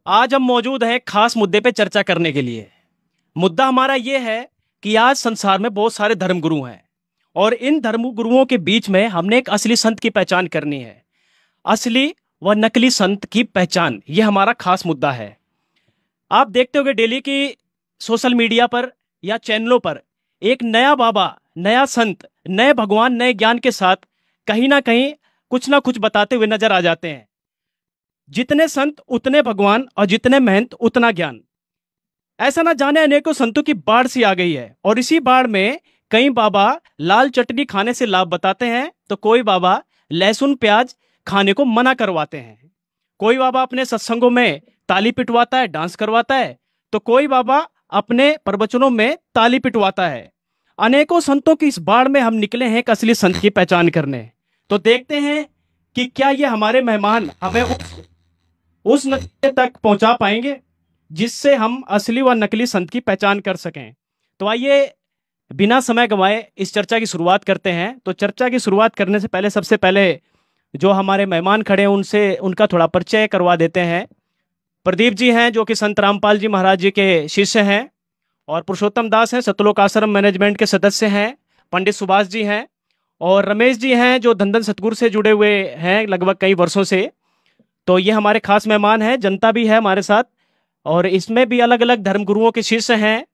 आज हम मौजूद हैं खास मुद्दे पे चर्चा करने के लिए। मुद्दा हमारा ये है कि आज संसार में बहुत सारे धर्मगुरु हैं और इन धर्मगुरुओं के बीच में हमने एक असली संत की पहचान करनी है। असली व नकली संत की पहचान, ये हमारा खास मुद्दा है। आप देखते होंगे डेली की सोशल मीडिया पर या चैनलों पर एक नया बाबा, नया संत, नए भगवान, नए ज्ञान के साथ कहीं ना कहीं कुछ ना कुछ बताते हुए नजर आ जाते हैं। जितने संत उतने भगवान और जितने महंत उतना ज्ञान। ऐसा ना जाने अनेकों संतों की बाढ़ सी आ गई है और इसी बाढ़ में कई बाबा लाल चटनी खाने से लाभ बताते हैं तो कोई बाबा लहसुन प्याज खाने को मना करवाते हैं। कोई बाबा अपने सत्संगों में ताली पिटवाता है, डांस करवाता है, तो कोई बाबा अपने प्रवचनों में ताली पिटवाता है। अनेकों संतों की इस बाढ़ में हम निकले हैं एक असली संत की पहचान करने। तो देखते हैं कि क्या ये हमारे मेहमान हमें उस नतीजे तक पहुंचा पाएंगे जिससे हम असली व नकली संत की पहचान कर सकें। तो आइए बिना समय गंवाए इस चर्चा की शुरुआत करते हैं। तो चर्चा की शुरुआत करने से पहले सबसे पहले जो हमारे मेहमान खड़े हैं उनसे उनका थोड़ा परिचय करवा देते हैं। प्रदीप जी हैं जो कि संत रामपाल जी महाराज जी के शिष्य हैं, और पुरुषोत्तम दास हैं, सतलोक आश्रम मैनेजमेंट के सदस्य हैं। पंडित सुभाष जी हैं और रमेश जी हैं जो धन धन सतगुरु से जुड़े हुए हैं लगभग कई वर्षों से। तो ये हमारे खास मेहमान हैं। जनता भी है हमारे साथ और इसमें भी अलग अलग धर्मगुरुओं के शिष्य हैं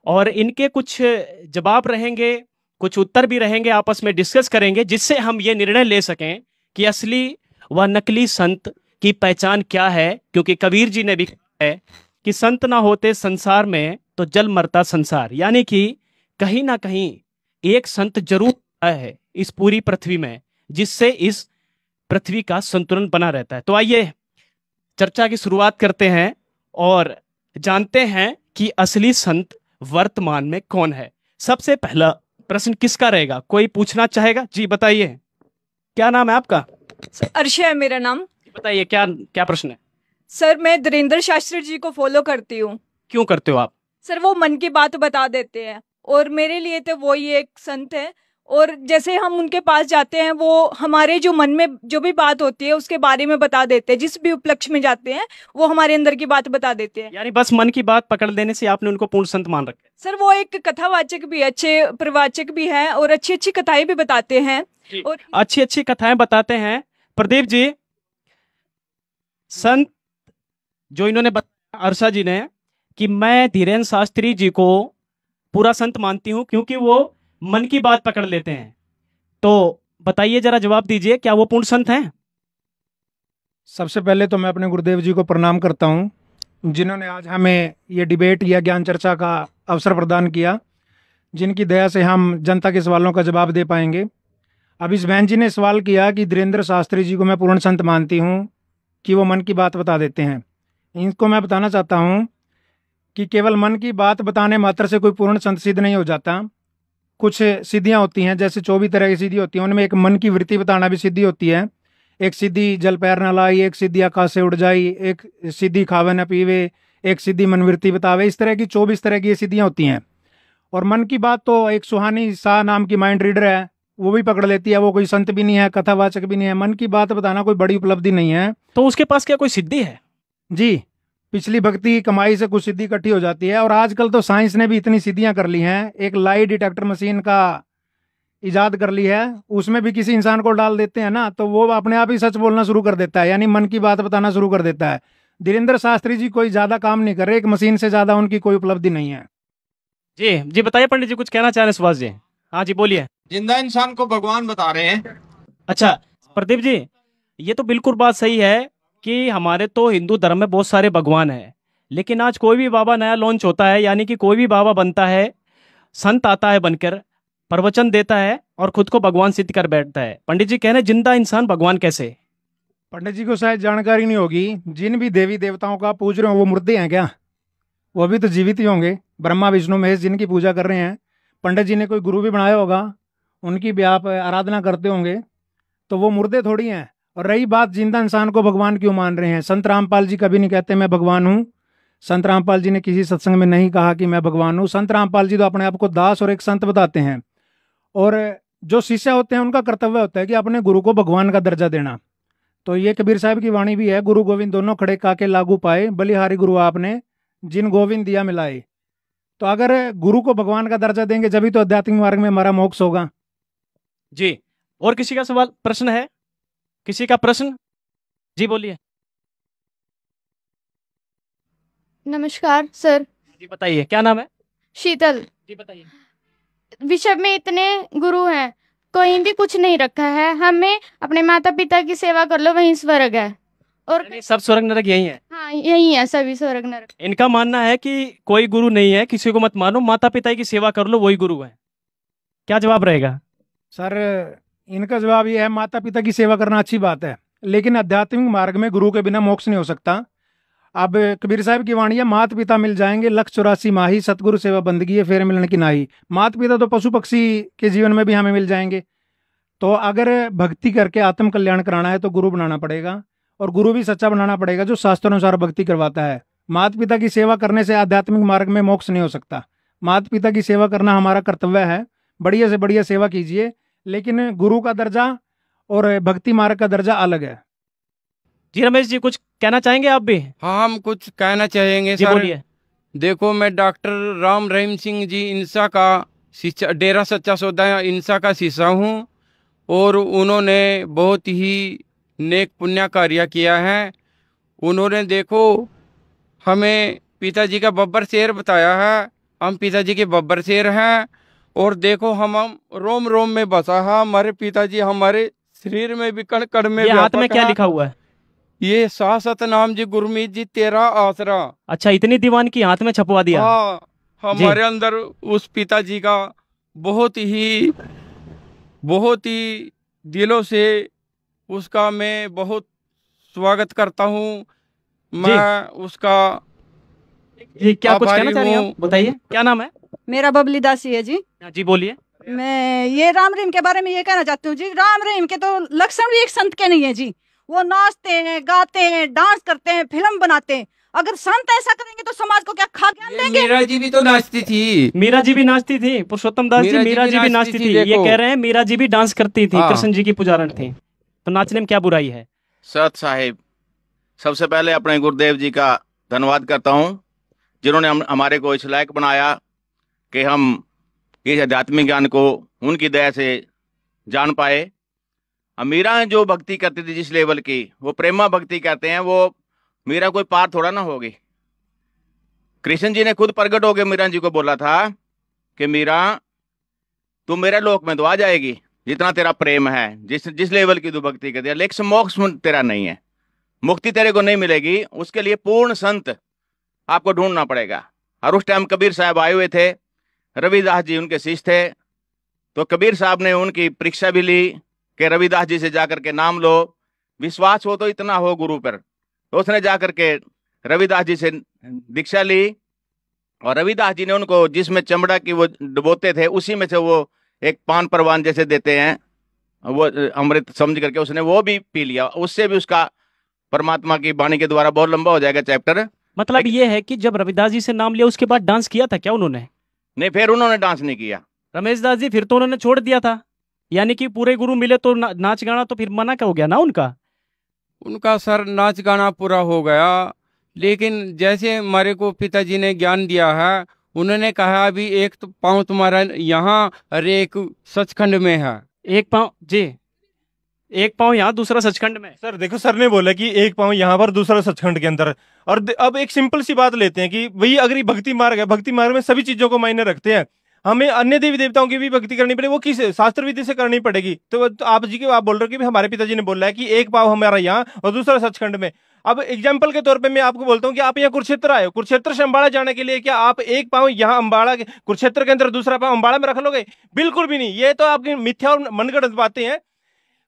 और इनके कुछ जवाब रहेंगे, कुछ उत्तर भी रहेंगे, आपस में डिस्कस करेंगे जिससे हम ये निर्णय ले सकें कि असली व नकली संत की पहचान क्या है। क्योंकि कबीर जी ने भी कहा है कि संत ना होते संसार में तो जल मरता संसार, यानी कि कहीं ना कहीं एक संत जरूर है इस पूरी पृथ्वी में जिससे इस पृथ्वी का संतुलन बना रहता है। तो आइए चर्चा की शुरुआत करते हैं और जानते हैं कि असली संत वर्तमान में कौन है। सबसे पहला प्रश्न किसका रहेगा? कोई पूछना चाहेगा? जी बताइए, क्या नाम है आपका? अर्षा है मेरा नाम। बताइए क्या क्या प्रश्न है? सर मैं धीरेन्द्र शास्त्री जी को फॉलो करती हूँ। क्यों करते हो आप? सर वो मन की बात बता देते हैं और मेरे लिए तो वो ही एक संत है। और जैसे हम उनके पास जाते हैं वो हमारे जो मन में जो भी बात होती है उसके बारे में बता देते हैं। जिस भी उपलक्ष्य में जाते हैं वो हमारे अंदर की बात बता देते हैं। यानी बस मन की बात पकड़ लेने से आपने उनको पूर्ण संत मान रखा है? सर वो एक कथावाचक भी, अच्छे प्रवाचक भी हैं और अच्छी अच्छी कथाएं भी बताते हैं और अच्छी अच्छी कथाएं बताते हैं। प्रदीप जी, संत जो इन्होंने बताया अर्षा जी ने कि मैं धीरेन्द्र शास्त्री जी को पूरा संत मानती हूं क्योंकि वो मन की बात पकड़ लेते हैं, तो बताइए जरा जवाब दीजिए, क्या वो पूर्ण संत हैं? सबसे पहले तो मैं अपने गुरुदेव जी को प्रणाम करता हूं जिन्होंने आज हमें ये डिबेट या ज्ञान चर्चा का अवसर प्रदान किया, जिनकी दया से हम जनता के सवालों का जवाब दे पाएंगे। अब इस बहन जी ने सवाल किया कि धीरेन्द्र शास्त्री जी को मैं पूर्ण संत मानती हूं कि वो मन की बात बता देते हैं। इनको मैं बताना चाहता हूं कि केवल मन की बात बताने मात्र से कोई पूर्ण संत सिद्ध नहीं हो जाता। कुछ सिद्धियां होती हैं, जैसे 24 तरह की सिद्धि होती हैं, उनमें एक मन की वृत्ति बताना भी सिद्धि होती है। एक सिद्धि जल पैर न लाई, एक सिद्धि आकाश से उड़ जाई, एक सिद्धि खावे न पीवे, एक सिद्धि मनवृत्ति बतावे। इस तरह की 24 तरह की ये सिद्धियां होती हैं। और मन की बात तो एक सुहानी शाह नाम की माइंड रीडर है, वो भी पकड़ लेती है। वो कोई संत भी नहीं है, कथावाचक भी नहीं है। मन की बात बताना कोई बड़ी उपलब्धि नहीं है। तो उसके पास क्या कोई सिद्धि है? जी, पिछली भक्ति की कमाई से कुछ सिद्धि इकट्ठी हो जाती है। और आजकल तो साइंस ने भी इतनी सिद्धियां कर ली हैं, एक लाई डिटेक्टर मशीन का इजाद कर ली है, उसमें भी किसी इंसान को डाल देते हैं ना तो वो अपने आप ही सच बोलना शुरू कर देता है, यानी मन की बात बताना शुरू कर देता है। धीरेन्द्र शास्त्री जी कोई ज्यादा काम नहीं कर रहे, एक मशीन से ज्यादा उनकी कोई उपलब्धि नहीं है। जी जी बताइए पंडित जी, कुछ कहना चाह रहे हैं सुभाष जी? हाँ जी बोलिए। जिंदा इंसान को भगवान बता रहे हैं। अच्छा प्रदीप जी, ये तो बिल्कुल बात सही है कि हमारे तो हिंदू धर्म में बहुत सारे भगवान हैं, लेकिन आज कोई भी बाबा नया लॉन्च होता है, यानी कि कोई भी बाबा बनता है, संत आता है बनकर, प्रवचन देता है और खुद को भगवान सिद्ध कर बैठता है। पंडित जी कह रहे हैं जिंदा इंसान भगवान कैसे? पंडित जी को शायद जानकारी नहीं होगी, जिन भी देवी देवताओं का पूज रहे हो वो मुर्दे हैं क्या? वो भी तो जीवित ही होंगे। ब्रह्मा विष्णु महेश जिनकी पूजा कर रहे हैं, पंडित जी ने कोई गुरु भी बनाया होगा, उनकी भी आप आराधना करते होंगे, तो वो मुर्दे थोड़ी हैं। और रही बात जिंदा इंसान को भगवान क्यों मान रहे हैं, संत रामपाल जी कभी नहीं कहते मैं भगवान हूँ। संत रामपाल जी ने किसी सत्संग में नहीं कहा कि मैं भगवान हूँ। संत रामपाल जी तो अपने आप को दास और एक संत बताते हैं। और जो शिष्य होते हैं उनका कर्तव्य होता है कि अपने गुरु को भगवान का दर्जा देना। तो ये कबीर साहब की वाणी भी है, गुरु गोविंद दोनों खड़े काके लागू पाए, बलिहारी गुरु आपने जिन गोविंद दिया मिलाए। तो अगर गुरु को भगवान का दर्जा देंगे जभी तो आध्यात्मिक मार्ग में हमारा मोक्ष होगा। जी, और किसी का सवाल प्रश्न है? किसी का प्रश्न? जी बोलिए। नमस्कार सर। जी बताइए, क्या नाम है? शीतल। जी बताइए। विश्व में इतने गुरु हैं, कोई भी कुछ नहीं रखा है, हमें अपने माता पिता की सेवा कर लो, वहीं स्वर्ग है। और यानी सब स्वर्ग नरक यही है? हाँ यही है, सभी स्वर्ग नरक। इनका मानना है कि कोई गुरु नहीं है, किसी को मत मानो, माता पिता की सेवा कर लो, वही गुरु है। क्या जवाब रहेगा? सर इनका जवाब ये है, माता पिता की सेवा करना अच्छी बात है, लेकिन आध्यात्मिक मार्ग में गुरु के बिना मोक्ष नहीं हो सकता। अब कबीर साहब की वाणी है, मात पिता मिल जाएंगे 184 माही, सतगुरु सेवा बंदगी है फेर मिलने की नाही। मात पिता तो पशु पक्षी के जीवन में भी हमें मिल जाएंगे। तो अगर भक्ति करके आत्म कल्याण कराना है तो गुरु बनाना पड़ेगा, और गुरु भी सच्चा बनाना पड़ेगा जो शास्त्रानुसार भक्ति करवाता है। माता पिता की सेवा करने से आध्यात्मिक मार्ग में मोक्ष नहीं हो सकता। माता पिता की सेवा करना हमारा कर्तव्य है, बढ़िया से बढ़िया सेवा कीजिए, लेकिन गुरु का दर्जा और भक्ति मार्ग का दर्जा अलग है। जी रमेश जी, कुछ कहना चाहेंगे आप भी? हाँ, हम कुछ कहना चाहेंगे जी सर। बोलिए। देखो, मैं डॉक्टर राम रहीम सिंह जी इंसा का शिष्य, डेरा सच्चा सौदा इंसा का शिष्य हूँ, और उन्होंने बहुत ही नेक पुण्य कार्य किया है। उन्होंने देखो हमें पिताजी का बब्बर शेर बताया है, हम पिताजी के बब्बर शेर हैं, और देखो हम रोम रोम में बसा है हमारे पिताजी, हमारे शरीर में भी कण कण में ये हाथ में व्यापक क्या है। लिखा हुआ है? ये शाश्वत नाम जी, गुरमीत जी तेरा आसरा। अच्छा, इतनी दीवान की हाथ में छपवा दिया? हाँ, हमारे अंदर उस पिताजी का बहुत ही दिलों से उसका मैं बहुत स्वागत करता हूँ। मैं उसका जी, क्या कुछ कहना आभारी चाह रही हैं हूँ। आप? बताइए, क्या नाम है? मेरा बबली दासी है जी। जी बोलिए। मैं ये राम रहीम के बारे में ये कहना चाहती हूँ जी, राम रहीम के तो लक्षण भी एक संत के नहीं है जी। वो नाचते हैं, गाते हैं, डांस करते हैं, फिल्म बनाते हैं। अगर संत ऐसा करेंगे तो समाज को क्या खा ज्ञान देंगे? मीरा जी भी तो नाचती थी। मीरा जी भी नाचती थी, पुरुषोत्तम दास जी, मीरा जी भी नाचती थी। ये कह रहे हैं मीरा जी भी डांस करती थी, हाँ। कृष्ण जी की पुजारण थी, तो नाचने में क्या बुराई है? सत साहिब, सबसे पहले अपने गुरुदेव जी का धन्यवाद करता हूँ, जिन्होंने हमारे को इस लायक बनाया कि हम इस आध्यात्मिक ज्ञान को उनकी दया से जान पाए। मीरा जो भक्ति करती थी जिस लेवल की, वो प्रेमा भक्ति कहते हैं, वो मीरा कोई पार थोड़ा ना होगी। कृष्ण जी ने खुद प्रकट होकर मीरा जी को बोला था कि मीरा, तू मेरे लोक में तो आ जाएगी जितना तेरा प्रेम है, जिस लेवल की तू भक्ति करती है, लेकिन मोक्ष तेरा नहीं है, मुक्ति तेरे को नहीं मिलेगी। उसके लिए पूर्ण संत आपको ढूंढना पड़ेगा। और उस टाइम कबीर साहब आए हुए थे, रविदास जी उनके शिष्य थे, तो कबीर साहब ने उनकी परीक्षा भी ली कि रविदास जी से जाकर के नाम लो, विश्वास हो तो इतना हो गुरु पर। तो उसने जाकर के रविदास जी से दीक्षा ली, और रविदास जी ने उनको जिसमें चमड़ा की वो डुबोते थे उसी में से वो एक पान परवान जैसे देते हैं, वो अमृत समझ करके उसने वो भी पी लिया। उससे भी उसका परमात्मा की वाणी के द्वारा बहुत लंबा हो जाएगा चैप्टर। मतलब ये है कि जब रविदास जी से नाम लिया उसके बाद डांस किया था क्या उन्होंने? नहीं, फिर उन्होंने डांस नहीं किया। रमेश दास जी, फिर तो उन्होंने छोड़ दिया था, यानी कि पूरे गुरु मिले तो नाच गाना तो फिर मना हो गया ना उनका सर नाच गाना पूरा हो गया, लेकिन जैसे हमारे को पिताजी ने ज्ञान दिया है, उन्होंने कहा अभी एक तो पाँव तुम्हारा यहाँ और एक सचखंड में है। एक पाँव जी, एक पाँव यहाँ दूसरा सचखंड में। सर देखो, सर ने बोला कि एक पाँव यहाँ पर दूसरा सचखंड के अंदर। और अब एक सिंपल सी बात लेते हैं कि वही अगर ये भक्ति मार्ग है, भक्ति मार्ग में सभी चीजों को मायने रखते हैं, हमें अन्य देवी देवताओं की भी भक्ति करनी पड़ेगी, वो किस शास्त्र विधि से करनी पड़ेगी। तो आप जी के आप बोल रहे हो कि हमारे पिताजी ने बोला है कि एक पाँव हमारा यहाँ और दूसरा सचखंड में। अब एग्जाम्पल के तौर पे मैं आपको बोलता हूँ कि आप यहाँ कुरुक्षेत्र आए हो, कुरुक्षेत्र से अम्बाड़ा जाने के लिए क्या आप एक पाँव यहाँ अम्बाड़ा कुरुक्षेत्र के अंदर दूसरा पाँव अम्बाड़ा में रख लोगे? बिल्कुल भी नहीं। ये तो आपकी मिथ्या और मनगढ़ंत बातें हैं।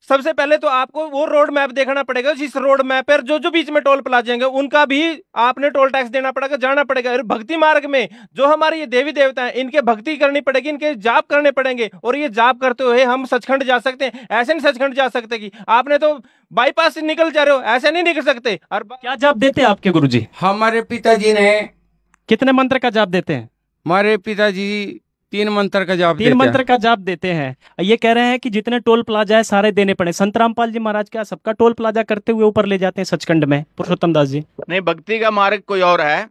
सबसे पहले तो आपको वो रोड मैप देखना पड़ेगा, जिस रोड मैप पर जो जो बीच में टोल प्लाजा होंगे उनका भी आपने टोल टैक्स देना पड़ेगा, जाना पड़ेगा। और भक्ति मार्ग में जो हमारे ये देवी देवता हैं, इनके भक्ति करनी पड़ेगी, इनके जाप करने पड़ेंगे, और ये जाप करते हुए हम सचखंड जा सकते हैं। ऐसे नहीं सचखंड जा सकते कि आपने तो बाईपास से निकल जा रहे हो, ऐसे नहीं निकल सकते। और क्या जाप देते हैं आपके गुरुजी? हमारे पिताजी ने कितने मंत्र का जाप देते हैं? हमारे पिताजी 3 मंत्र का जाप 3 देते मंत्र हैं। का जाप देते हैं। ये कह रहे हैं कि जितने टोल प्लाजा है सारे देने पड़े। संत रामपाल जी महाराज क्या सबका टोल प्लाजा करते हुए ऊपर ले जाते हैं सचखंड में, पुरुषोत्तम दास जी? नहीं, भक्ति का मार्ग कोई और है,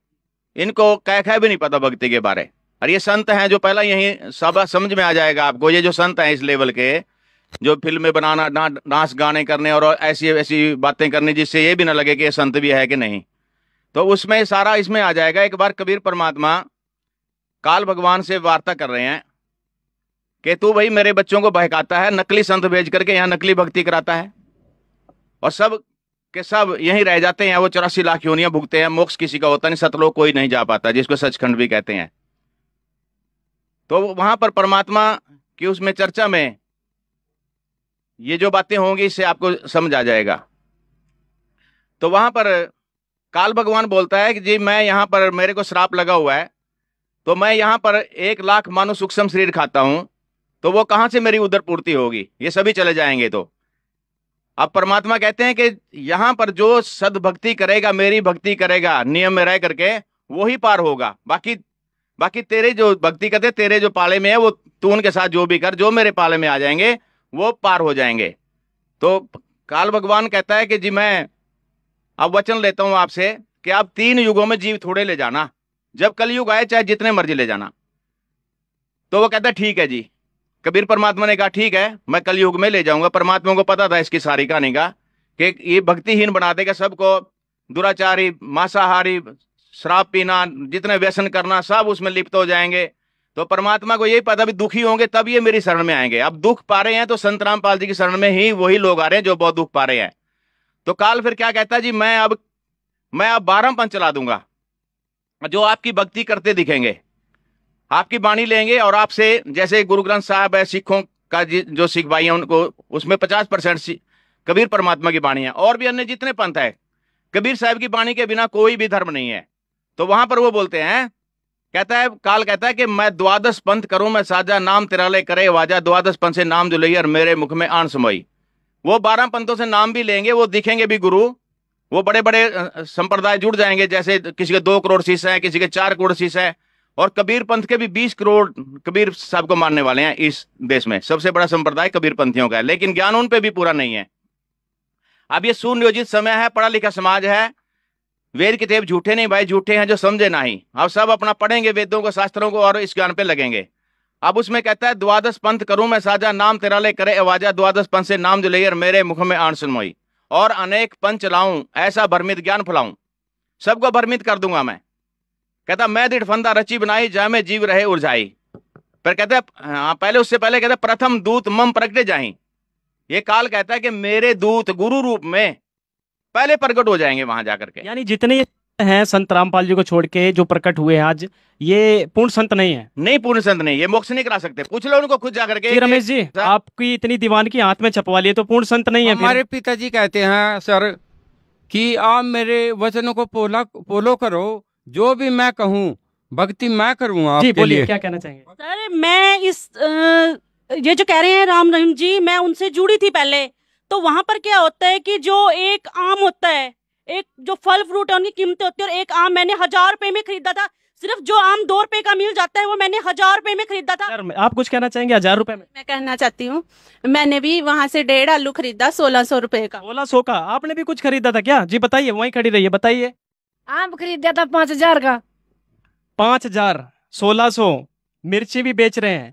इनको कह भी नहीं पता भक्ति के बारे। और ये संत हैं जो पहला यही सब समझ में आ जाएगा आपको। ये जो संत हैं इस लेवल के, जो फिल्में बनाना, डांस गाने करने और ऐसी ऐसी बातें करनी जिससे ये भी ना लगे कि ये संत भी है कि नहीं, तो उसमें सारा इसमें आ जाएगा। एक बार कबीर परमात्मा काल भगवान से वार्ता कर रहे हैं कि तू भाई मेरे बच्चों को बहकाता है, नकली संत भेज करके यहाँ नकली भक्ति कराता है, और सब के सब यहीं रह जाते हैं। वो 84 लाख योनियां भुगते हैं, मोक्ष किसी का होता नहीं, सतलोक कोई नहीं जा पाता, जिसको सचखंड भी कहते हैं। तो वहां पर परमात्मा की उसमें चर्चा में ये जो बातें होंगी इससे आपको समझ आ जाएगा। तो वहां पर काल भगवान बोलता है कि जी मैं यहाँ पर, मेरे को श्राप लगा हुआ है, तो मैं यहाँ पर 1 लाख मानो सूक्ष्म शरीर खाता हूं, तो वो कहां से मेरी उदर पूर्ति होगी? ये सभी चले जाएंगे। तो अब परमात्मा कहते हैं कि यहां पर जो सद्भक्ति करेगा, मेरी भक्ति करेगा, नियम में रह करके, वो ही पार होगा। बाकी तेरे जो भक्ति करते, तेरे जो पाले में है, वो तू उनके साथ जो भी कर, जो मेरे पाले में आ जाएंगे वो पार हो जाएंगे। तो काल भगवान कहता है कि जी मैं अब वचन लेता हूं आपसे कि आप 3 युगों में जीव थोड़े ले जाना, जब कलयुग आए चाहे जितने मर्जी ले जाना। तो वो कहता है ठीक है जी। कबीर परमात्मा ने कहा ठीक है, मैं कलयुग में ले जाऊंगा। परमात्मा को पता था इसकी सारी कहानी का कि ये भक्तिहीन बना देगा सबको, दुराचारी, मांसाहारी, शराब पीना, जितने व्यसन करना, सब उसमें लिप्त हो जाएंगे। तो परमात्मा को यही पता भी दुखी होंगे तब ये मेरी शरण में आएंगे। अब दुख पा रहे हैं तो संत रामपाल जी की शरण में ही वही लोग आ रहे हैं जो बहुत दुख पा रहे हैं। तो काल फिर क्या कहता है जी, मैं अब 12 पंथ चला दूंगा, जो आपकी भक्ति करते दिखेंगे, आपकी बाणी लेंगे और आपसे, जैसे गुरु ग्रंथ साहब है, सिखों का जो सिख भाई है उनको, उसमें 50% कबीर परमात्मा की बाणी है, और भी अन्य जितने पंथ है, कबीर साहब की बाणी के बिना कोई भी धर्म नहीं है। तो वहां पर वो बोलते हैं, कहता है काल कहता है कि मैं 12 पंथ करूं, मैं साजा नाम तेरा ले करे वाजा, 12 पंथ से नाम जो ले और मेरे मुख में आन समोई। वो 12 पंथों से नाम भी लेंगे, वो दिखेंगे भी गुरु, वो बड़े बड़े संप्रदाय जुड़ जाएंगे, जैसे किसी के 2 करोड़ शिष्य हैं, किसी के 4 करोड़ शिष्य हैं, और कबीर पंथ के भी 20 करोड़ कबीर साहब को मानने वाले हैं इस देश में। सबसे बड़ा संप्रदाय कबीर पंथियों का है, लेकिन ज्ञान उन पे भी पूरा नहीं है। अब ये सुनियोजित समय है, पढ़ा लिखा समाज है, वेद किताब झूठे नहीं भाई, झूठे हैं जो समझे नहीं। अब सब अपना पढ़ेंगे वेदों को, शास्त्रों को, और इस ज्ञान पे लगेंगे। अब उसमें कहता है 12 पंथ करूं मैं साजा, नाम तेरा ले करे आवाजा, 12 पंथ से नाम जो ले मेरे मुख में आन सुनमोई, और अनेक पंथ चलाऊं, ऐसा भ्रमित ज्ञान फुलाऊं, सबको भ्रमित कर दूंगा मैं। कहता मैं दृढ़ फंदा रची बनाई, जा में जीव रहे उलझाई। पर कहता है पहले, उससे पहले कहता है प्रथम दूत मम प्रगटे जाई। ये काल कहता है कि मेरे दूत गुरु रूप में पहले प्रकट हो जाएंगे वहां जाकर के। यानी जितने हैं संत रामपाल जी को छोड़ के जो प्रकट हुए हैं आज, ये पूर्ण संत नहीं है? नहीं, पूर्ण संत नहीं, ये मोक्ष नहीं करा सकते, पूछ लो उनको खुद जाकर के। रमेश जी, आपकी इतनी दीवानगी हाथ में छपवा लिए तो पूर्ण संत नहीं है? हमारे पिताजी कहते हैं सर कि आप मेरे वचनों को फॉलो करो, जो भी मैं कहूँ भक्ति मैं करूँगा आपके लिए। जी बोलिए, क्या कहना चाहेंगे? सर मैं ये जो कह रहे हैं राम रहीम जी, मैं उनसे जुड़ी थी पहले। तो वहां पर क्या होता है कि जो एक आम होता है, एक जो फल फ्रूट है उनकी कीमतें होती है, और एक आम मैंने 1000 रुपए में खरीदा था। सिर्फ जो आम 2 रुपए का मिल जाता है वो मैंने 1000 रुपए में खरीदा था। आप कुछ कहना चाहेंगे? 1000 रुपए में? मैं कहना चाहती हूँ, मैंने भी वहाँ से 1.5 आलू खरीदा 1600 रुपए का। 1600 का? आपने भी कुछ खरीदा था क्या? जी बताइए, वहीं खड़ी रहिए, बताइए। आम खरीदा था 5000 का। 5000, 1600, मिर्ची भी बेच रहे हैं।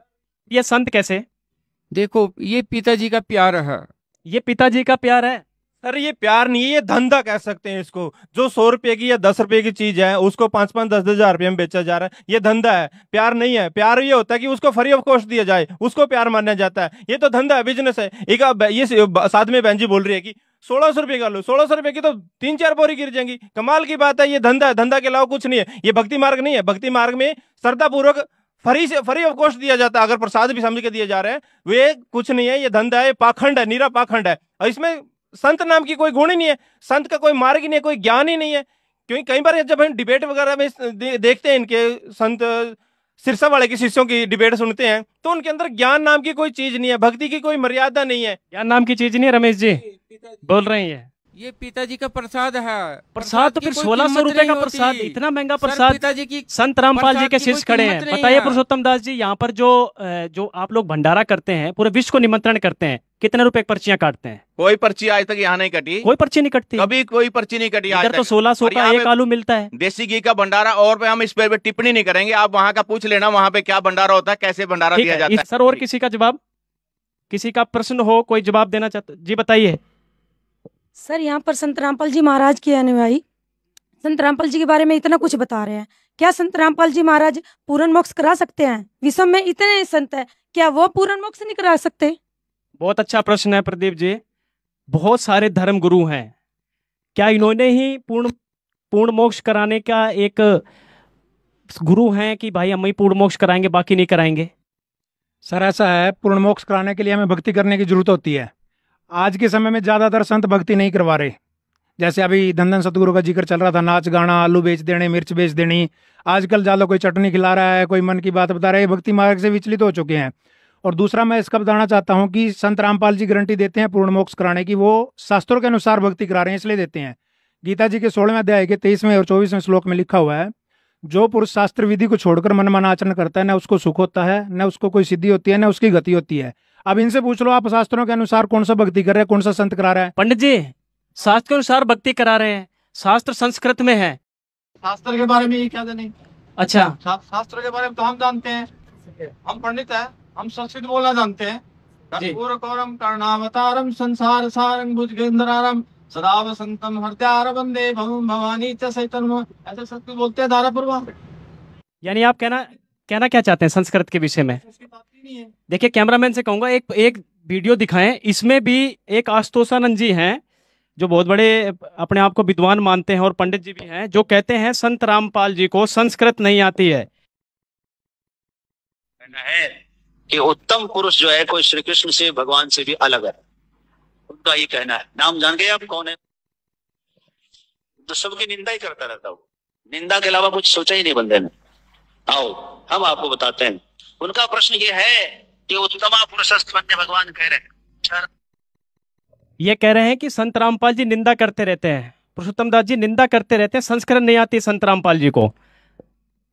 ये संत कैसे? देखो, ये पिताजी का प्यार है। ये पिताजी का प्यार है? सर ये प्यार नहीं है, ये धंधा कह सकते हैं इसको। जो 100 रुपए की या 10 रुपए की चीज है उसको 5-5, 10-10 हजार रुपए में बेचा जा रहा है, ये धंधा है, प्यार नहीं है। प्यार ये होता है कि उसको फ्री ऑफ कॉस्ट दिया जाए, उसको प्यार माना जाता है। ये तो धंधा है, बिजनेस है। एक ये साथ में बहन जी बोल रही है कि 1600 रुपए का लो, 1600 रुपए की तो 3-4 बोरी गिर जाएंगी। कमाल की बात है, ये धंधा है, धंधा के अलावा कुछ नहीं है। ये भक्ति मार्ग नहीं है। भक्ति मार्ग में श्रद्धा पूर्वक फ्री ऑफ कॉस्ट दिया जाता है। अगर प्रसाद भी समझ के दिए जा रहे हैं, वे कुछ नहीं है, ये धंधा है, पाखंड है, नीरा पाखंड है। और इसमें संत नाम की कोई गुण ही नहीं है, संत का कोई मार्ग ही नहीं है, कोई ज्ञान ही नहीं है। क्योंकि कई बार जब हम डिबेट वगैरह में देखते हैं, इनके संत सिरसा वाले की शिष्यों की डिबेट सुनते हैं, तो उनके अंदर ज्ञान नाम की कोई चीज नहीं है, भक्ति की कोई मर्यादा नहीं है। ज्ञान नाम की चीज नहीं है, रमेश जी बोल रहे हैं। ये पिताजी का प्रसाद है। प्रसाद तो फिर की कोई 1600 कीमत रुपए का नहीं प्रसाद, होती। इतना महंगा सर, प्रसाद। पिताजी की संत रामपाल जी प्रसाद के की कोई शिष्य खड़े कीमत हैं। नहीं बताइए है। पुरुषोत्तम दास जी, यहाँ पर जो आप लोग भंडारा करते हैं, पूरे विश्व को निमंत्रण करते हैं, कितने रुपए की पर्चियां काटते हैं? कोई पर्ची आज तक यहाँ नहीं कटी, कोई पर्ची नहीं कटती। कभी कोई पर्ची नहीं कटी आज इधर तो तक। 1600 और का यहाँ एक पे आलू मिलता है। देसी घी का भंडारा, और पे हम इस पे टिप्पणी नहीं करेंगे, आप वहाँ का पूछ लेना वहाँ पे क्या भंडारा होता है, कैसे भंडारा ठीक दिया है। जाता है। सर और किसी का जवाब, किसी का प्रश्न हो, कोई जवाब देना चाहते जी, बताइए। सर यहाँ पर संत रामपाल जी महाराज के अनुयायी संत रामपाल जी के बारे में इतना कुछ बता रहे हैं, क्या संत रामपाल जी महाराज पूर्ण मोक्ष करा सकते हैं? विश्व में इतने संत है, क्या वो पूर्ण मोक्ष नहीं करा सकते? बहुत अच्छा प्रश्न है प्रदीप जी। बहुत सारे धर्म गुरु हैं, क्या इन्होंने ही पूर्ण मोक्ष कराने का एक गुरु हैं कि भाई हम ही पूर्ण मोक्ष कराएंगे बाकी नहीं कराएंगे? सर ऐसा है, पूर्ण मोक्ष कराने के लिए हमें भक्ति करने की जरूरत होती है। आज के समय में ज़्यादातर संत भक्ति नहीं करवा रहे। जैसे अभी धन सतगुरु का जिक्र चल रहा था, नाच गाना, आलू बेच देने, मिर्च बेच देनी। आजकल ज़्यादा कोई चटनी खिला रहा है, कोई मन की बात बता रहा है, भक्ति मार्ग से विचलित हो चुके हैं। और दूसरा मैं इसका बताना चाहता हूँ कि संत रामपाल जी गारंटी देते हैं पूर्ण मोक्ष कराने की, वो शास्त्रों के अनुसार भक्ति करा रहे हैं इसलिए देते हैं। गीता जी के 16वें अध्याय के 23वें और 24वें श्लोक में लिखा हुआ है, जो पुरुष शास्त्र विधि को छोड़कर मन मन आचरण करता है, न उसको सुख होता है, न उसको कोई सिद्धि होती है, न उसकी गति होती है। अब इनसे पूछ लो, आप शास्त्रों के अनुसार कौन सा भक्ति कर रहे हैं, कौन सा संत करा रहा है? पंडित जी, शास्त्र के अनुसार भक्ति करा रहे हैं, शास्त्र संस्कृत में है। शास्त्र के बारे में ये क्या जाने? अच्छा, शास्त्र के बारे में तो हम जानते हैं, हम पंडित हैं, हम संस्कृत बोलना जानते हैं। कर्पूरकौरम कर्णावतारम संसार सारंग भुजगेंद्रारम सदा वसंतम हृदयार वंदे भवम भवानी च चैतन्य, ऐसे संस्कृत बोलते हैं धारापुरवा। यानी आप कहना क्या चाहते हैं संस्कृत के विषय में? देखिए, कैमरामैन से कहूंगा एक वीडियो दिखाएं। इसमें भी एक आशुतोषानंद जी हैं जो बहुत बड़े अपने आप को विद्वान मानते हैं और पंडित जी भी हैं, जो कहते हैं संत रामपाल जी को संस्कृत नहीं आती है। है कि उत्तम पुरुष जो है कोई श्री कृष्ण से, भगवान से भी अलग है, उनका ये कहना है। नाम जान गए आप कौन है? तो सबकी निंदा ही करता रहता हूँ, निंदा के अलावा कुछ सोचा ही नहीं बंदे ने। आओ हम आपको बताते हैं। उनका प्रश्न ये है कि उत्तमा पुरुषस्तन्य भगवान कह रहे हैं, ये कह रहे हैं कि संत रामपाल जी निंदा करते रहते हैं, पुरुषोत्तम दास जी निंदा करते रहते हैं, संस्कृत नहीं आती संत रामपाल जी को।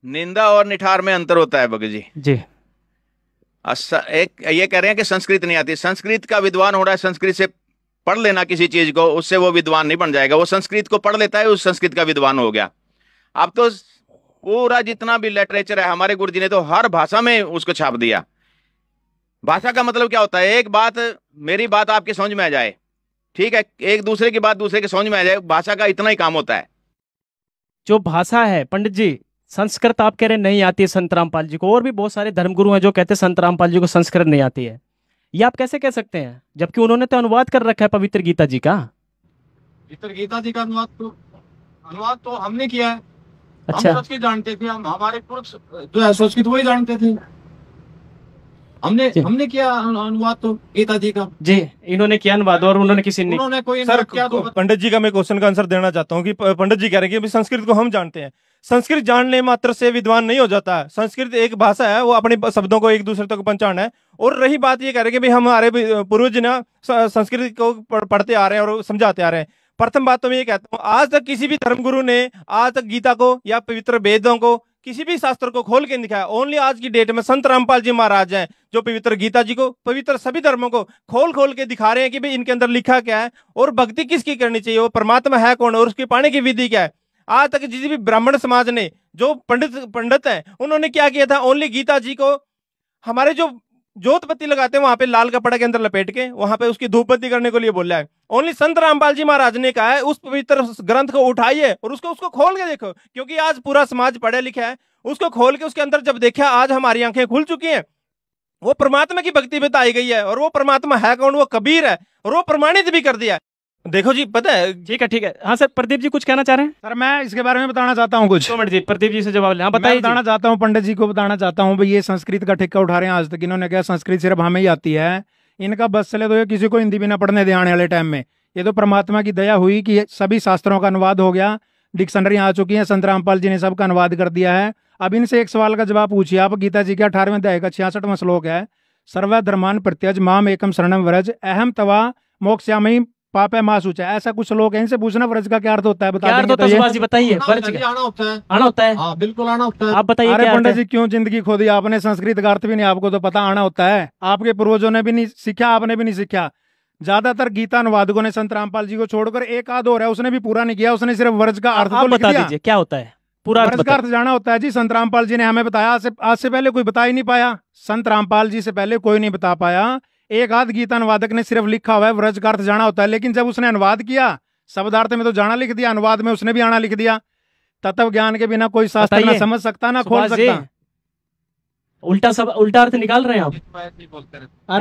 निंदा और निठार में अंतर होता है भगत जी। एक ये कह रहे हैं कि संस्कृत नहीं आती। संस्कृत का विद्वान हो रहा है, संस्कृत से पढ़ लेना किसी चीज को, उससे वो विद्वान नहीं बन जाएगा। वो संस्कृत को पढ़ लेता है, उस संस्कृत का विद्वान हो गया। अब तो पूरा जितना भी लिटरेचर है, हमारे गुरु जी ने तो हर भाषा में उसको छाप दिया। भाषा का मतलब क्या होता है? एक बात, मेरी बात आपके समझ में आ जाए, ठीक है, एक दूसरे की बात दूसरे के समझ में आ जाए, भाषा का इतना ही काम होता है। जो भाषा है पंडित जी, संस्कृत आप कह रहे नहीं आती है संत रामपाल जी को, और भी बहुत सारे धर्मगुरु हैं जो कहते हैं संत रामपाल जी को संस्कृत नहीं आती है। ये आप कैसे कह सकते हैं, जबकि उन्होंने तो अनुवाद कर रखा है पवित्र गीता जी का? पवित्र गीता जी का अनुवाद तो हमने किया है। अच्छा, हम संस्कृत जानते थे, हम हमारे पुरुष जो है संस्कृत वही जानते थे, हमने किया अनुवाद तो गीता जी का। जी, इन्होंने किया अनुवाद और उन्होंने किसी ने उन्होंने कोई सर क्या तो पंडित जी का मैं क्वेश्चन का आंसर देना चाहता हूँ कि पंडित जी कह रहे हैं कि संस्कृत को हम जानते हैं। संस्कृत जानने मात्र से विद्वान नहीं हो जाता है। संस्कृत एक भाषा है, वो अपने शब्दों को एक दूसरे तक पहुंचाना है। और रही बात ये कह रहे हैं कि भाई हमारे पूर्वज ना संस्कृत को पढ़ते आ रहे हैं और समझाते आ रहे हैं। प्रथम बात तो मैं ये कहता हूँ, आज तक किसी भी धर्मगुरु ने आज तक गीता को या पवित्र वेदों को, किसी भी शास्त्र को खोल के दिखाया। ओनली आज की डेट में संत रामपाल जी महाराज हैं जो पवित्र गीता जी को, पवित्र सभी धर्मों को खोल के दिखा रहे हैं कि भाई इनके अंदर लिखा क्या है और भक्ति किसकी करनी चाहिए, वो परमात्मा है कौन और उसकी पाने की विधि क्या है। आज तक जिस भी ब्राह्मण समाज ने, जो पंडित हैं, उन्होंने क्या किया था, ओनली गीता जी को हमारे जो जोत बत्ती लगाते हैं वहां पे लाल कपड़ा के अंदर लपेट के वहां पे उसकी धूप बत्ती करने के लिए बोला है। ओनली संत रामपाल जी महाराज ने कहा है उस पवित्र ग्रंथ को उठाइए और उसको खोल के देखो, क्योंकि आज पूरा समाज पढ़ा लिखा है। उसको खोल के उसके अंदर जब देखा, आज हमारी आंखें खुल चुकी हैं। वो परमात्मा की भक्ति बताई गई है और वो परमात्मा है कौन, वो कबीर है और वो प्रमाणित भी कर दिया। देखो जी, पता है। ठीक है। हाँ सर, प्रदीप जी कुछ कहना चाह रहे हैं? सर मैं इसके बारे में बताना चाहता हूँ कुछ। 2 मिनट जी, प्रदीप जी से जवाब लें। बताइए। बताना चाहता हूँ, पंडित जी को बताना चाहता हूँ भाई, ये संस्कृत का ठेका उठा रहे हैं। आज तक इन्होंने क्या संस्कृत सिर्फ हमें ही आती है, इनका बस चले तो ये किसी को हिंदी भी ना पढ़ने दे आने वाले टाइम में। ये तो परमात्मा की दया हुई कि सभी शास्त्रों का अनुवाद हो गया, डिक्शनरी आ चुकी है, संत रामपाल जी ने सबका अनुवाद कर दिया है। अब इनसे एक सवाल का जवाब पूछिए आप। गीता जी के 18वें अध्याय का 66वां श्लोक है, सर्वधर्मान प्रत्यज माम एकम शरणम व्रज अहम तवा मोक्षयामि पाप है माँ सूचा। ऐसा कुछ लोग हैं, इनसे पूछना व्रज का क्या अर्थ होता है, बता क्या अर्थ देंगे होता तो है ये। सुभाष जी बताइए। आना वर्ज होता है, क्या आना होता है। आना होता है? हाँ बिल्कुल आना होता है। आप बताइए अरे क्या अर्थ पंडित है? जी क्यों जिंदगी खो दी आपने, संस्कृत का अर्थ भी नहीं आपको तो पता आना होता है। आपके पूर्वजों ने भी नहीं सीखा, आपने भी नहीं सीखा। ज्यादातर गीता अनुवादकों ने संत रामपाल जी को छोड़कर एक आध और है, उसने भी पूरा नहीं किया, उसने सिर्फ वर्ज का अर्थ आप तो लिख बता दिया। दीजिए क्या होता है, पूरा अर्थ वर्ज का बताइए। अर्थ जाना होता है जी। संत रामपाल जी ने हमें बताया, आज से पहले कोई बता ही नहीं पाया। संत रामपाल जी से पहले कोई नहीं बता पाया। एक आध गीता अनुवादक ने सिर्फ लिखा हुआ है व्रज का अर्थ जाना होता है, लेकिन जब उसने अनुवाद किया, शब्दार्थ में तो जाना लिख दिया, अनुवाद में उसने भी आना लिख दिया। तत्व ज्ञान के बिना कोई शास्त्र ना बताइए। समझ सकता ना खोल सुभाष जी, सकता। उल्टा अर्थ निकाल रहे हैं आप, अरे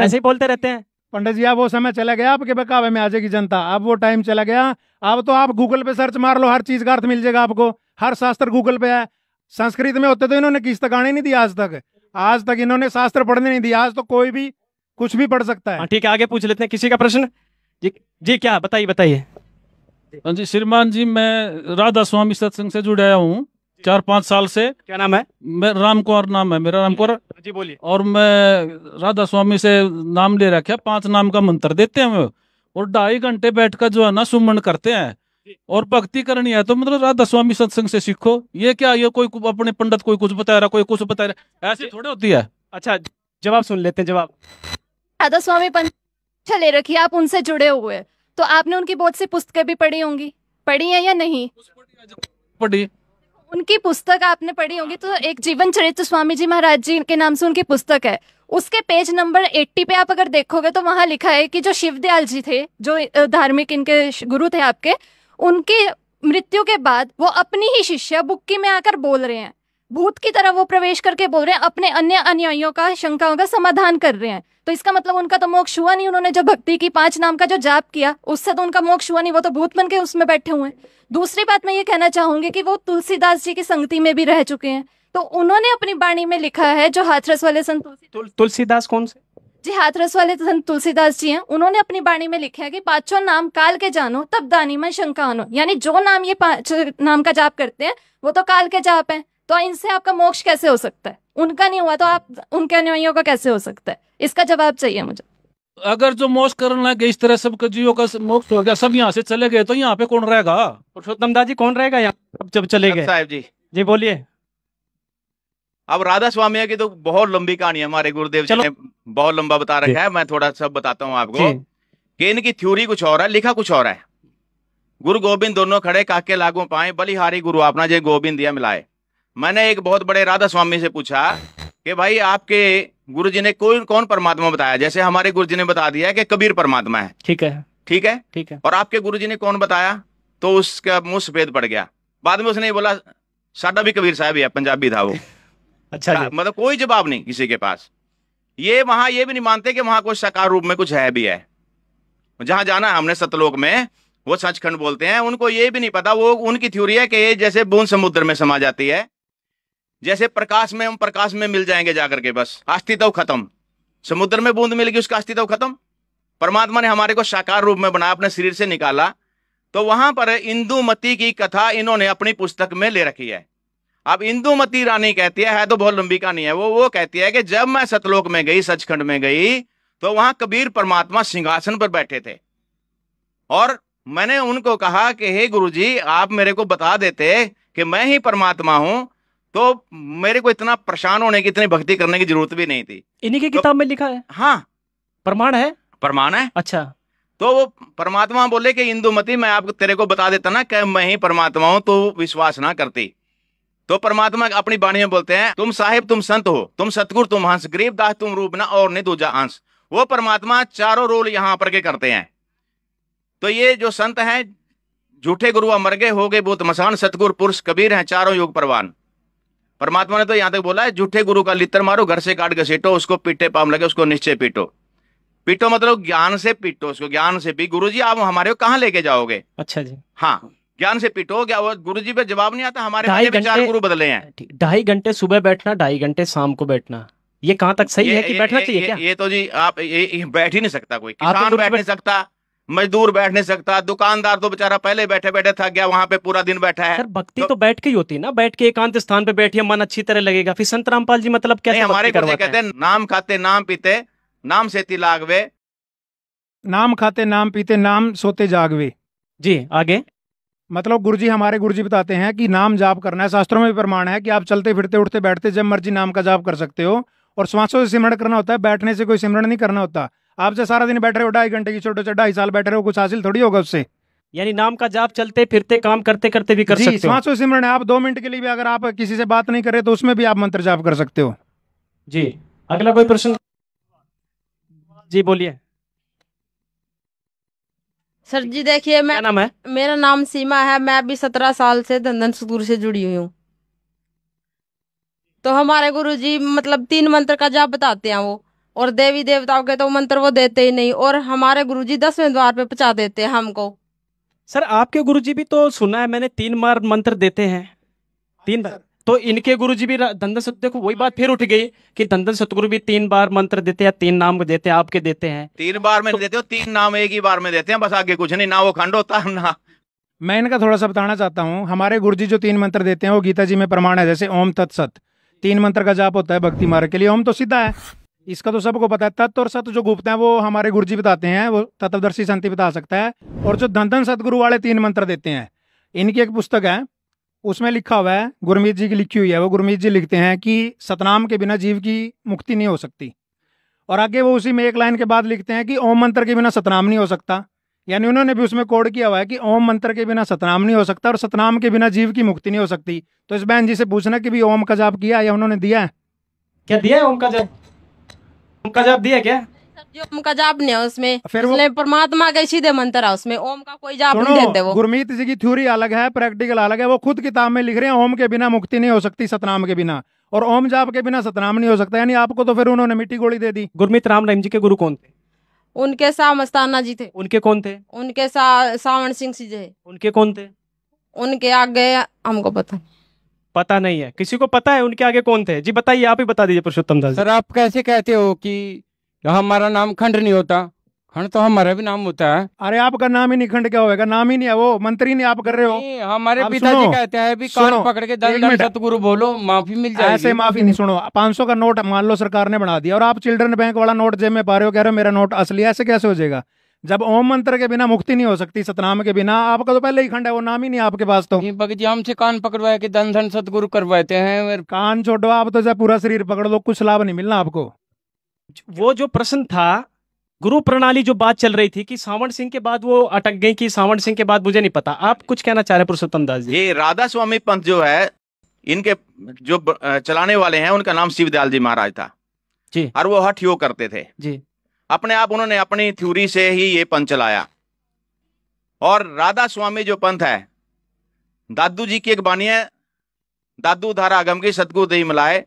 ऐसे ही बोलते रहते हैं। पंडित जी अब वो समय चला गया, आपके बहकावे में आ जाएगी जनता। अब वो टाइम चला गया। अब तो आप गूगल पे सर्च मार लो, हर चीज का अर्थ मिल जाएगा आपको। हर शास्त्र गूगल पे है। संस्कृत में होते तो इन्होंने किस तक आने नहीं दिया आज तक। आज तक इन्होंने शास्त्र पढ़ने नहीं दिया। आज तो कोई भी कुछ भी पढ़ सकता है। हाँ ठीक है, आगे पूछ लेते हैं किसी का प्रश्न। जी क्या बताइए बताइए। हाँ जी श्रीमान जी, मैं राधा स्वामी सत्संग से जुड़ा हूँ 4-5 साल से। क्या नाम है? मैं राम कुमार नाम है मेरा, राम कुमार जी बोलिए। और मैं राधा स्वामी से नाम ले रखा, 5 नाम का मंत्र देते हैं हमें, और 2.5 घंटे बैठकर जो है ना सुमन करते हैं और भक्ति करनी है तो मतलब राधा स्वामी सत्संग से सीखो। ये क्या, ये कोई अपने पंडित कोई कुछ बता रहा, कोई कुछ बता रहा, ऐसे थोड़े होती है। अच्छा जवाब सुन लेते हैं। जवाब, राधा स्वामी पंच ले रखी है, आप उनसे जुड़े हुए हैं, तो आपने उनकी बहुत सी पुस्तकें भी पढ़ी होंगी, पढ़ी है या नहीं? पढ़ी। उनकी पुस्तक आपने पढ़ी होगी, तो एक जीवन चरित्र स्वामी जी महाराज जी के नाम से उनकी पुस्तक है। उसके पेज नंबर 80 पे आप अगर देखोगे तो वहां लिखा है कि जो शिवदयाल जी थे, जो धार्मिक इनके गुरु थे आपके, उनकी मृत्यु के बाद वो अपनी ही शिष्या बुक्की में आकर बोल रहे हैं, भूत की तरह वो प्रवेश करके बोल रहे हैं, अपने अन्य अनुयायियों का शंकाओं का समाधान कर रहे हैं। तो इसका मतलब उनका तो मोक्ष हुआ नहीं। उन्होंने जो भक्ति की 5 नाम का जो जाप किया उससे तो उनका मोक्ष हुआ नहीं, वो तो भूत बन के उसमें बैठे हुए हैं। दूसरी बात मैं ये कहना चाहूंगी कि वो तुलसीदास जी की संगति में भी रह चुके हैं, तो उन्होंने अपनी वाणी में लिखा है, जो हाथरस वाले संत तुलसीदास कौन से? जी हाथरस वाले संत तुलसीदास जी हैं, उन्होंने अपनी वाणी में लिखा है कि 5 नाम काल के जानो तब दानी में शंका आनो। यानी जो नाम ये 5 नाम का जाप करते हैं वो तो काल के जाप हैं, तो इनसे आपका मोक्ष कैसे हो सकता है? उनका नहीं हुआ तो आप उनके अनुयायियों का कैसे हो सकता है? इसका जवाब चाहिए मुझे। अगर जो मोक्ष करने लगे इस तरह सबके जीवों का मोक्ष हो गया, सब यहाँ से चले गए, तो यहाँ पे कौन रहेगा? पुरुषोत्तम दास जी कौन रहेगा यहाँ जब चले गए? साहब जी जी बोलिए। अब राधा स्वामी की तो बहुत लंबी कहानी है, हमारे गुरुदेव जी ने बहुत लंबा बता रखा है। मैं थोड़ा सा बताता हूँ आपको कि इनकी थ्योरी कुछ और है, लिखा कुछ और है। गुरु गोविंद दोनों खड़े, काके लागू पाए, बलिहारी गुरु आपना जे गोविंद दिया मिलाए। मैंने एक बहुत बड़े राधा स्वामी से पूछा कि भाई आपके गुरु जी ने कौन परमात्मा बताया? जैसे हमारे गुरु जी ने बता दिया है कि कबीर परमात्मा है। ठीक है ठीक है ठीक है। और आपके गुरु जी ने कौन बताया? तो उसका मुंह सफेद पड़ गया। बाद में उसने बोला साडा भी कबीर साहब ही है, पंजाबी था वो। अच्छा जी। मतलब कोई जवाब नहीं किसी के पास। ये वहां ये भी नहीं मानते कि वहां कुछ साकार रूप में कुछ है भी है। जहां जाना है हमने सतलोक में, वो सचखंड बोलते हैं, उनको ये भी नहीं पता। वो उनकी थ्योरी है कि ये जैसे बूंद समुद्र में समा जाती है, जैसे प्रकाश में हम प्रकाश में मिल जाएंगे जाकर के, बस अस्तित्व खत्म। समुद्र में बूंद मिल गई, उसका अस्तित्व खत्म। परमात्मा ने हमारे को साकार रूप में बनाया, अपने शरीर से निकाला। तो वहां पर इंदुमती की कथा इन्होंने अपनी पुस्तक में ले रखी है। अब इंदुमती रानी कहती है तो बहुत लंबी कहानी है। वो कहती है कि जब मैं सतलोक में गई, सचखंड में गई, तो वहां कबीर परमात्मा सिंहासन पर बैठे थे और मैंने उनको कहा कि हे गुरुजी, आप मेरे को बता देते कि मैं ही परमात्मा हूं तो मेरे को इतना परेशान होने की, इतनी भक्ति करने की जरूरत भी नहीं थी। इन्हीं की किताब में लिखा है? हाँ प्रमाण है? प्रमाण है। अच्छा। तो वो परमात्मा बोले कि इंदुमती मैं आपको तेरे को बता देता ना कि मैं ही परमात्मा हूं, तो विश्वास ना करती। तो परमात्मा अपनी वाणी में बोलते हैं, तुम साहिब तुम संत हो, तुम सतगुरु तुम हंस, गरीब दास तुम रूप ना और नहीं दूजा अंश। वो परमात्मा चारों रोल यहाँ पर के करते हैं। तो ये जो संत हैं, झूठे गुरु अमर गए हो गए भूत मसान, सतगुरु पुरुष कबीर हैं चारों युग परवान। परमात्मा ने तो यहाँ तक बोला है, झूठे गुरु का लित्र मारो, घर से काट घसीटो, उसको पीटे पाम लगे, उसको निश्चय पीटो। पीटो मतलब ज्ञान से पीटो उसको, ज्ञान से भी। गुरुजी आप हमारे को कहाँ लेके जाओगे? अच्छा जी। हाँ, ज्ञान से पीटो। क्या वो गुरुजी पे जवाब नहीं आता? हमारे 4 गुरु बदले हैं। 2.5 घंटे सुबह बैठना, 2.5 घंटे शाम को बैठना, ये कहाँ तक सही है कि बैठना चाहिए क्या? ये तो जी आप ये बैठ ही नहीं सकता कोई। किसान बैठ नहीं सकता, मजदूर बैठ नहीं सकता, दुकानदार तो बेचारा पहले बैठे बैठे थक गया, वहां पे पूरा दिन बैठा है। सर भक्ति तो बैठ के ही होती है ना, बैठ के एकांत स्थान पे बैठिए, मन अच्छी तरह लगेगा। फिर संत रामपाल जी मतलब कैसे हमारे भक्ति करवाते हैं? कहते हैं नाम खाते नाम पीते, नाम से तिलागवे, नाम खाते नाम पीते नाम सोते जागवे। जी आगे। मतलब गुरुजी हमारे गुरुजी बताते हैं कि नाम जाप करना है, शास्त्रों में भी प्रमाण है कि आप चलते फिरते उठते बैठते जब मर्जी नाम का जाप कर सकते हो, और श्वासों से सिमरण करना होता है, बैठने से कोई सिमरण नहीं करना होता। आपसे सारा दिन बैठ रहे हो 2.5 घंटे की छोटे से 2.5 साल बैठे रहो, कुछ हासिल थोड़ी होगा उससे। यानी नाम का जाप चलते फिरते काम करते करते भी कर जी, सकते हो। श्वासों से सिमरण है। आप 2 मिनट के लिए भी अगर आप किसी से बात नहीं कर रहे तो उसमें भी आप मंत्र जाप कर सकते हो। जी अगला कोई प्रश्न? जी बोलिए। सर जी देखिए, मैं, क्या नाम है? मेरा नाम सीमा है। मैं अभी 17 साल से धन सतगुरु से जुड़ी हुई हूँ। तो हमारे गुरु जी मतलब 3 मंत्र का जाप बताते हैं वो, और देवी देवताओं के तो मंत्र वो देते ही नहीं, और हमारे गुरु जी 10वें द्वार पे पहुंचा देते हैं हमको। सर आपके गुरुजी भी तो सुना है मैंने 3 बार मंत्र देते हैं, 3 बार। तो इनके गुरुजी भी दंदन सत, देखो वही बात फिर उठ गई कि दंदन सतगुरु भी 3 बार मंत्र देते हैं, 3 नाम देते हैं, आपके देते हैं 3 बार में देते हो, 3 नाम एक ही बार में देते हैं, बस आगे कुछ नहीं, ना वो खंड होता है ना। मैं इनका थोड़ा सा बताना चाहता हूँ। हमारे गुरुजी जो 3 मंत्र देते हैं वो गीता जी में प्रमाण है, जैसे ओम तत्सत 3 मंत्र का जाप होता है भक्ति मार्ग के लिए। ओम तो सीधा है, इसका तो सबको पता है। तत्व और सत जो गुप्त है वो हमारे गुरुजी बताते हैं, वो तत्वदर्शी संत बता सकता है। और जो धन सतगुरु वाले 3 मंत्र देते हैं, इनकी एक पुस्तक है, उसमें लिखा हुआ है, गुरमीत जी की लिखी हुई है। वो गुरमीत जी लिखते हैं कि सतनाम के बिना जीव की मुक्ति नहीं हो सकती। और आगे वो उसी में एक लाइन के बाद लिखते हैं कि ओम मंत्र के बिना सतनाम नहीं हो सकता। यानी उन्होंने भी उसमें कोड किया हुआ है कि ओम मंत्र के बिना सतनाम नहीं हो सकता और सतनाम के बिना जीव की मुक्ति नहीं हो सकती। तो इस बहन जी से पूछना कि भी ओम का जाप किया या उन्होंने दिया है? क्या दिया है ओम का जाप? ओम का जाप दिया क्या? जो ओम का जाप नहीं है उसमें, फिर वो इसलिए परमात्मा के सीधे मंत्र है उसमें, ओम का कोई जाप नहीं देते वो। गुरमीत जी की थ्योरी अलग है, प्रैक्टिकल अलग है। वो खुद किताब में लिख रहे हैं ओम के बिना मुक्ति नहीं हो सकती सतनाम के बिना, और ओम जाप के बिना सतनाम नहीं हो सकता। यानी आपको तो फिर उन्होंने मिट्टी गोली दे दी। गुरमीत राम रहीम जी के गुरु कौन थे? उनके साथ मस्ताना जी थे। उनके कौन थे? उनके साथ सावण सिंह जी थे। उनके कौन थे? उनके आगे हमको पता नहीं है। किसी को पता है उनके आगे कौन थे? जी बताइए, आप ही बता दीजिए पुरुषोत्तम दास। सर आप कैसे कहते हो कि हमारा नाम खंड नहीं होता? खंड तो हमारा भी नाम होता है। अरे आपका नाम ही नहीं खंड क्या होगा? नाम ही नहीं है, वो मंत्री नहीं आप कर रहे हो। हमारे पिताजी कहते हैं भी कान पकड़ के दंड सतगुरु बोलो, माफी मिल जाएगी। ऐसे माफी नहीं। सुनो, 500 का नोट मान लो सरकार ने बना दिया और आप चिल्ड्रन बैंक वाला नोट जेब में पा रहे हो, कह रहे हो मेरा नोट असली। ऐसे कैसे हो जाएगा? जब ओम मंत्र के बिना मुक्ति नहीं हो सकती सतनाम के बिना, आपका तो पहले ही खंड है, वो नाम ही नहीं आपके पास। तो भगत जी हमसे कान पकड़वाए के धन सतगुरु करवाते हैं। कान छोड़ो आप, तो जब पूरा शरीर पकड़ लो कुछ लाभ नहीं मिलना आपको। वो जो प्रश्न था गुरु प्रणाली, जो बात चल रही थी कि सावण सिंह के बाद वो अटक गई, कि सावण सिंह के बाद मुझे नहीं पता, आप कुछ कहना चाह रहे हैं पुरुषोत्तम दास जी? ये राधा स्वामी पंथ जो है, इनके जो चलाने वाले हैं उनका नाम शिवदयाल जी महाराज था जी, और वो हठ योग करते थे जी। अपने आप उन्होंने अपनी थ्योरी से ही ये पंथ चलाया। और राधा स्वामी जो पंथ है, दादू जी की एक बानी है, दादू धारा आगम की सतगुरु दही मिलाए,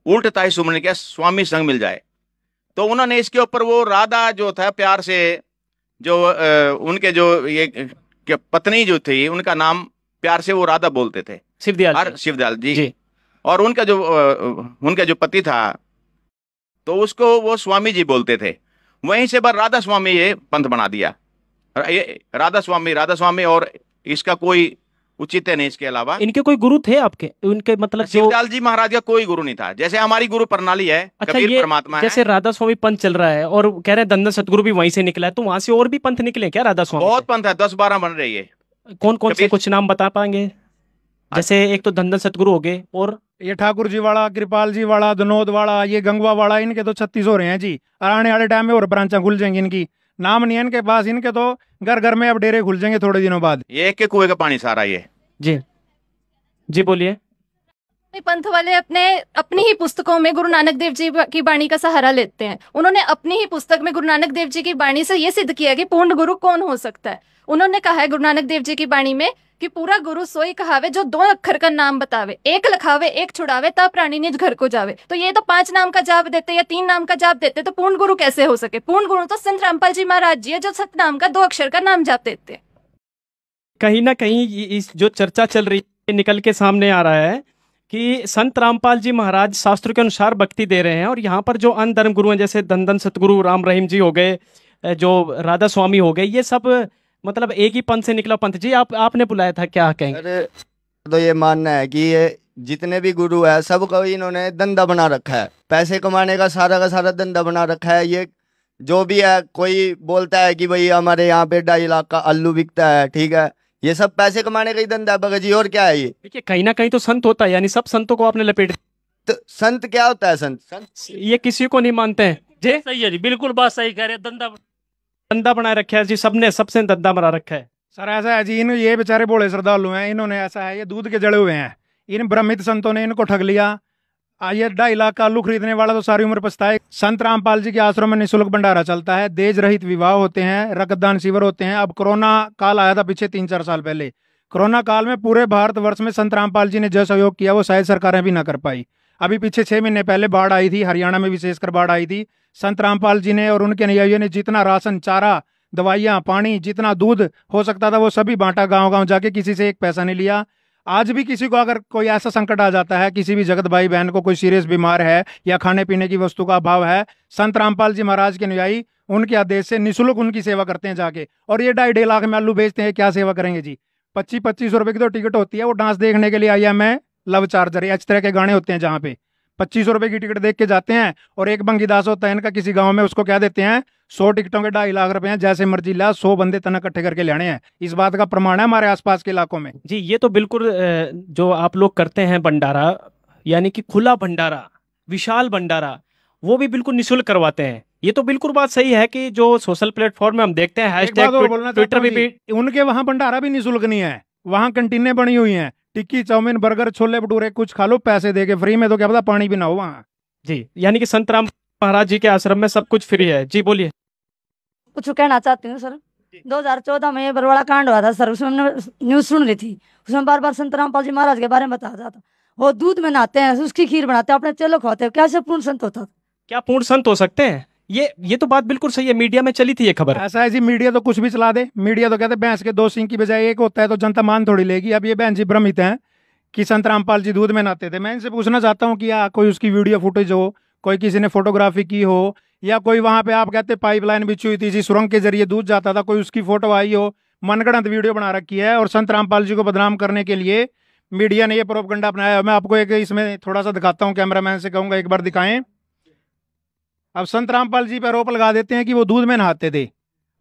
उल्ट ताई सुमन के स्वामी संग मिल जाए। तो उन्होंने इसके ऊपर वो राधा जो था प्यार से जो उनके जो ये पत्नी जो थी उनका नाम प्यार से वो राधा बोलते थे, शिवदयाल जी। और उनका जो पति था तो उसको वो स्वामी जी बोलते थे। वहीं से पर राधा स्वामी ये पंथ बना दिया। ये राधा स्वामी और इसका कोई उचित है नहीं। इसके अलावा इनके कोई गुरु थे आपके? उनके मतलब शिवदयाल जी महाराज का कोई गुरु नहीं था। जैसे हमारी गुरु प्रणाली है, अच्छा, कबीर ये परमात्मा जैसे राधा स्वामी पंथ चल रहा है और कह रहे हैं दंदन सतगुरु भी वहीं से निकला है, तो वहां से और भी पंथ निकले क्या राधा स्वामी? बहुत पंथ है, 10-12 बन रही है। कौन कौन से कुछ नाम बता पाएंगे? जैसे एक तो दंदन सतगुरु हो गए, और ये ठाकुर जी वाला, कृपाल जी वाला, धनोद वाला, ये गंगवा वाला, इनके तो 36 हो रहे हैं जी। आने वाले टाइम में और ब्रांचा खुल जाएंगी इनकी। नाम नहीं है इनके पास, इनके तो घर घर में अब डेरे खुल जाएंगे थोड़े दिनों बाद। ये एक के कुएं का पानी सारा ये। जी बोलिए। पंथ वाले अपनी ही पुस्तकों में गुरु नानक देव जी की वाणी का सहारा लेते हैं। उन्होंने अपनी ही पुस्तक में गुरु नानक देव जी की वाणी से ये सिद्ध किया कि पूर्ण गुरु कौन हो सकता है। उन्होंने कहा है गुरु नानक देव जी की वाणी में कि पूरा गुरु सोई कहावे जो 2 अक्षर का नाम बतावे, एक लखावे एक छुड़ावे ता प्राणी निज घर को जावे। तो ये तो 5 नाम का जाप देते या 3 नाम का जाप देते, तो पूर्ण गुरु कैसे हो सके? पूर्ण गुरु तो संत रामपाल जी महाराज जी है जो सतनाम का 2 अक्षर का नाम जाप देते हैं। कहीं ना कहीं इस जो चर्चा चल रही है निकल के सामने आ रहा है कि संत रामपाल जी महाराज शास्त्र के अनुसार भक्ति दे रहे हैं, और यहाँ पर जो अन्य धर्म गुरु हैं जैसे दंदन सतगुरु राम रहीम जी हो गए, जो राधा स्वामी हो गए, ये सब मतलब एक ही पंथ से निकला पंथ। जी आपने बुलाया था, क्या कहेंगे? अरे तो ये मानना है कि ये जितने भी गुरु है सबको इन्होंने धंधा बना रखा है, पैसे कमाने का सारा धंधा बना रखा है। ये जो भी है, कोई बोलता है कि भाई हमारे यहाँ पे 2.5 लाख का आलू बिकता है, ठीक है, ये सब पैसे कमाने का ही धंधा है भगत जी, और क्या है ये? देखिए कहीं ना कहीं तो संत होता है, यानी सब संतों को आपने लपेट तो संत क्या होता है? संत ये किसी को नहीं मानते हैं जी। सही है जी, बिल्कुल बात सही कह रहे हैं। धंधा बनाए रखा है जी सबने, सबसे धंधा बना रखा है। सर ऐसा है जी, इन ये बेचारे बोले श्रद्धालु हैं, इन्होंने ऐसा है, ये दूध के जड़े हुए हैं, इन भ्रमित संतों ने इनको ठग लिया। ये 2.5 लाख का आलू खरीदने वाला तो सारी उम्र पछताए। संत रामपाल जी के आश्रम में निःशुल्क भंडारा चलता है, देज रहित विवाह होते हैं, रक्तदान शिविर होते हैं। अब कोरोना काल आया था पीछे 3-4 साल पहले, कोरोना काल में पूरे भारतवर्ष में संत रामपाल जी ने जो सहयोग किया वो शायद सरकारें भी ना कर पाई। अभी पीछे 6 महीने पहले बाढ़ आई थी, हरियाणा में विशेषकर बाढ़ आई थी। संत रामपाल जी ने और उनके अनुयायियों ने जितना राशन, चारा, दवाइयाँ, पानी, जितना दूध हो सकता था वो सभी बांटा, गांव गांव जाके, किसी से एक पैसा नहीं लिया। आज भी किसी को अगर कोई ऐसा संकट आ जाता है, किसी भी जगत भाई बहन को कोई सीरियस बीमार है या खाने पीने की वस्तु का अभाव है, संत रामपाल जी महाराज के अनुयायी उनके आदेश से निःशुल्क उनकी सेवा करते हैं जाके। और ये 2.5 लाख में आलू बेचते हैं, क्या सेवा करेंगे जी? 25-25 रुपए की तो टिकट होती है। वो डांस देखने के लिए आई है मैं लव चार्जर, इस तरह के गाने होते हैं जहाँ पे 25 रुपए की टिकट देख के जाते हैं। और एक बंगीदास होता है इनका किसी गांव में, उसको कह देते हैं 100 टिकटों के 2.5 लाख रुपए हैं, जैसे मर्जी ला, 100 बंदे तना इकट्ठे करके लाने हैं। इस बात का प्रमाण है हमारे आसपास के इलाकों में जी। ये तो बिल्कुल जो आप लोग करते हैं भंडारा, यानी कि खुला भंडारा, विशाल भंडारा, वो भी बिल्कुल निःशुल्क करवाते हैं। ये तो बिल्कुल बात सही है कि जो सोशल प्लेटफॉर्म में हम देखते हैं, हैशटैग ट्विटर पे भी, उनके वहां भंडारा भी निःशुल्क नहीं है, वहां कंटीनें बनी हुई हैं, टिक्की, चाउमीन, बर्गर, छोले भटूरे कुछ खा लो पैसे देके फ्री में, तो क्या पता पानी भी ना हो वहाँ जी। यानी कि संत राम महाराज जी के आश्रम में सब कुछ फ्री है जी। बोलिए। कुछ कहना चाहती हूँ सर। 2014 में ये बरवाड़ा कांड हुआ था सर, उसमें हमने न्यूज़ सुन रही थी, उसमें बार बार संत रामपाल जी महाराज के बारे में बताया जाता। वो दूध में नहाते हैं, उसकी खीर बनाते हैं, अपने चेलों खाते हैं, क्या से पूर्ण संत होता? क्या पूर्ण संत हो सकते हैं? ये तो बात बिल्कुल सही है, मीडिया में चली थी ये खबर। ऐसा है जी, मीडिया तो कुछ भी चला दे। मीडिया तो कहते हैं भैंस के 2 सींग की बजाय एक होता है, तो जनता मान थोड़ी लेगी। अब ये बहन जी भ्रमित हैं कि संत रामपाल जी दूध में नहाते थे। मैं इनसे पूछना चाहता हूँ कि कोई उसकी वीडियो फुटेज हो, कोई किसी ने फोटोग्राफी की हो, या कोई वहां पे आप कहते पाइपलाइन बिछी हुई थी जी, सुरंग के जरिए दूध जाता था, कोई उसकी फोटो आई हो? मनगढ़ंत वीडियो बना रखी है और संत रामपाल जी को बदनाम करने के लिए मीडिया ने ये प्रोपगंडा अपनाया। मैं आपको एक इसमें थोड़ा सा दिखाता हूँ, कैमरामैन से कहूंगा एक बार दिखाएं। अब संत रामपाल जी पर आरोप लगा देते हैं कि वो दूध में नहाते थे।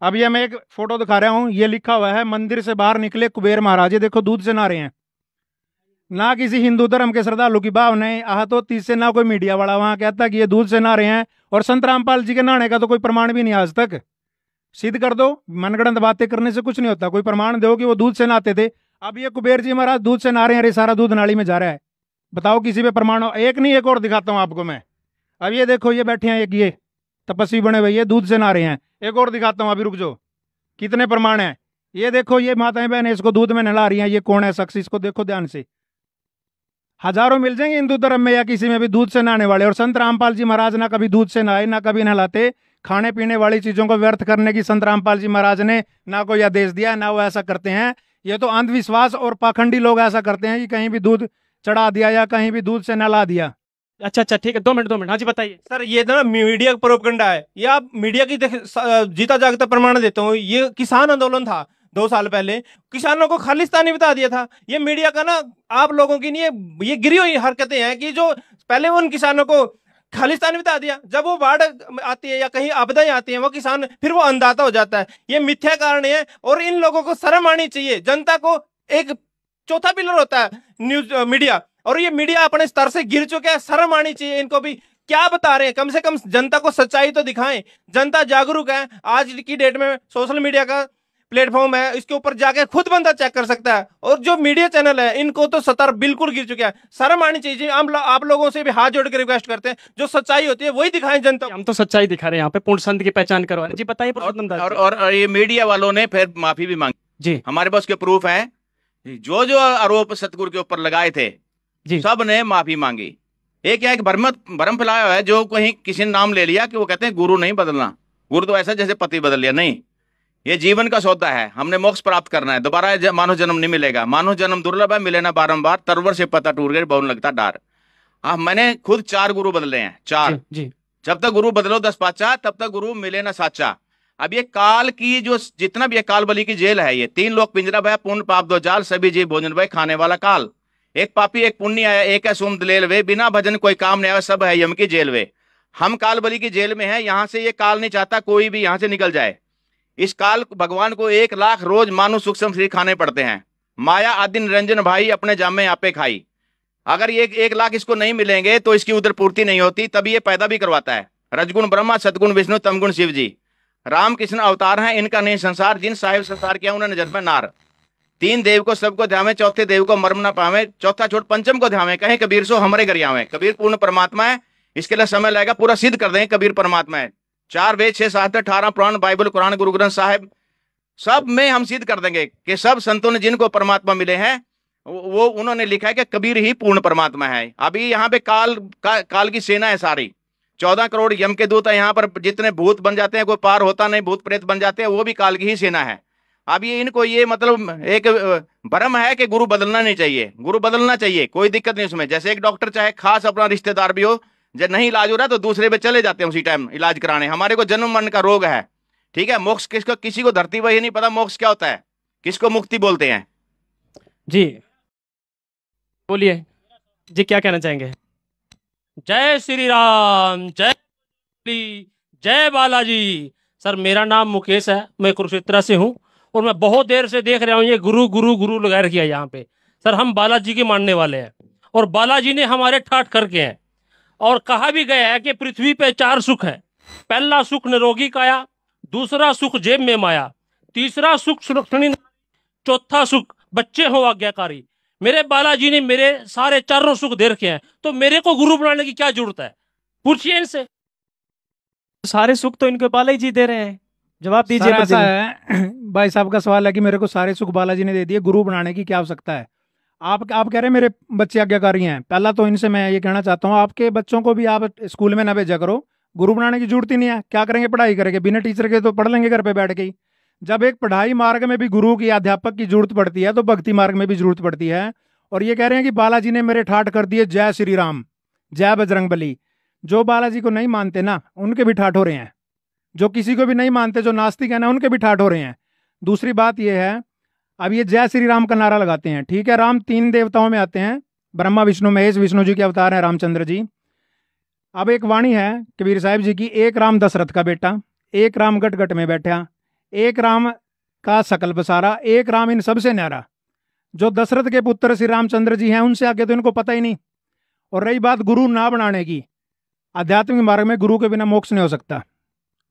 अब ये मैं एक फोटो दिखा रहा हूँ, ये लिखा हुआ है मंदिर से बाहर निकले कुबेर महाराज, ये देखो दूध से नहा रहे हैं। ना किसी हिंदू धर्म के श्रद्धालु की भाव नहीं आहत होती इससे, ना कोई मीडिया वाला वहां कहता कि ये दूध से नहा रहे हैं। और संत रामपाल जी के नहाने का तो कोई प्रमाण भी नहीं आज तक। सिद्ध कर दो, मनगढ़ंत बातें करने से कुछ नहीं होता, कोई प्रमाण दो कि वो दूध से नहाते थे। अब ये कुबेर जी महाराज दूध से नहा रहे हैं, अरे सारा दूध नाली में जा रहा है, बताओ किसी पे प्रमाण हो? एक नहीं, एक और दिखाता हूँ आपको मैं। अब ये देखो, ये बैठे हैं, एक ये तपस्वी बने हुए, ये दूध से नहा रहे हैं। एक और दिखाता हूँ, अभी रुक जाओ, कितने प्रमाण है। ये देखो, ये माताएं बहनें इसको दूध में नहला रही हैं। ये कौन है शख्स, इसको देखो ध्यान से। हजारों मिल जाएंगे हिंदू धर्म में या किसी में भी दूध से नहाने वाले। और संत रामपाल जी महाराज ना कभी दूध से नहाए, ना कभी नहलाते। खाने पीने वाली चीजों को व्यर्थ करने की संत रामपाल जी महाराज ने ना कोई आदेश दिया, ना वो ऐसा करते हैं। ये तो अंधविश्वास और पाखंडी लोग ऐसा करते हैं कि कहीं भी दूध चढ़ा दिया या कहीं भी दूध से नहला दिया। अच्छा ठीक है, 2 मिनट। हाँ जी बताइए सर। ये ना मीडिया का प्रोपगंडा है, ये आप मीडिया की जीता जागता प्रमाण देता हूँ। ये किसान आंदोलन था 2 साल पहले, किसानों को खालिस्तानी बता दिया था। ये मीडिया का ना आप लोगों की नहीं, ये गिरी हुई हरकतें हैं कि जो पहले उन किसानों को खालिस्तानी बता दिया, जब वो बाढ़ आती है या कहीं आपदाएं आती हैं, वो किसान फिर वो अंधाता हो जाता है। ये मिथ्या कारण है और इन लोगों को शर्म आनी चाहिए। जनता को एक चौथा पिलर होता है न्यूज मीडिया, और ये मीडिया अपने स्तर से गिर चुका है। शर्म आनी चाहिए इनको भी। क्या बता रहे हैं, कम से कम जनता को सच्चाई तो दिखाएं। जनता जागरूक है, आज की डेट में सोशल मीडिया का प्लेटफॉर्म है, इसके ऊपर जाके खुद बंदा चेक कर सकता है। और जो मीडिया चैनल है इनको तो सतर बिल्कुल गिर चुका है। शर्म आनी चाहिए। हम आप लोगों से भी हाथ जोड़ के रिक्वेस्ट करते हैं, जो सच्चाई होती है वही दिखाएं जनता। हम तो सच्चाई दिखा रहे हैं यहाँ पे, पूर्ण संत की पहचान करवा रहे हैं जी। बताइए। और ये मीडिया वालों ने फिर माफी भी मांगी जी। हमारे पास के प्रूफ है, जो आरोप सतगुरु के ऊपर लगाए थे सब ने माफी मांगी। एक क्या भरम फैलाया है, जो कहीं किसी ने नाम ले लिया कि वो कहते हैं गुरु नहीं बदलना, गुरु तो ऐसा जैसे पति बदल लिया। नहीं, ये जीवन का सौदा है, हमने मोक्ष प्राप्त करना है। दोबारा मानव जन्म नहीं मिलेगा, मानव जन्म दुर्लभ है, मिले ना बारंबार। तरवर से पता टूट गए, बहुन लगता डार। मैंने खुद 4 गुरु बदले हैं, 4 जी। जब तक गुरु बदलो 10 पाचा, तब तक गुरु मिले ना साचा। अब ये काल की जो जितना भी काल बली की जेल है, ये 3 लोग पिंजरा भय, पुण्य पाप 2 जाल, सभी जीव भोजन भय, खाने वाला काल। एक पापी एक पुण्य आया, एक है सुम दलेल वे, बिना भजन कोई काम नहीं आया, सब है यम की जेल वे। हम काल बलि की जेल में हैं, यहाँ से ये काल नहीं चाहता कोई भी यहाँ से निकल जाए। इस काल भगवान को 1 लाख रोज मानो सूक्ष्म शरीर खाने पड़ते हैं। माया आदि निरंजन भाई अपने जामे आपे खाई। अगर ये 1 लाख इसको नहीं मिलेंगे तो इसकी उधर पूर्ति नहीं होती, तभी ये पैदा भी करवाता है। रजगुण ब्रह्मा, सतगुण विष्णु, तमगुण शिव जी। राम कृष्ण अवतार हैं, इनका नहीं संसार। जिन साहिब संसार किया उन्हें नजर में नार। 3 देव को सबको ध्यावे, चौथे देव को मर्म न पावे। चौथा छोट पंचम को ध्यावे, कहे कबीर सो हमरे गरियावे। कबीर पूर्ण परमात्मा है, इसके लिए समय लगेगा, पूरा सिद्ध कर देंगे कबीर परमात्मा है। 4 वेद 6 शास्त्र 18 पुराण बाइबल कुरान गुरु ग्रंथ साहिब सब में हम सिद्ध कर देंगे कि सब संतों ने जिनको परमात्मा मिले हैं वो उन्होंने लिखा है कि कबीर ही पूर्ण परमात्मा है। अभी यहाँ पे काल की सेना है सारी। 14 करोड़ यम के दूत है यहाँ पर। जितने भूत बन जाते हैं, कोई पार होता नहीं, भूत प्रेत बन जाते हैं, वो भी काल की ही सेना है। अब ये इनको ये मतलब एक भ्रम है कि गुरु बदलना नहीं चाहिए। गुरु बदलना चाहिए, कोई दिक्कत नहीं उसमें। जैसे एक डॉक्टर चाहे खास अपना रिश्तेदार भी हो, जब नहीं इलाज हो रहा तो दूसरे पे चले जाते हैं उसी टाइम इलाज कराने। हमारे को जन्म मरण का रोग है, ठीक है। मोक्ष किसको, किसी को धरती वही नहीं पता मोक्ष क्या होता है, किसको मुक्ति बोलते हैं। जी बोलिए जी, क्या कहना चाहेंगे? जय श्री राम, जय बालाजी। सर मेरा नाम मुकेश है, मैं कुरुक्षेत्र से हूँ और मैं बहुत देर से देख रहा हूँ ये गुरु गुरु गुरु लगा रखी है यहाँ पे। सर हम बालाजी के मानने वाले हैं और बालाजी ने हमारे ठाठ करके हैं। और कहा भी गया है कि पृथ्वी पे 4 सुख है। पहला सुख निरोगी काया, दूसरा सुख जेब में माया, तीसरा सुख सुलक्षणी, चौथा सुख बच्चे हो आज्ञाकारी। मेरे बालाजी ने मेरे सारे 4 सुख दे रखे हैं, तो मेरे को गुरु बनाने की क्या जरूरत है? पूछिए इनसे। सारे सुख तो इनके बालाजी जी दे रहे हैं, जवाब दीजिए। ऐसा है भाई साहब का सवाल है कि मेरे को सारे सुख बालाजी ने दे दिए, गुरु बनाने की क्या आवश्यकता है? आप कह रहे हैं मेरे बच्चे आज्ञाकारी हैं। पहला तो इनसे मैं ये कहना चाहता हूँ, आपके बच्चों को भी आप स्कूल में ना भेजा करो, गुरु बनाने की जरूरत ही नहीं है। क्या करेंगे? पढ़ाई करेंगे, बिना टीचर के तो पढ़ लेंगे घर पे बैठ के ही। जब एक पढ़ाई मार्ग में भी गुरु की, अध्यापक की जरूरत पड़ती है, तो भक्ति मार्ग में भी जरूरत पड़ती है। और ये कह रहे हैं कि बालाजी ने मेरे ठाठ कर दिए, जय श्री राम, जय बजरंग बली। जो बालाजी को नहीं मानते ना, उनके भी ठाठ हो रहे हैं। जो किसी को भी नहीं मानते, जो नास्तिक है ना, उनके भी ठाठ हो रहे हैं। दूसरी बात यह है, अब ये जय श्री राम का नारा लगाते हैं, ठीक है। राम 3 देवताओं में आते हैं, ब्रह्मा विष्णु महेश। विष्णु जी के अवतार हैं रामचंद्र जी। अब एक वाणी है कबीर साहिब जी की, एक राम दशरथ का बेटा, एक राम गट गट में बैठा, एक राम का सकल बसारा, एक राम इन सबसे न्यारा। जो दशरथ के पुत्र श्री रामचंद्र जी हैं, उनसे आगे तो इनको पता ही नहीं। और रही बात गुरु ना बनाने की, आध्यात्मिक मार्ग में गुरु के बिना मोक्ष नहीं हो सकता।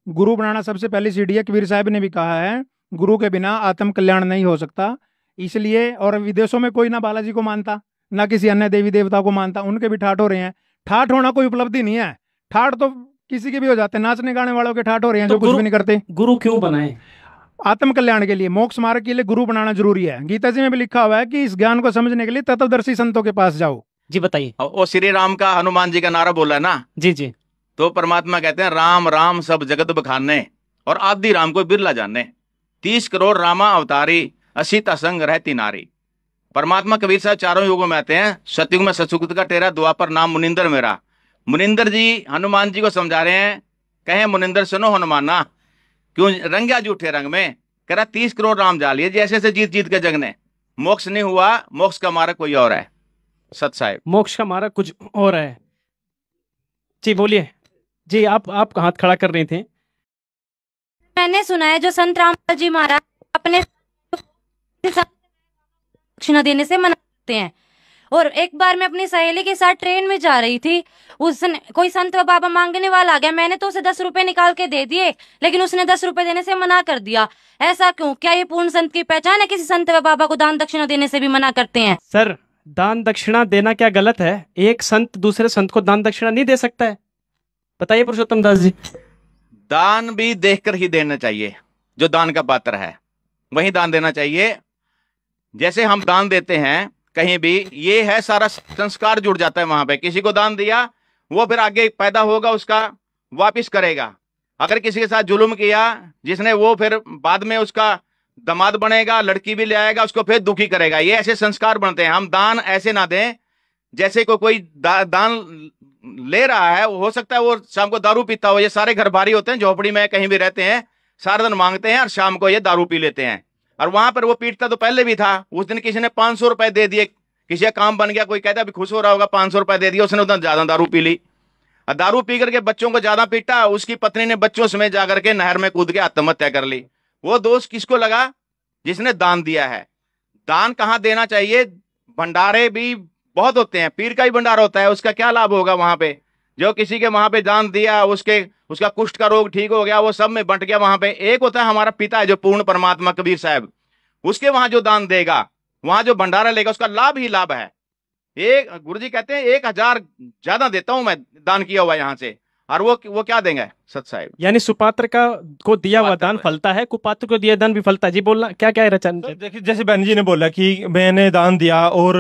गुरु बनाना सबसे पहली सीढ़ी है। कबीर साहब ने भी कहा है, गुरु के बिना आत्म कल्याण नहीं हो सकता। इसलिए, और विदेशों में कोई ना बालाजी को मानता, ना किसी अन्य देवी देवता को मानता, उनके भी ठाठ हो रहे हैं। ठाठ होना कोई उपलब्धि नहीं है, ठाठ तो किसी के भी हो जाते हैं। नाचने गाने वालों के ठाठ हो रहे हैं, जो कुछ भी नहीं करते। गुरु क्यों बनाए? आत्म कल्याण के लिए, मोक्ष मार्ग के लिए गुरु बनाना जरूरी है। गीता जी में भी लिखा हुआ है कि इस ज्ञान को समझने के लिए तत्वदर्शी संतों के पास जाओ। जी बताइए। वो श्री राम का हनुमान जी का नारा बोला है ना। जी जी। तो परमात्मा कहते हैं राम राम सब जगत बखाने, और आदि राम को बिरला जाने। 30 करोड़ रामा अवतारी, असीता संग रहती नारी। परमात्मा कबीर साहब 4 युगों में आते हैं। सतयुग में सतसुकृत का टेरा, द्वापर नाम मुनिंदर मेरा। मुनिंदर जी हनुमान जी को समझा रहे हैं, कहे मुनिंदर सुनो हनुमाना, क्यों रंगा जूठे रंग में। कह रहा 30 करोड़ राम जा लिए, जैसे से जीत जीत के जगने। मोक्ष नहीं हुआ, मोक्ष का मार्ग कोई और है। सत साहिब, मोक्ष का मार्ग कुछ और है। जी बोलिए जी, आप हाथ खड़ा कर रहे थे। मैंने सुना है जो संत रामपाल जी महाराज अपने दक्षिणा देने से मना करते हैं। और एक बार मैं अपनी सहेली के साथ ट्रेन में जा रही थी, उसने कोई संत व बाबा मांगने वाला आ गया। मैंने तो उसे 10 रुपए निकाल के दे दिए, लेकिन उसने 10 रुपए देने से मना कर दिया। ऐसा क्यों? क्या ये पूर्ण संत की पहचान है? किसी संत व बाबा को दान दक्षिणा देने से भी मना करते हैं। सर दान दक्षिणा देना क्या गलत है? एक संत दूसरे संत को दान दक्षिणा नहीं दे सकता है? बताइए पुरुषोत्तम दास जी। दान भी देखकर ही देना चाहिए। जो दान का पात्र है वही दान देना चाहिए। जैसे हम दान देते हैं कहीं भी, ये है सारा संस्कार जुड़ जाता है वहां पे। किसी को दान दिया, वो फिर आगे पैदा होगा, उसका वापिस करेगा। अगर किसी के साथ जुल्म किया जिसने, वो फिर बाद में उसका दामाद बनेगा, लड़की भी ले आएगा, उसको फिर दुखी करेगा। ये ऐसे संस्कार बनते हैं। हम दान ऐसे ना दें जैसे कोई दान ले रहा है, हो सकता है वो शाम को दारू पीता हो। ये सारे घर भारी होते हैं, झोपड़ी में कहीं भी रहते हैं, सारा दिन मांगते हैं और शाम को ये दारू पी लेते हैं। और वहां पर वो पीटता तो पहले भी था। उस दिन किसी ने 500 रुपए दे दिए, किसी का काम बन गया, कोई कहता है खुश हो रहा होगा, 500 रुपए दे दिया, उसने उतना ज्यादा दारू पी ली। और दारू पी करके बच्चों को ज्यादा पीटा, उसकी पत्नी ने बच्चों समेत जाकर के नहर में कूद के आत्महत्या कर ली। वो दोष किसको लगा? जिसने दान दिया है। दान कहाँ देना चाहिए? भंडारे भी बहुत होते हैं, पीर का ही भंडारा होता है, उसका क्या लाभ होगा वहां पे? जो किसी के वहां पे दान दिया, उसका कुष्ठ का रोग ठीक हो गया, वो सब में बंट गया। वहां पे एक होता है हमारा पिता है जो पूर्ण परमात्मा कबीर साहब, उसके वहां जो दान देगा, वहां जो भंडारा लेगा, उसका लाभ ही लाभ है। एक गुरु जी कहते हैं 1000 ज्यादा देता हूं मैं दान किया हुआ यहाँ से, और वो क्या देंगे सत साहिब? यानी सुपात्र को दिया हुआ दान फलता है, कुपात्र को दिया दान भी फलता है। जी बोलना क्या क्या है रचन? तो देखिए, जैसे बहन जी ने बोला कि मैंने दान दिया और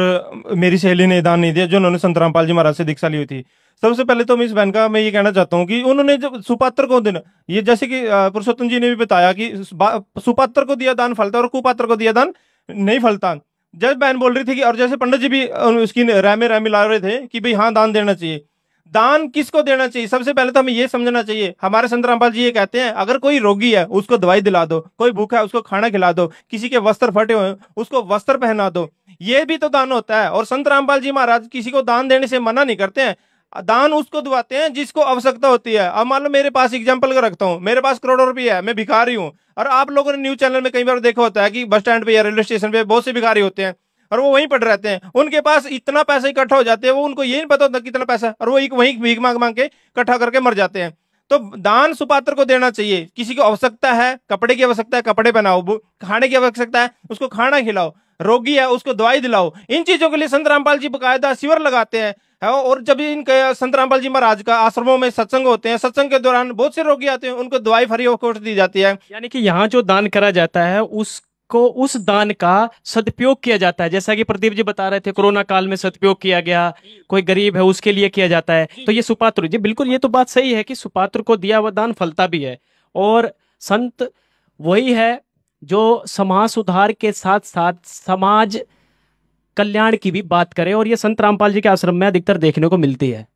मेरी सहेली ने दान नहीं दिया, जो उन्होंने संत रामपाल जी महाराज से दीक्षा ली हुई थी। सबसे पहले तो मैं इस बहन का मैं ये कहना चाहता हूँ कि उन्होंने जब सुपात्र को देना, ये जैसे कि पुरुषोत्तम जी ने भी बताया कि सुपात्र को दिया दान फलता है और कुपात्र को दिया दान नहीं फलता। जब बहन बोल रही थी कि, और जैसे पंडित जी भी उसकी राय में राय मिला रहे थे कि भाई हाँ दान देना चाहिए। दान किसको देना चाहिए? सबसे पहले तो हमें ये समझना चाहिए, हमारे संत रामपाल जी ये कहते हैं अगर कोई रोगी है उसको दवाई दिला दो, कोई भूखा है उसको खाना खिला दो, किसी के वस्त्र फटे हुए उसको वस्त्र पहना दो, ये भी तो दान होता है। और संत रामपाल जी महाराज किसी को दान देने से मना नहीं करते हैं, दान उसको दिवाते हैं जिसको आवश्यकता होती है। अब मान लो मेरे पास एग्जांपल का रखता हूँ, मेरे पास करोड़ों रुपये है, मैं भिखारी हूँ, और आप लोगों ने न्यूज चैनल में कई बार देखा होता है कि बस स्टैंड पे या रेलवे स्टेशन पे बहुत से भिखारी होते हैं और वो वहीं पड़े रहते हैं, उनके पास इतना पैसा इकट्ठा हो जाते हैं, वो उनको ये नहीं पता होता कितना पैसा, और वो वहीं भीख मांग मांग के इकट्ठा करके मर जाते हैं। तो दान सुपात्र को देना चाहिए। किसी को आवश्यकता है, कपड़े की आवश्यकता है कपड़े पहनाओ, खाने की आवश्यकता है उसको खाना खिलाओ, रोगी है उसको दवाई दिलाओ। इन चीजों के लिए संत रामपाल जी बकायदा शिविर लगाते हैं। और जब इनके संत रामपाल जी महाराज का आश्रमों में सत्संग होते हैं, सत्संग के दौरान बहुत से रोगी आते हैं, उनको दवाई फ्री ऑफ कॉस्ट दी जाती है। यानी कि यहाँ जो दान करा जाता है उसको उस दान का सदुपयोग किया जाता है। जैसा कि प्रदीप जी बता रहे थे, कोरोना काल में सदुपयोग किया गया, कोई गरीब है उसके लिए किया जाता है। तो ये सुपात्र जी बिल्कुल, ये तो बात सही है कि सुपात्र को दिया हुआ दान फलता भी है। और संत वही है जो समाज सुधार के साथ साथ समाज कल्याण की भी बात करे, और ये संत रामपाल जी के आश्रम में अधिकतर देखने को मिलती है।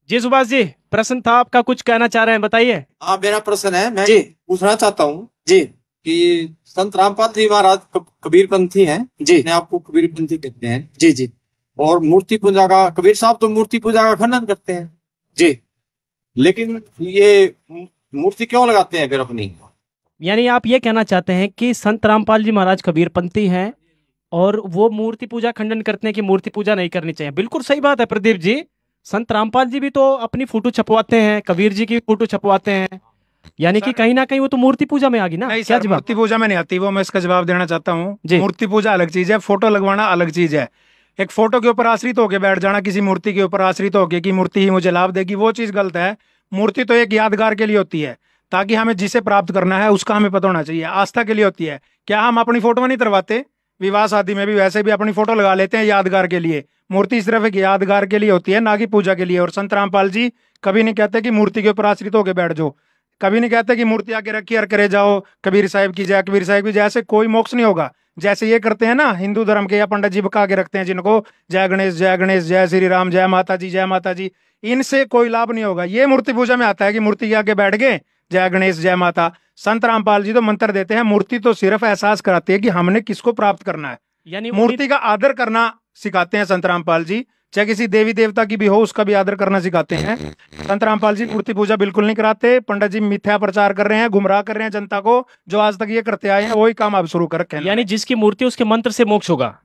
जी सुभाष जी, प्रश्न था आपका, कुछ कहना चाह रहे हैं, बताइए। हाँ, मेरा प्रश्न है, मैं पूछना चाहता हूँ जी कि संत रामपाल जी महाराज कबीरपंथी हैं जी, अपने आपको कबीरपंथी कहते हैं जी जी, और मूर्ति पूजा का, कबीर साहब तो मूर्ति पूजा का खंडन करते हैं जी, लेकिन ये मूर्ति क्यों लगाते हैं फिर अपनी? यानी आप ये कहना चाहते हैं कि संत रामपाल जी महाराज कबीरपंथी हैं और वो मूर्ति पूजा खंडन करते हैं कि मूर्ति पूजा नहीं करनी चाहिए। बिल्कुल सही बात है प्रदीप जी, संत रामपाल जी भी तो अपनी फोटो छपवाते हैं, कबीर जी की फोटो छपवाते हैं, यानी कि कहीं ना कहीं वो तो मूर्ति पूजा में आ गई ना। नहीं सर, मूर्ति पूजा में नहीं आती वो, मैं इसका जवाब देना चाहता हूँ। मूर्ति पूजा अलग चीज है, फोटो लगवाना अलग चीज है। एक फोटो के ऊपर आश्रित होकर बैठ जाना, किसी मूर्ति के ऊपर आश्रित होकर कि मूर्ति ही मुझे लाभ देगी, वो चीज गलत है। मूर्ति तो एक यादगार के लिए होती है, ताकि हमें जिसे प्राप्त करना है उसका हमें पता होना चाहिए। आस्था के लिए होती है। क्या हम अपनी फोटो नहीं करवाते? विवाह शादी में भी वैसे भी अपनी फोटो लगा लेते हैं यादगार के लिए। मूर्ति सिर्फ एक यादगार के लिए होती है, ना कि पूजा के लिए। और संत रामपाल जी कभी नहीं कहते कि मूर्ति के ऊपर आश्रित होकर बैठ जाओ, कभी नहीं कहते कि मूर्ति आके रखी और करे जाओ कबीर साहिब की जय, कबीर साहिब की जय से कोई मोक्ष नहीं होगा। जैसे ये करते हैं ना हिंदू धर्म के, या पंडित जी बका के रखते हैं जिनको, जय गणेश जय गणेश, जय श्री राम, जय माता जी जय माता जी, इनसे कोई लाभ नहीं होगा। ये मूर्ति पूजा में आता है कि मूर्ति के आगे बैठ गए, जय गणेश जय माता। संत रामपाल जी तो मंत्र देते हैं, मूर्ति तो सिर्फ एहसास कराती है कि हमने किसको प्राप्त करना है। यानी मूर्ति का आदर करना सिखाते हैं संत रामपाल जी, चाहे किसी देवी देवता की भी हो उसका भी आदर करना सिखाते हैं। संत रामपाल जी मूर्ति पूजा बिल्कुल नहीं कराते। पंडित जी मिथ्या प्रचार कर रहे हैं, गुमराह कर रहे हैं जनता को, जो आज तक ये करते आए हैं वही काम आप शुरू कर रखे हैं। यानी जिसकी मूर्ति उसके मंत्र से मोक्ष होगा।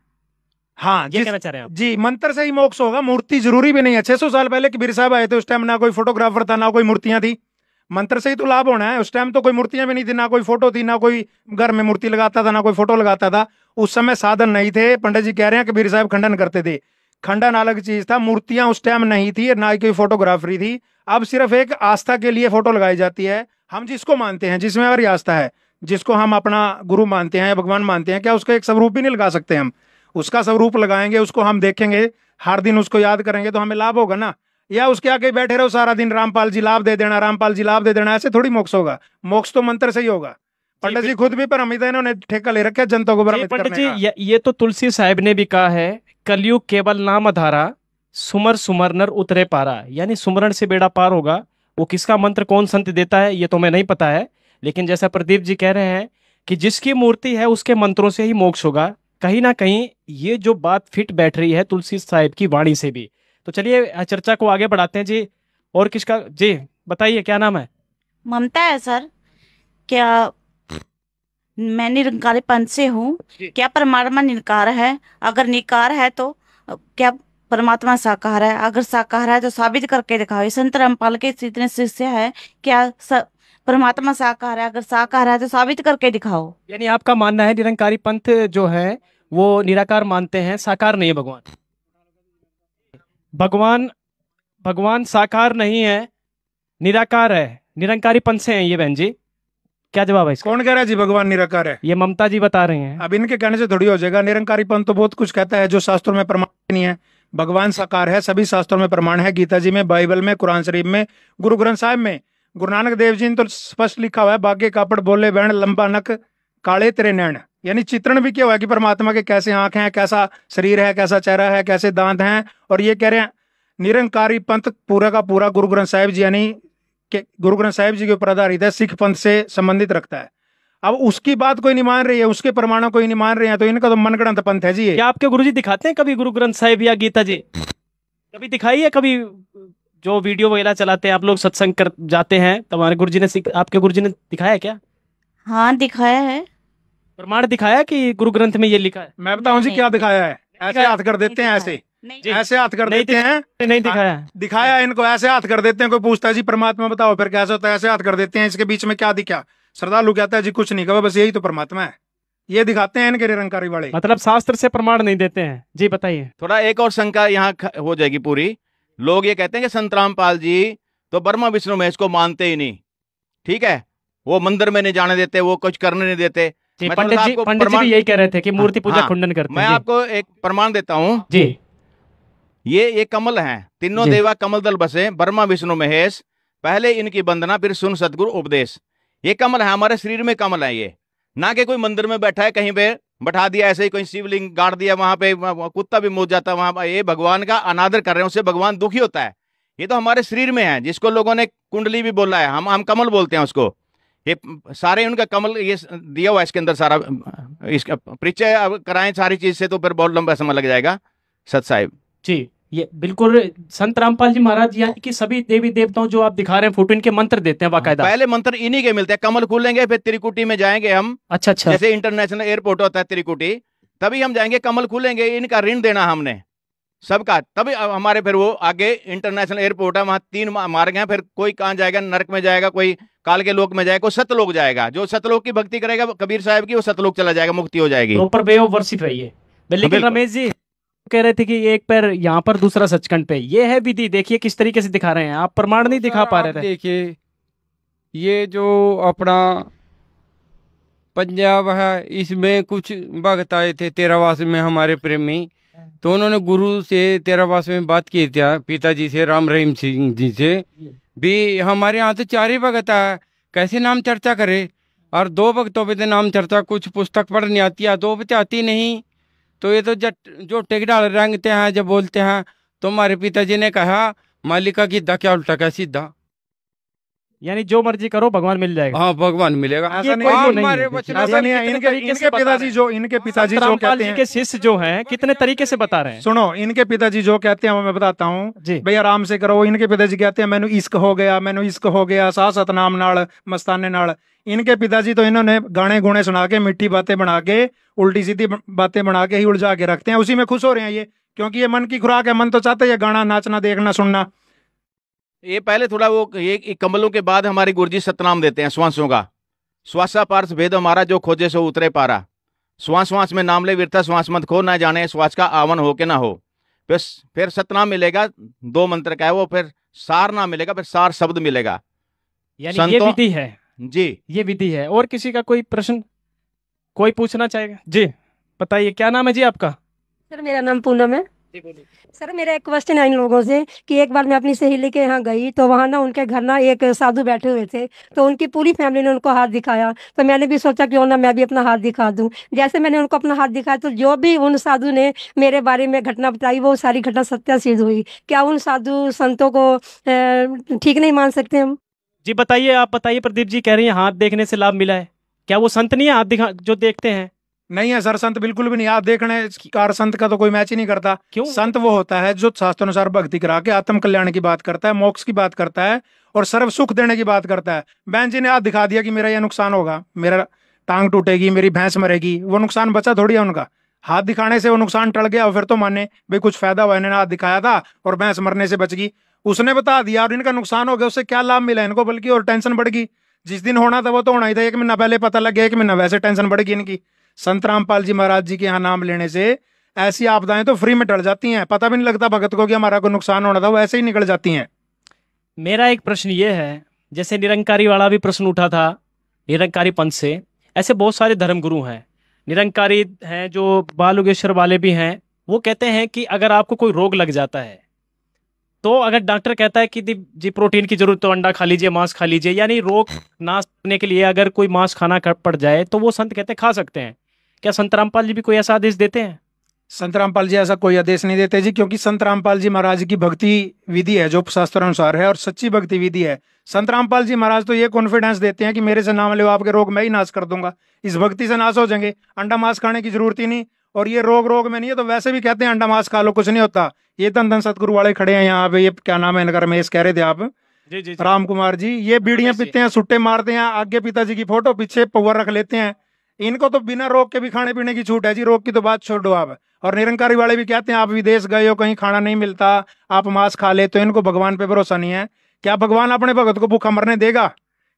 हाँ, ये कहना चाह रहे हैं आप? जी, मंत्र से ही मोक्ष होगा, मूर्ति जरूरी भी नहीं है। 600 साल पहले कबीर साहब आए थे, उस टाइम ना कोई फोटोग्राफर था ना कोई मूर्तियां थी, मंत्र से ही तो लाभ होना है। उस टाइम तो कोई मूर्तियां भी नहीं थी, ना कोई फोटो थी, ना कोई घर में मूर्ति लगाता था, ना कोई फोटो लगाता था। उस समय साधन नहीं थे। पंडित जी कह रहे हैं कबीर साहब खंडन करते थे, खंडन अलग चीज था। मूर्तियां उस टाइम नहीं थी, ना ही कोई फोटोग्राफरी थी। अब सिर्फ एक आस्था के लिए फोटो लगाई जाती है। हम जिसको मानते हैं, जिसमें हमारी आस्था है, जिसको हम अपना गुरु मानते हैं या भगवान मानते हैं, क्या उसका एक स्वरूप भी नहीं लगा सकते? हम उसका स्वरूप लगाएंगे, उसको हम देखेंगे, हर दिन उसको याद करेंगे तो हमें लाभ होगा ना। या उसके आगे बैठे रहो सारा दिन, रामपाल जी लाभ दे देना, रामपाल जी लाभ दे देना, ऐसे थोड़ी मोक्ष होगा। मोक्ष तो मंत्र से ही होगा। पंडित जी खुद भी परमित है, इन्होंने ठेका ले रखा है जनता को भ्रमित करने का। पंडित जी ये तो तुलसी साहिब ने भी कहा है, कलयुग केवल नाम धारा, सुमर सुमर नर उतरे पारा। यानी सुमरण से बेड़ा पार होगा। वो किसका मंत्र कौन संत देता है ये तो मैं नहीं पता है, लेकिन जैसा प्रदीप जी कह रहे हैं कि जिसकी मूर्ति है उसके मंत्रों से ही मोक्ष होगा। कहीं ना कहीं ये जो बात फिट बैठ रही है तुलसी साहिब की वाणी से भी। तो चलिए चर्चा को आगे बढ़ाते हैं जी। और किसका? जी बताइए क्या नाम है? ममता है सर। क्या मैं निरंकारी पंथ से हूँ। क्या परमात्मा निराकार है? अगर निकार है तो क्या परमात्मा साकार है? अगर साकार है तो साबित करके दिखाओ। ये संत रामपाल के इतने शिष्य है, क्या परमात्मा साकार है? अगर साकार है तो साबित करके दिखाओ। यानी आपका मानना है निरंकारी पंथ जो है वो निराकार मानते हैं, साकार नहीं है भगवान। भगवान साकार नहीं है, निराकार है। निरंकारी पंथ से हैं ये बहन जी, क्या जवाब है इसका? कौन कह रहा है जी भगवान निराकार है? ये ममता जी बता रहे हैं। अब इनके कहने से थोड़ी हो जाएगा। निरंकारी पंथ तो बहुत कुछ कहता है जो शास्त्रों में प्रमाण नहीं है। भगवान साकार है, सभी शास्त्रों में प्रमाण है। गीता जी में, बाइबल में, कुरान शरीफ में, गुरु ग्रंथ साहिब में। गुरु नानक देव जी ने तो स्पष्ट लिखा हुआ है, बागे कापड़ बोले बैण लंबा नक काले तेरे नैन। यानी चित्रण भी किया हुआ है कि परमात्मा के कैसे आंखें हैं, कैसा शरीर है, कैसा चेहरा है, कैसे दांत हैं। और ये कह रहे हैं निरंकारी पंथ पूरा का पूरा गुरु ग्रंथ साहिब जी यानी गुरु ग्रंथ साहिब जी के ऊपर आधारित है, सिख पंथ से संबंधित रखता है। अब उसकी बात कोई नहीं मान रही है, उसके प्रमाणों कोई नहीं मान रहे हैं, तो इनका तो मनगढ़ंत पंथ है जी। क्या आपके गुरुजी दिखाते हैं कभी गुरु ग्रंथ साहिब या गीता जी? कभी दिखाई है? कभी जो वीडियो वगैरह चलाते हैं आप लोग, सत्संग कर जाते हैं, तो हमारे गुरुजी ने आपके गुरुजी ने दिखाया है क्या? हाँ दिखाया है। प्रमाण दिखाया कि गुरु ग्रंथ में ये लिखा है? मैं बताऊं जी क्या दिखाया है। ऐसे हाथ कर देते हैं, ऐसे ऐसे हाथ कर देते हैं। नहीं दिखाया, दिखाया इनको। ऐसे हाथ कर देते हैं, कोई पूछता है जी परमात्मा बताओ, फिर कैसे होता है? ऐसे हाथ कर देते हैं। इसके बीच में क्या दिखा? श्रद्धालु कहता है जी कुछ नहीं, कहा बस यही तो परमात्मा है। ये दिखाते हैं इनके निरंकारी वाले। मतलब शास्त्र से प्रमाण नहीं देते हैं। जी बताइए। थोड़ा एक और शंका यहाँ हो जाएगी पूरी। लोग ये कहते हैं कि संत रामपाल जी तो ब्रह्मा विष्णु महेश को मानते ही नहीं, ठीक है, वो मंदिर में नहीं जाने देते, वो कुछ करने नहीं देते। पंडित जी भी यही कह रहे थे कि मूर्ति पूजा खंडन करते हैं। मैं आपको एक प्रमाण देता हूँ जी। ये कमल हैं, तीनों देवा कमल दल बसे, ब्रह्मा विष्णु महेश, पहले इनकी वंदना फिर सुन सतगुरु उपदेश। ये कमल है, हमारे शरीर में कमल है। ये ना कि कोई मंदिर में बैठा है, कहीं पे बैठा दिया ऐसे ही, कोई शिवलिंग गाड़ दिया वहां पे, कुत्ता भी मुझ जाता है वहां पर। ये भगवान का अनादर कर रहे हैं, उससे भगवान दुखी होता है। ये तो हमारे शरीर में है, जिसको लोगों ने कुंडली भी बोला है, हम कमल बोलते हैं उसको। ये सारे उनका कमल ये दिया हुआ है इसके अंदर सारा। इसका परिचय कराएं सारी चीज से तो फिर बहुत लंबा समय लग जाएगा सत साहिब जी। ये बिल्कुल संत रामपाल जी महाराज यानी कि सभी देवी देवताओं जो आप दिखा रहे हैं फोटो, इनके मंत्र देते हैं बाकायदा। पहले मंत्र इन्हीं के मिलते हैं। कमल खोलेंगे फिर त्रिकुटी में जाएंगे हम। अच्छा। जैसे इंटरनेशनल एयरपोर्ट होता है त्रिकुटी, तभी हम जाएंगे, कमल खुलेंगे, इनका ऋण देना हमने सबका, तभी हमारे फिर वो आगे इंटरनेशनल एयरपोर्ट है, वहां 3 मार्ग हैं। फिर कोई कहाँ जाएगा, नरक में जाएगा, कोई काल के लोक में जाएगा, कोई सतलोक जाएगा। जो सतलोक की भक्ति करेगा कबीर साहब की, वो सतलोक चला जाएगा, मुक्ति हो जाएगी। प्रॉपर वे ऑफ वर्शिप है ये। लेकिन रमेश जी कह रहे थे कि एक पैर यहाँ पर दूसरा सचखंड पे, ये है विधि। देखिए किस तरीके से दिखा रहे हैं आप, प्रमाण नहीं दिखा पा रहे थे। देखिए ये जो अपना पंजाब है, इसमें कुछ भक्त आए थे तेरावास में, हमारे प्रेमी, तो उन्होंने गुरु से तेरावास में बात की थी, पिताजी से, राम रहीम सिंह जी से भी। हमारे यहाँ तो 4 ही भगत है, कैसे नाम चर्चा करे? और 2 भक्तों पे तो नाम चर्चा, कुछ पुस्तक पढ़नी आती है, 2 पे आती नहीं। तो ये तो जो टेकडाल रंगते हैं, जब बोलते हैं, तो हमारे पिताजी ने कहा मालिका की दा क्या उल्टा क्या सीधा, यानी जो मर्जी करो भगवान मिल जाएगा। हाँ भगवान मिलेगा। ऐसा नहीं है। इनके पिताजी जो कहते हैं, के शिष्य जो हैं कितने तरीके से बता रहे हैं। सुनो, इनके पिताजी जो कहते हैं वो मैं बताता हूँ भाई, आराम से करो। इनके पिताजी कहते हैं मैंने इश्क हो गया, मैंने इश्क हो गया, सा सतनाम नाल मस्ताने नाल। इनके पिताजी तो इन्होंने गाने गुणे सुना के, मीठी बातें बना के, उल्टी सीधी बातें बना के ही उलझा के रखते हैं। उसी में खुश हो रहे हैं ये, क्योंकि ये मन की खुराक है। मन तो चाहता है गाना, नाचना, देखना, सुनना। ये पहले थोड़ा वो ये कमलों के बाद हमारे गुरुजी सतनाम देते हैं श्वासों का। श्वासा पार्थ भेद हमारा, जो खोजे सो उतरे पारा। श्वास श्वास में नाम ले विरता, श्वास मत खो, ना जाने श्वास का आवन हो के ना हो। फिर सतनाम मिलेगा, 2 मंत्र का है वो। फिर सार नाम मिलेगा, फिर सार शब्द मिलेगा। यानी ये विधि है जी, ये विधि है। और किसी का कोई प्रश्न, कोई पूछना चाहेगा? जी बताइए, क्या नाम है जी आपका? सर मेरा नाम पूनम है। सर मेरा एक क्वेश्चन है इन लोगों से कि एक बार मैं अपनी सहेली के यहाँ गई, तो वहाँ ना उनके घर ना एक साधु बैठे हुए थे, तो उनकी पूरी फैमिली ने उनको हाथ दिखाया। तो मैंने भी सोचा क्यों ना मैं भी अपना हाथ दिखा दूं। जैसे मैंने उनको अपना हाथ दिखाया, तो जो भी उन साधु ने मेरे बारे में घटना बताई, वो सारी घटना सत्य सिद्ध हुई। क्या उन साधु संतों को ठीक नहीं मान सकते हम? जी बताइए, आप बताइए। प्रदीप जी कह रही हैं हाथ देखने से लाभ मिला है, क्या वो संत नहीं है हाथ दिखा जो देखते हैं? नहीं है सर, संत बिल्कुल भी नहीं। आप देखने कार संत का तो कोई मैच ही नहीं करता। क्यों? संत वो होता है जो शास्त्रानुसार भक्ति करा के आत्म कल्याण की बात करता है, मोक्ष की बात करता है और सर्व सुख देने की बात करता है। बहन जी ने आज दिखा दिया कि मेरा यह नुकसान होगा, मेरा टांग टूटेगी, मेरी भैंस मरेगी, वो नुकसान बचा थोड़ी है उनका। हाथ दिखाने से वो नुकसान टल गया और फिर तो माने भाई कुछ फायदा हुआ, इन्होंने हाथ दिखाया था और भैंस मरने से बच गई। उसने बता दिया और इनका नुकसान हो गया, उससे क्या लाभ मिला इनको, बल्कि और टेंशन बढ़ गई। जिस दिन होना था वो तो होना ही था, 1 महीना पहले पता लग गया, 1 महीना वैसे टेंशन बढ़ गई इनकी। संत रामपाल जी महाराज जी के यहाँ नाम लेने से ऐसी आपदाएं तो फ्री में टल जाती हैं, पता भी नहीं लगता भगत को कि हमारा कोई नुकसान होना था, वो ऐसे ही निकल जाती हैं। मेरा एक प्रश्न ये है, जैसे निरंकारी वाला भी प्रश्न उठा था निरंकारी पंथ से, ऐसे बहुत सारे धर्मगुरु हैं, निरंकारी हैं जो बाल योगेश्वर वाले भी हैं। वो कहते हैं कि अगर आपको कोई रोग लग जाता है तो अगर डॉक्टर कहता है कि जी प्रोटीन की जरूरत तो अंडा खा लीजिए, मांस खा लीजिए, यानी रोग नाश करने के लिए अगर कोई मांस खाना पड़ जाए तो वो संत कहते हैं खा सकते हैं। क्या संत रामपाल जी भी कोई ऐसा आदेश देते हैं? संत रामपाल जी ऐसा कोई आदेश नहीं देते जी, क्योंकि संत रामपाल जी महाराज की भक्ति विधि है जो शास्त्रानुसार है और सच्ची भक्ति विधि है। संत रामपाल जी महाराज तो ये कॉन्फिडेंस देते हैं कि मेरे से नाम लो, आपके रोग मैं ही नाश कर दूंगा, इस भक्ति से नाश हो जाएंगे, अंडा मांस खाने की जरूरत ही नहीं। और ये रोग में नहीं है तो वैसे भी कहते हैं अंडा मांस खा लो कुछ नहीं होता। ये धन सतगुरु वाले खड़े हैं यहाँ पे, ये क्या नाम है इनका, रमेश कह रहे थे आप, जी। राम कुमार जी, ये बीड़ियां पीते हैं, सुट्टे मारते हैं, आगे पिताजी की फोटो पीछे पवर रख लेते हैं। इनको तो बिना रोग के भी खाने पीने की छूट है जी, रोग की तो बात छोड़ दो आप। और निरंकारी वाले भी कहते हैं आप विदेश गए हो, कहीं खाना नहीं मिलता, आप मांस खा लेते हो, इनको भगवान पे भरोसा नहीं है। क्या भगवान अपने भगत को भूखा मरने देगा,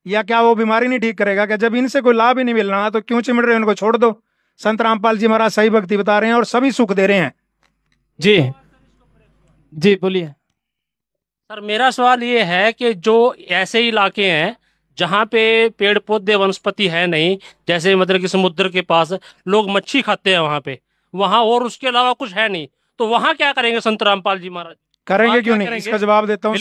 या क्या वो बीमारी नहीं ठीक करेगा? क्या जब इनसे कोई लाभ ही नहीं मिल रहा तो क्यों चिमड़ रहे हो, इनको छोड़ दो। संत रामपाल जी महाराज सही भक्ति बता रहे हैं और सभी सुख दे रहे हैं। जी बोलिए सर। मेरा सवाल ये है कि जो ऐसे इलाके हैं जहाँ पे पेड़ पौधे वनस्पति है नहीं, जैसे मतलब कि समुद्र के पास लोग मच्छी खाते हैं वहाँ पे, वहाँ और उसके अलावा कुछ है नहीं, तो वहाँ क्या करेंगे संत रामपाल जी महाराज? करेंगे क्यों नहीं, इसका जवाब देता हूँ।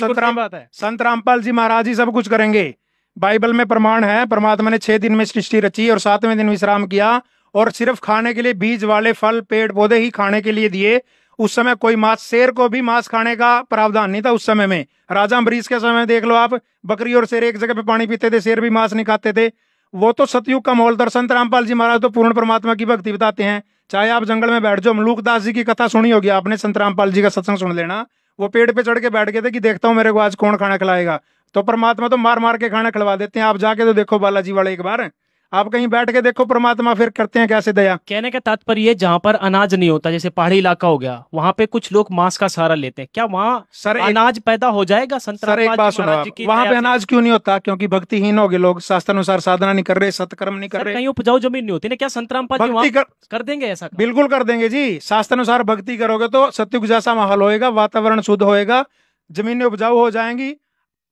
संत रामपाल जी महाराज ही सब कुछ करेंगे। बाइबल में प्रमाण है, परमात्मा ने 6 दिन में सृष्टि रची और 7वें दिन विश्राम किया और सिर्फ खाने के लिए बीज वाले फल पेड़ पौधे ही खाने के लिए दिए। उस समय कोई मांस, शेर को भी मांस खाने का प्रावधान नहीं था उस समय में। राजा अम्बरीश के समय में देख लो आप, बकरी और शेर एक जगह पे पानी पीते थे, शेर भी मांस नहीं खाते थे। वो तो सतयुग का माहौल था। संत रामपाल जी महाराज तो पूर्ण परमात्मा की भक्ति बताते हैं। चाहे आप जंगल में बैठ जाओ, मलूकदास जी की कथा सुनी होगी आपने, संत रामपाल जी का सत्संग सुन लेना। वो पेड़ पे चढ़ के बैठ गए थे कि देखता हूँ मेरे को आज कौन खाना खिलाएगा, तो परमात्मा तो मार मार के खाना खिलवा देते हैं। आप जाके तो देखो बालाजी वाले, एक बार आप कहीं बैठ के देखो परमात्मा फिर करते हैं कैसे दया। कहने का तात्पर्य जहाँ पर अनाज नहीं होता, जैसे पहाड़ी इलाका हो गया, वहाँ पे कुछ लोग मांस का सहारा लेते हैं, क्या वहाँ सर अनाज पैदा हो जाएगा? सर एक बात सुनो, वहाँ पे अनाज क्यों नहीं होता? क्योंकि भक्तिहीन हो गए लोग, शास्त्रानुसार साधना नहीं कर रहे, सत्कर्म नहीं कर रहे। कहीं उपजाऊ जमीन नहीं होती ना, क्या संत रामपाल जी कर देंगे ऐसा? बिल्कुल कर देंगे जी। शास्त्रानुसार भक्ति करोगे तो सत्युग जैसा माहौल होएगा, वातावरण शुद्ध होएगा, जमीनें उपजाऊ हो जाएंगी,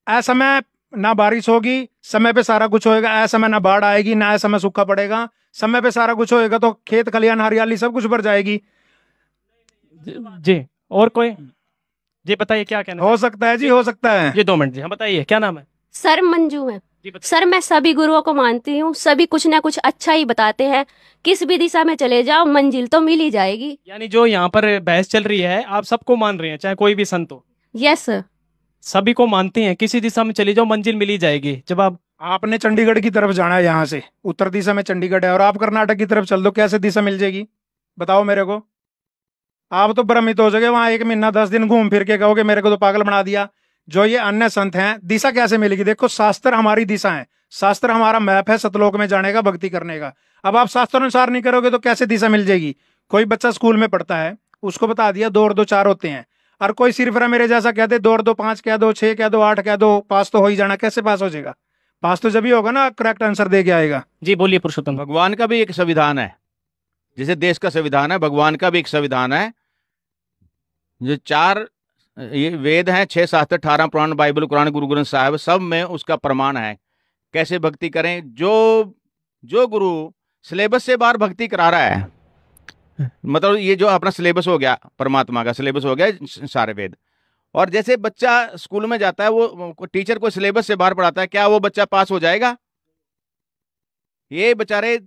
असमय ना बारिश होगी, समय पे सारा कुछ होएगा, असमय ना बाढ़ आएगी, ना असमय सूखा पड़ेगा, समय पे सारा कुछ होएगा तो खेत खलियान हरियाली सब कुछ भर जाएगी। जी और कोई जी बताइए क्या कहना हो सकता है जी, हो सकता है जी। 2 मिनट जी, हम बताइए क्या नाम है? सर मंजू है सर। मैं सभी गुरुओं को मानती हूँ, सभी कुछ ना कुछ अच्छा ही बताते हैं, किस भी दिशा में चले जाओ मंजिल तो मिल ही जाएगी। यानी जो यहाँ पर बहस चल रही है आप सबको मान रहे हैं, चाहे कोई भी संत हो? यस सर, सभी को मानते हैं, किसी दिशा में चली जाओ मंजिल मिल ही जाएगी। जब आपने चंडीगढ़ की तरफ जाना है, यहाँ से उत्तर दिशा में चंडीगढ़ है, और आप कर्नाटक की तरफ चल दो, कैसे दिशा मिल जाएगी बताओ मेरे को? आप तो भ्रमित हो जाओगे, वहां 1 महीना 10 दिन घूम फिर के कहोगे मेरे को तो पागल बना दिया। जो ये अन्य संत हैं, दिशा कैसे मिलेगी? देखो शास्त्र हमारी दिशा है, शास्त्र हमारा मैप है सतलोक में जाने का, भक्ति करने का। अब आप शास्त्र अनुसार नहीं करोगे तो कैसे दिशा मिल जाएगी? कोई बच्चा स्कूल में पढ़ता है, उसको बता दिया 2 और 2 4 होते हैं, और कोई सिर्फ मेरे जैसा कह दे 2 और 2 5 कह दो, 6 कह दो, 8 कह दो, पास तो हो ही जाना। कैसे पास हो जाएगा? पास तो जब ही होगा ना करेक्ट आंसर दे के आएगा। जी बोलिए पुरुषोत्तम। भगवान का भी एक संविधान है, जैसे देश का संविधान है, भगवान का भी एक संविधान है। जो 4 ये वेद हैं, 6 शास्त्र, 18 पुराण, बाइबल, कुरान, गुरु ग्रंथ साहिब, सब में उसका प्रमाण है कैसे भक्ति करें। जो गुरु सिलेबस से बाहर भक्ति करा रहा है, मतलब ये जो अपना सिलेबस हो गया, परमात्मा का सिलेबस हो गया सारे वेद, और जैसे बच्चा स्कूल में जाता है, वो टीचर को सिलेबस से बाहर पढ़ाता है, क्या वो बच्चा पास हो जाएगा? ये बेचारे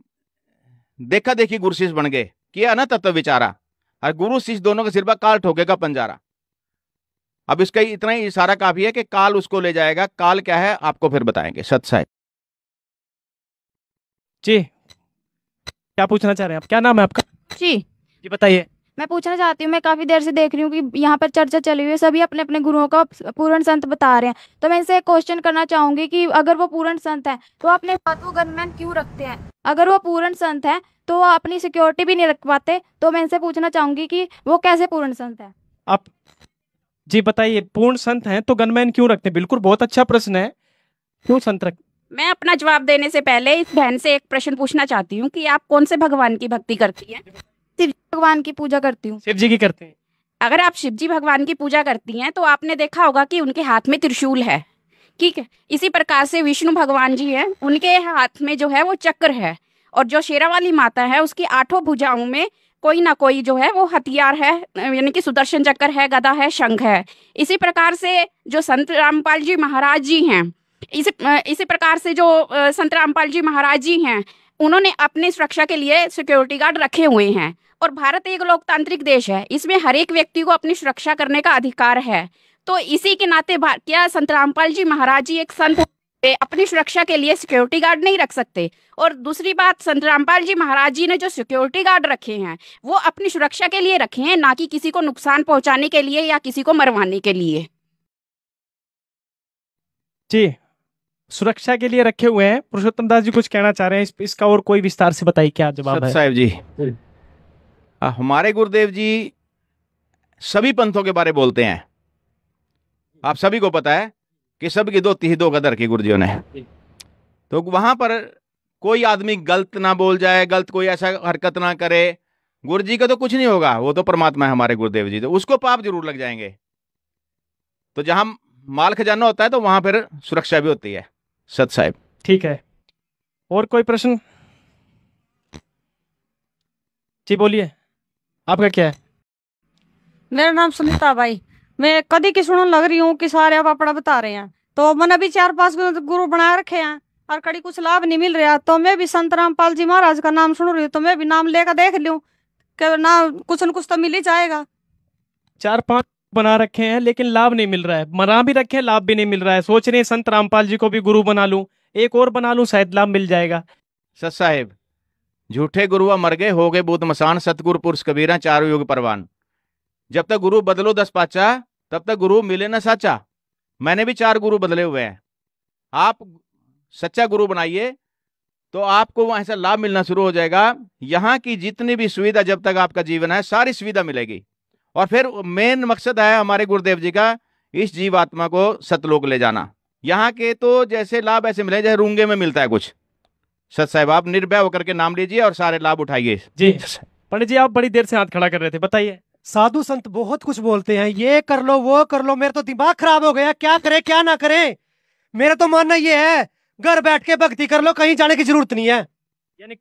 देखा देखी गुरु शिष्य बन गए, किया ना तत्व विचारा, और गुरु शिष्य दोनों के सिर पर काल ठोकेगा पंजारा। अब इसका इतना ही इशारा काफी है कि काल उसको ले जाएगा। काल क्या है आपको फिर बताएंगे। सत साहिब जी क्या पूछना चाह रहे हैं आप? क्या नाम है आपका? जी बताइए। मैं पूछना चाहती हूँ, मैं काफी देर से देख रही हूँ कि यहाँ पर चर्चा चली हुई है, सभी अपने अपने गुरुओं का पूर्ण संत बता रहे हैं। तो मैं इनसे एक क्वेश्चन करना चाहूंगी कि अगर वो पूर्ण संत है तो अपने साथ वो गनमैन क्यों रखते हैं? अगर वो पूर्ण संत है तो वो अपनी सिक्योरिटी भी नहीं रख पाते, तो मैं इनसे पूछना चाहूंगी कि वो कैसे पूर्ण संत है? आप जी बताइए, पूर्ण संत हैं तो गनमैन क्यों रखते हैं? बिल्कुल, बहुत अच्छा प्रश्न है, क्यों संत रख? मैं अपना जवाब देने से पहले इस बहन से एक प्रश्न पूछना चाहती हूँ कि आप कौन से भगवान की भक्ति करती हैं? शिव भगवान की पूजा करती हूँ। शिव जी की करते हैं। अगर आप शिव जी भगवान की पूजा करती हैं तो आपने देखा होगा कि उनके हाथ में त्रिशूल है, ठीक है। इसी प्रकार से विष्णु भगवान जी हैं, उनके हाथ में जो है वो चक्र है, और जो शेरावाली माता है उसकी 8 भुजाओं में कोई ना कोई जो है वो हथियार है, यानी कि सुदर्शन चक्र है, गदा है, शंख है। इसी प्रकार से जो संत रामपाल जी महाराज जी हैं, इसी प्रकार से जो संत रामपाल जी महाराज जी हैं, उन्होंने अपनी सुरक्षा के लिए सिक्योरिटी गार्ड रखे हुए हैं। और भारत एक लोकतांत्रिक देश है, इसमें हर एक व्यक्ति को अपनी सुरक्षा करने का अधिकार है। तो इसी के नाते क्या संत रामपाल जी महाराज जी एक संत अपनी सुरक्षा के लिए सिक्योरिटी गार्ड नहीं रख सकते? और दूसरी बात, संत रामपाल जी महाराज जी ने जो सिक्योरिटी गार्ड रखे हैं वो अपनी सुरक्षा के लिए रखे हैं, ना कि किसी को नुकसान पहुंचाने के लिए या किसी को मरवाने के लिए। जी, सुरक्षा के लिए रखे हुए हैं। पुरुषोत्तम दास जी कुछ कहना चाह रहे हैं, इसका और कोई विस्तार से बताइए, क्या जवाब है? साहब जी, हमारे गुरुदेव जी सभी पंथों के बारे बोलते हैं। आप सभी को पता है कि सबकी दो कदर की गुरुजियों ने, तो वहां पर कोई आदमी गलत ना बोल जाए, गलत कोई ऐसा हरकत ना करे, गुरु जी का तो कुछ नहीं होगा, वो तो परमात्मा है हमारे गुरुदेव जी, तो उसको पाप जरूर लग जाएंगे। तो जहां माल खजाना होता है तो वहां फिर सुरक्षा भी होती है। सत साहिब, ठीक है। और कोई प्रश्न? जी बोलिए, आपका क्या है? मेरा नाम सुनीता भाई। मैं कदी की सुनने लग रही हूँ कि सारे आप अपना बता रहे हैं, तो मैंने भी 4-5 गुरु बना रखे हैं और कड़ी कुछ लाभ नहीं मिल रहा। तो मैं भी संत रामपाल जी महाराज का नाम सुन रही हूँ, तो मैं भी नाम लेकर देख लूं कि ना कुछ न कुछ तो मिल ही जाएगा। 4-5 बना रखे हैं लेकिन लाभ नहीं मिल रहा है, मना भी रखे हैं, लाभ भी नहीं मिल रहा है। सोच रहे हैं संत रामपाल जी को भी गुरु बना लूं, एक और बना लूं, शायद लाभ मिल जाएगा। सत साहिब, झूठे गुरुआ मर गए, हो गए बूत मसान, सतगुरु पुरुष कबीरा, चारों युग परवान। जब तक गुरु बदलो 10 पाचा, तब तक गुरु मिले ना साचा। मैंने भी 4 गुरु बदले हुए हैं। आप सच्चा गुरु बनाइए तो आपको वहां से लाभ मिलना शुरू हो जाएगा। यहाँ की जितनी भी सुविधा जब तक आपका जीवन है, सारी सुविधा मिलेगी। और फिर मेन मकसद है हमारे गुरुदेव जी का, इस जीवात्मा को सतलोक ले जाना। यहाँ के तो जैसे लाभ ऐसे मिले जैसे रूंगे में मिलता है कुछ। सत साहिब, आप निर्भय होकर के नाम लीजिए और सारे लाभ उठाइए। जी पंडित जी, आप बड़ी देर से हाथ खड़ा कर रहे थे, बताइए। साधु संत बहुत कुछ बोलते हैं, ये कर लो वो कर लो, मेरा तो दिमाग खराब हो गया, क्या करे क्या ना करे। मेरा तो मानना ये है, घर बैठ के भक्ति कर लो, कहीं जाने की जरूरत नहीं है। यानी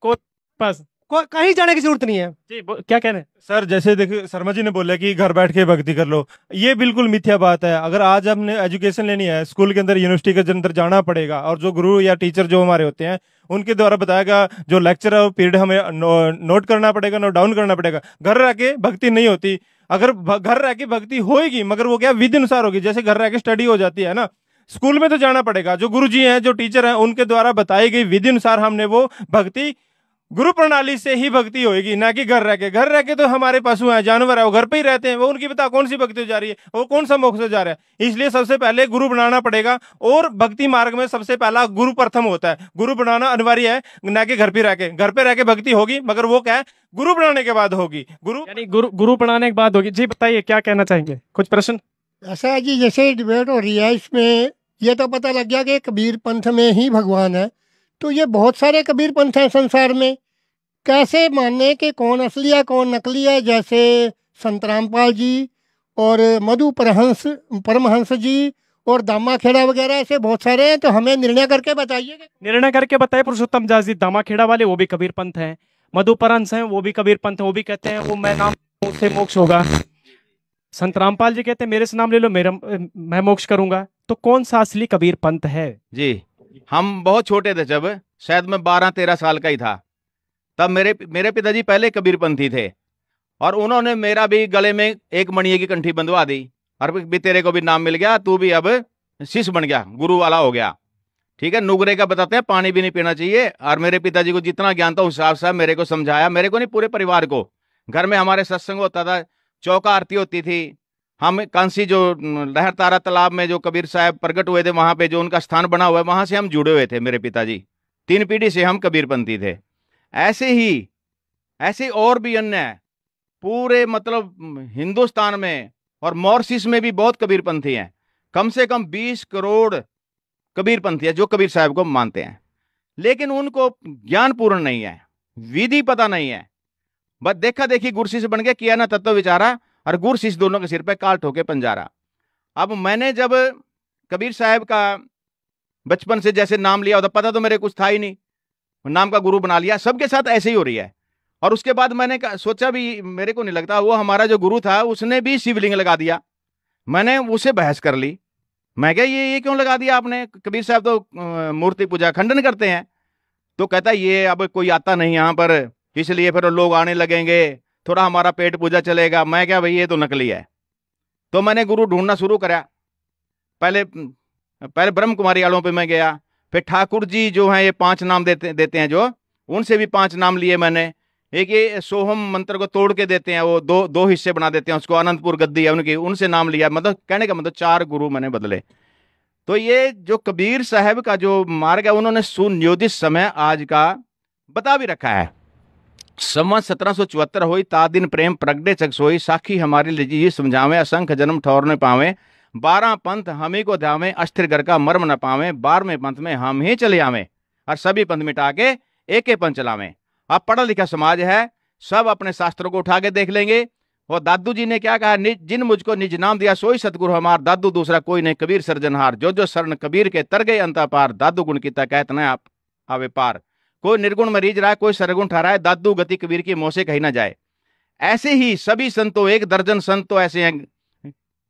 कहीं जाने की जरूरत नहीं है। जी क्या कह रहे हैं सर? जैसे देखिए शर्मा जी ने बोला कि घर बैठ के भक्ति कर लो, ये बिल्कुल मिथ्या बात है। अगर आज हमने एजुकेशन लेनी है, स्कूल के अंदर यूनिवर्सिटी के अंदर जाना पड़ेगा, और जो गुरु या टीचर जो हमारे होते हैं उनके द्वारा बताया गया जो लेक्चर है वो पीरियड हमें नोट करना पड़ेगा, नोट डाउन करना पड़ेगा। घर रह के भक्ति नहीं होती। अगर घर रह के भक्ति होएगी, मगर वो क्या विधि अनुसार होगी, जैसे घर रह के स्टडी हो जाती है ना। स्कूल में तो जाना पड़ेगा, जो गुरु जी हैं, जो टीचर हैं, उनके द्वारा बताई गई विधि अनुसार हमने वो भक्ति, गुरु प्रणाली से ही भक्ति होगी, ना कि घर रह के तो हमारे पशु हैं, जानवर है, वो घर पे ही रहते हैं, वो उनकी बता कौन सी भक्ति हो जा रही है, वो कौन सा मोक्ष से जा रहा है। इसलिए सबसे पहले गुरु बनाना पड़ेगा, और भक्ति मार्ग में सबसे पहला गुरु प्रथम होता है। गुरु बनाना अनिवार्य है, ना कि घर पे रह के भक्ति होगी, मगर वो क्या है, गुरु बनाने के बाद होगी। गुरु बनाने के बाद होगी। जी बताइए, क्या कहना चाहेंगे? कुछ प्रश्न? ऐसा है जी, जैसे डिबेट हो रही है, इसमें ये तो पता लग गया कि कबीर पंथ में ही भगवान है, तो ये बहुत सारे कबीर पंथ हैं संसार में, कैसे मानने कि कौन असली है कौन नकली है? जैसे संत रामपाल जी और मधु परमहंस जी और दामाखेड़ा वगैरह, ऐसे बहुत सारे हैं, तो हमें निर्णय करके बताइए। निर्णय करके बताइए पुरुषोत्तम दास जी। दामाखेड़ा वाले वो भी कबीर पंथ हैं, मधु परमहंस हैं वो भी कबीर पंथ है, वो भी कहते हैं वो मैं नाम से मोक्ष होगा। संत रामपाल जी कहते हैं मेरे से नाम ले लो, मैं मोक्ष करूंगा। तो कौन सा असली कबीर पंथ है? जी, हम बहुत छोटे थे, जब शायद मैं 12-13 साल का ही था, तब मेरे पिताजी पहले कबीरपंथी थे, और उन्होंने मेरा भी गले में एक मणिये की कंठी बंधवा दी, और भी तेरे को भी नाम मिल गया, तू भी अब शिष्य बन गया, गुरु वाला हो गया। ठीक है, नुगरे का बताते हैं, पानी भी नहीं पीना चाहिए। और मेरे पिताजी को जितना ज्ञान था उस हिसाब से मेरे को समझाया, मेरे को नहीं पूरे परिवार को। घर में हमारे सत्संग होता था, चौका आरती होती थी। हम कांसी जो लहर तारा तालाब में जो कबीर साहब प्रकट हुए थे, वहां पे जो उनका स्थान बना हुआ है, वहां से हम जुड़े हुए थे। मेरे पिताजी 3 पीढ़ी से हम कबीरपंथी थे। ऐसे और भी अन्य पूरे मतलब हिंदुस्तान में और मॉरिशस में भी बहुत कबीरपंथी हैं। कम से कम 20 करोड़ कबीरपंथी है जो कबीर साहब को मानते हैं, लेकिन उनको ज्ञान पूर्ण नहीं है, विधि पता नहीं है। बस देखा देखी गुरशिष बन के किया ना तत्व विचारा, और गुरशिष दोनों के सिर पे काल ठोके पंजारा। अब मैंने जब कबीर साहब का बचपन से जैसे नाम लिया होता, पता तो मेरे कुछ था ही नहीं, नाम का गुरु बना लिया। सबके साथ ऐसे ही हो रही है। और उसके बाद मैंने सोचा भी, मेरे को नहीं लगता वो हमारा जो गुरु था उसने भी शिवलिंग लगा दिया। मैंने उसे बहस कर ली, मैं क्या ये क्यों लगा दिया आपने? कबीर साहब तो मूर्ति पूजा खंडन करते हैं। तो कहता ये अब कोई आता नहीं यहाँ पर, इसलिए फिर लोग आने लगेंगे, थोड़ा हमारा पेट पूजा चलेगा। मैं क्या भाई ये तो नकली है। तो मैंने गुरु ढूंढना शुरू करा। पहले ब्रह्म कुमारी वालों पे मैं गया, फिर ठाकुर जी जो हैं ये 5 नाम देते हैं जो, उनसे भी 5 नाम लिए मैंने। एक ये सोहम मंत्र को तोड़ के देते हैं, वो दो हिस्से बना देते हैं उसको, अनंतपुर गद्दी है उनकी, उनसे नाम लिया। मतलब कहने का मतलब 4 गुरु मैंने बदले। तो ये जो कबीर साहब का जो मार्ग है, उन्होंने सुनियोजित समय आज का बता भी रखा है। संवत 1774 हुई, ता दिन प्रेम प्रगटे चकसोई, साखी हमारी लिजी समझावे, असंख्य जन्म ठौर न पावे, 12 पंथ हमी को ध्यावे, अस्थिर घर का मर्म न पावे, 12वें पंथ में हम ही चले आवे, और सभी पंथ मिटा के एक पंथ चलावे। अब पढ़ा लिखा समाज है, सब अपने शास्त्रों को उठा के देख लेंगे। और दादू जी ने क्या कहा, जिन मुझको निज नाम दिया सोई सतगुरु हमार, दादू दूसरा कोई नहीं कबीर सर्जनहार, जो शरण कबीर के तर गए अंता पार, दादू गुण कीता कहत न आप आवे पार। कोई निर्गुण मरीज रहा है, कोई सरगुण ठहरा है, दादू गति कबीर की मोह से कही ना जाए। ऐसे ही सभी संतों, 1 दर्जन संत तो ऐसे हैं,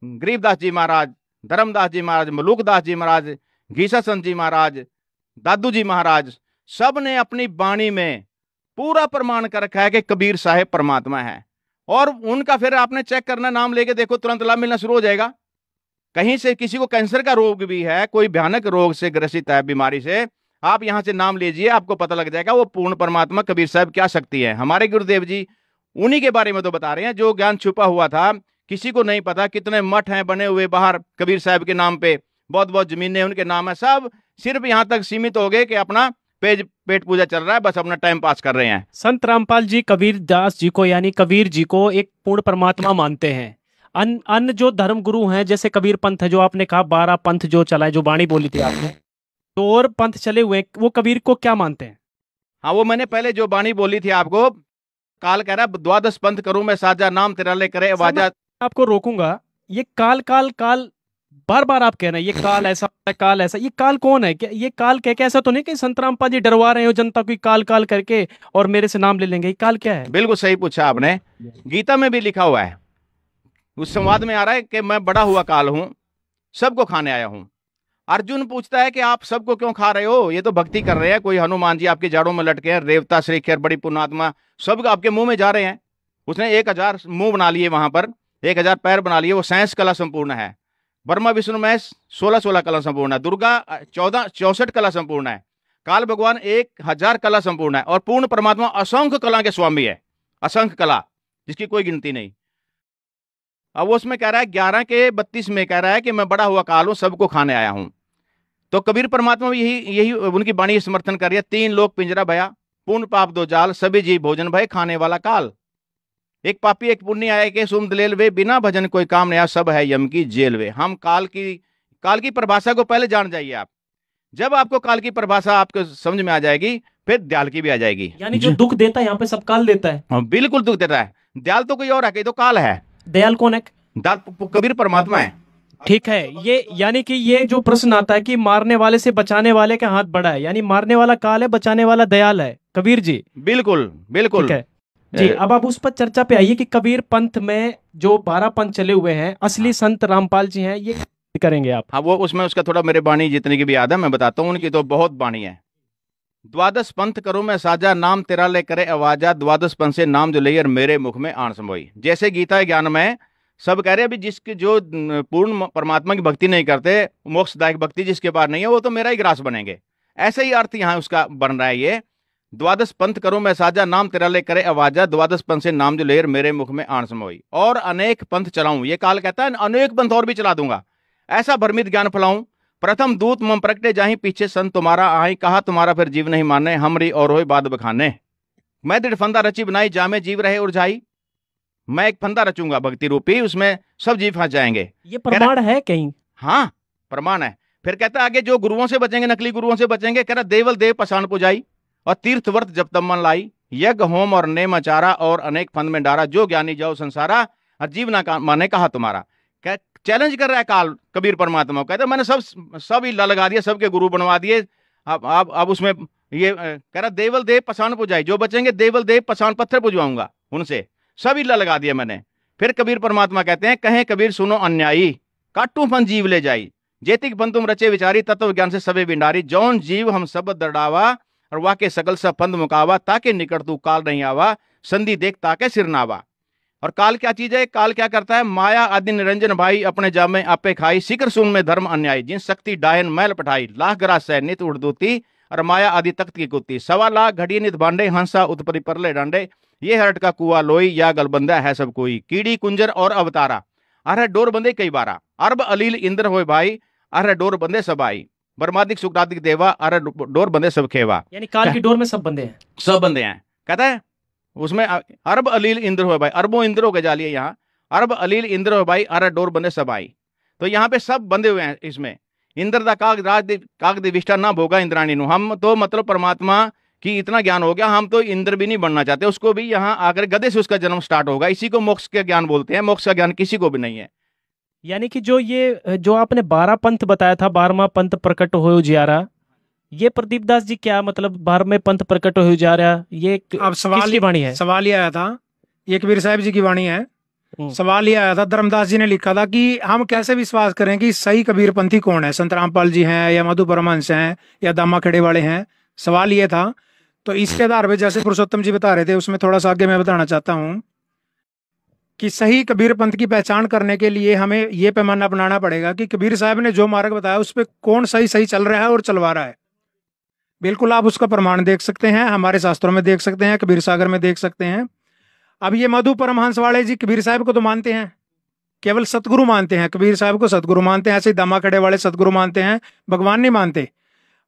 गरीबदास जी महाराज, धर्मदास जी महाराज, मलूकदास जी महाराज, घीसा संत जी महाराज, दादू जी महाराज, सब ने अपनी वाणी में पूरा प्रमाण कर रखा है कि कबीर साहेब परमात्मा है। और उनका फिर आपने चेक करना, नाम लेके देखो, तुरंत लाभ मिलना शुरू हो जाएगा। कहीं से किसी को कैंसर का रोग भी है, कोई भयानक रोग से ग्रसित है, बीमारी से, आप यहां से नाम लीजिए, आपको पता लग जाएगा वो पूर्ण परमात्मा कबीर साहब क्या शक्ति है। हमारे गुरुदेव जी उन्हीं के बारे में तो बता रहे हैं जो ज्ञान छुपा हुआ था, किसी को नहीं पता। कितने मठ हैं बने हुए बाहर कबीर साहब के नाम पे, बहुत बहुत जमीनें उनके नाम है, सब सिर्फ यहां तक सीमित हो गए कि अपना पेट पूजा चल रहा है, बस अपना टाइम पास कर रहे हैं। संत रामपाल जी कबीर दास जी को यानी कबीर जी को एक पूर्ण परमात्मा मानते हैं। अन्य जो धर्म गुरु हैं, जैसे कबीर पंथ है जो आपने कहा, 12 पंथ जो चलाए, जो बाणी बोली थी आपने, तो और पंथ चले हुए, वो कबीर को क्या मानते हैं? हाँ, वो मैंने पहले जो बाणी बोली थी आपको, काल कह रहा 12 पंथ करूं मैं साजा, नाम तेरा ले करे आवाजा। आपको रोकूंगा, ये काल काल काल बार बार आप कह रहे हैं, ये काल ऐसा काल ऐसा, ये काल कौन है? क्या ये काल कह के ऐसा तो नहीं कि संत रामपाल जी डरवा रहे हो जनता को काल काल करके और मेरे से नाम ले लेंगे? ये काल क्या है? बिल्कुल सही पूछा आपने, गीता में भी लिखा हुआ है, उस संवाद में आ रहा है कि मैं बड़ा हुआ काल हूं, सबको खाने आया हूं। अर्जुन पूछता है कि आप सबको क्यों खा रहे हो? ये तो भक्ति कर रहे हैं, कोई हनुमान जी आपकी जाड़ों में लटके हैं, रेवता श्रीखेर बड़ी पुण्यात्मा, सब आपके मुंह में जा रहे हैं। उसने 1000 मुंह बना लिए, वहां पर 1000 पैर बना लिए, वो 27 कला संपूर्ण है। ब्रह्मा विष्णु महेश 16 कला संपूर्ण है, दुर्गा 64 कला संपूर्ण है, काल भगवान 1000 कला संपूर्ण है, और पूर्ण परमात्मा असंख्य कला के स्वामी है, असंख्य कला जिसकी कोई गिनती नहीं। अब वो उसमें कह रहा है 11 के 32 में कह रहा है कि मैं बड़ा हुआ काल हूं, सबको खाने आया हूं। तो कबीर परमात्मा भी यही उनकी वाणी समर्थन कर रही है। 3 लोक पिंजरा भया, पूर्ण पाप 2 जाल, सभी जीव भोजन भय, खाने वाला काल। एक पापी एक पुण्य आए के सुम दलेल वे, बिना भजन कोई काम नहीं, सब है यम की जेल वे। हम काल की परिभाषा को पहले जान जाइए आप। जब आपको काल की परिभाषा आपको समझ में आ जाएगी, फिर दयाल की भी आ जाएगी। यानी जो दुख देता है यहाँ पे सब काल देता है। हाँ, बिल्कुल दुख देता है। दयाल तो कोई और है, तो काल है। दयाल कौन है? कबीर परमात्मा है। ठीक है, ये यानी कि ये जो प्रश्न आता है कि मारने वाले से बचाने वाले का हाथ बड़ा है, यानी मारने वाला काल है, बचाने वाला दयाल है कबीर जी। बिल्कुल बिल्कुल ठीक है जी। अब आप उस पर चर्चा पे आइए कि कबीर पंथ में जो 12 पंथ चले हुए हैं, असली संत रामपाल जी हैं, ये करेंगे आप? हाँ, वो उसमें उसका थोड़ा मेरे बाणी जितनी की भी याद है मैं बताता हूँ, उनकी तो बहुत बाणी है। 12 पंथ करूं मैं साजा, नाम तेरा ले करे आवाजा, 12 पंथ से नाम जो ले मेरे मुख में आन समोई। जैसे गीता ज्ञान में सब कह रहे हैं अभी जिसके जो पूर्ण परमात्मा की भक्ति नहीं करते, मोक्षदायक भक्ति जिसके पास नहीं है, वो तो मेरा ही ग्रास बनेंगे। ऐसा ही अर्थ यहाँ उसका बन रहा है। ये द्वादश पंथ करो मैं साजा, नाम तेरा ले करे आवाजा, द्वादश पंथ से नाम जो लेर मेरे मुख में आन समोई। और अनेक पंथ चलाऊं, ये काल कहता है अनेक पंथ और भी चला दूंगा, ऐसा भ्रमित ज्ञान फैलाऊं। प्रथम दूत मम प्रगटे जाहि, पीछे संत तुम्हारा आही, कहा तुम्हारा फिर जीव नहीं माने, हमरी और होई बाद बखाने। मैं दृढ़ फंदा रची बनाई, जामे जीव रहे उलझाई। मैं एक फंदा रचूंगा भक्ति रूपी, उसमें सब जीव फंस जाएंगे। ये प्रमाण है कहीं? हाँ प्रमाण है। फिर कहता है आगे, जो गुरुओं से बचेंगे, नकली गुरुओं से बचेंगे, कह रहा देवल देव पसान पुजाई, और तीर्थ व्रत जब तब मन लाई, यज्ञ होम और नेम आचारा, और अनेक फंद में डारा, जो ज्ञानी जाओ संसारा, और जीव ना माने कहा तुम्हारा। चैलेंज कर रहा है काल कबीर परमात्मा को। कहता मैंने सब ही लगा दिया, सबके गुरु बनवा दिए। अब उसमें ये कह रहा देवल देव पसान पुजाई, जो बचेंगे देवल देव पसान पत्थर पुजवाऊंगा उनसे, सब ही लगा दिया मैंने। फिर कबीर परमात्मा कहते हैं, कहें कबीर सुनो अन्यायी, काटू फन जीव ले जाई, जेतिक बन तुम रचे विचारी, तत्व ज्ञान से सबे बिंडारी, जौन जीव हम सब दर्डावा, और वाके सकल सब पंद मुकावा, ताके निकट तू काल नहीं आवा, संधि देख ताके सिर नावा। और काल क्या चीज है? काल क्या करता है? माया आदि निरंजन भाई, अपने जामे आपे खाई, शिखर सुन में धर्म अन्यायी, जिन शक्ति डायन मैल पठाई, लाख ग्रास सै नित उड़दूती, और माया आदि तख्त की कुत्ती, 1.25 लाख घड़ी नित भांडे, हंसा उत्परि परले डांडे, ये हरट का कुआ लोई, या गलबंदा है सब कोई, कीड़ी कुंजर और अवतारा, अरे डोर बंदे कई बारा, अरब अलील इंद्र होए भाई, अरे डोर बंदे सब आई, बर्मादिक सुक्रादिक देवा, अरे डोर बंदे सब खेवा। यानी काल की डोर में सब बंदे हैं, सब बंदे हैं। कहता है उसमें अरब अलील इंद्र हो भाई, अरबों इंद्रों के जालिए यहाँ, अरब अलील इंद्र हो भाई, अरे डोर बंदे सब आई। तो यहाँ पे सब बंधे हुए हैं इसमें। इंद्र दा काग दिविष्टा ना भोगा इंद्राणी नु। हम तो मतलब परमात्मा की इतना ज्ञान हो गया, हम तो इंद्र भी नहीं बनना चाहते। उसको भी यहाँ आकर गधे से उसका जन्म स्टार्ट होगा। इसी को मोक्ष का ज्ञान बोलते हैं। मोक्ष का ज्ञान किसी को भी नहीं है। यानी कि जो आपने 12 पंथ बताया था, 12वां पंथ प्रकट हो जियारा, ये प्रदीप दास जी क्या मतलब 12वें पंथ प्रकट हो जा रहा, ये अब सवाल की वाणी है? सवाल ये आया था, ये कबीर साहब जी की वाणी है। सवाल ये आया था, धर्मदास जी ने लिखा था कि हम कैसे विश्वास करें कि सही कबीरपंथी कौन है, संत रामपाल जी हैं या मधु परमहंस हैं या दामा खेड़े वाले हैं। सवाल ये था। तो इसके आधार पर जैसे पुरुषोत्तम जी बता रहे थे, उसमें थोड़ा सा आगे मैं बताना चाहता हूँ कि सही कबीर पंथ की पहचान करने के लिए हमें ये पैमाना अपनाना पड़ेगा कि कबीर साहब ने जो मार्ग बताया उस पर कौन सही चल रहा है और चलवा रहा है। बिल्कुल आप उसका प्रमाण देख सकते हैं, हमारे शास्त्रों में देख सकते हैं, कबीर सागर में देख सकते हैं। अब ये मधु परमहंस वाले जी कबीर साहब को तो मानते हैं, केवल सतगुरु मानते हैं, कबीर साहब को सतगुरु मानते हैं। ऐसे दामा खड़े वाले सतगुरु मानते हैं, भगवान नहीं मानते।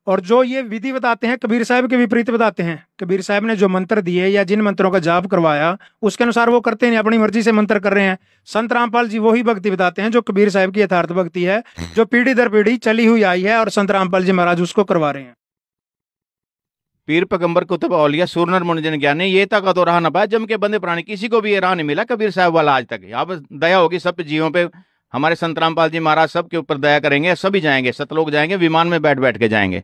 और जो ये विधि बताते हैं कबीर साहब के विपरीत बताते हैं। कबीर साहब ने जो मंत्र दिए या जिन मंत्रों का जाप करवाया उसके अनुसार वो करते नहीं, अपनी मर्जी से मंत्र कर रहे हैं। संत रामपाल जी वही भक्ति बताते हैं जो कबीर साहब की यथार्थ भक्ति है, जो पीढ़ी दर पीढ़ी चली हुई आई है, और संत रामपाल जी महाराज उसको करवा रहे हैं। पीर पैगंबर कुतुब औलिया सूरनर मुनिजन ज्ञानी, ये तक तो राह न पाया जम के बंदे प्राणी, किसी को भी ये राह नहीं मिला कबीर साहब वाला आज तक। अब दया होगी सब जीवों पे, हमारे संत रामपाल जी महाराज सब के ऊपर दया करेंगे, सभी जाएंगे, सतलोक जाएंगे, विमान में बैठ बैठ के जाएंगे।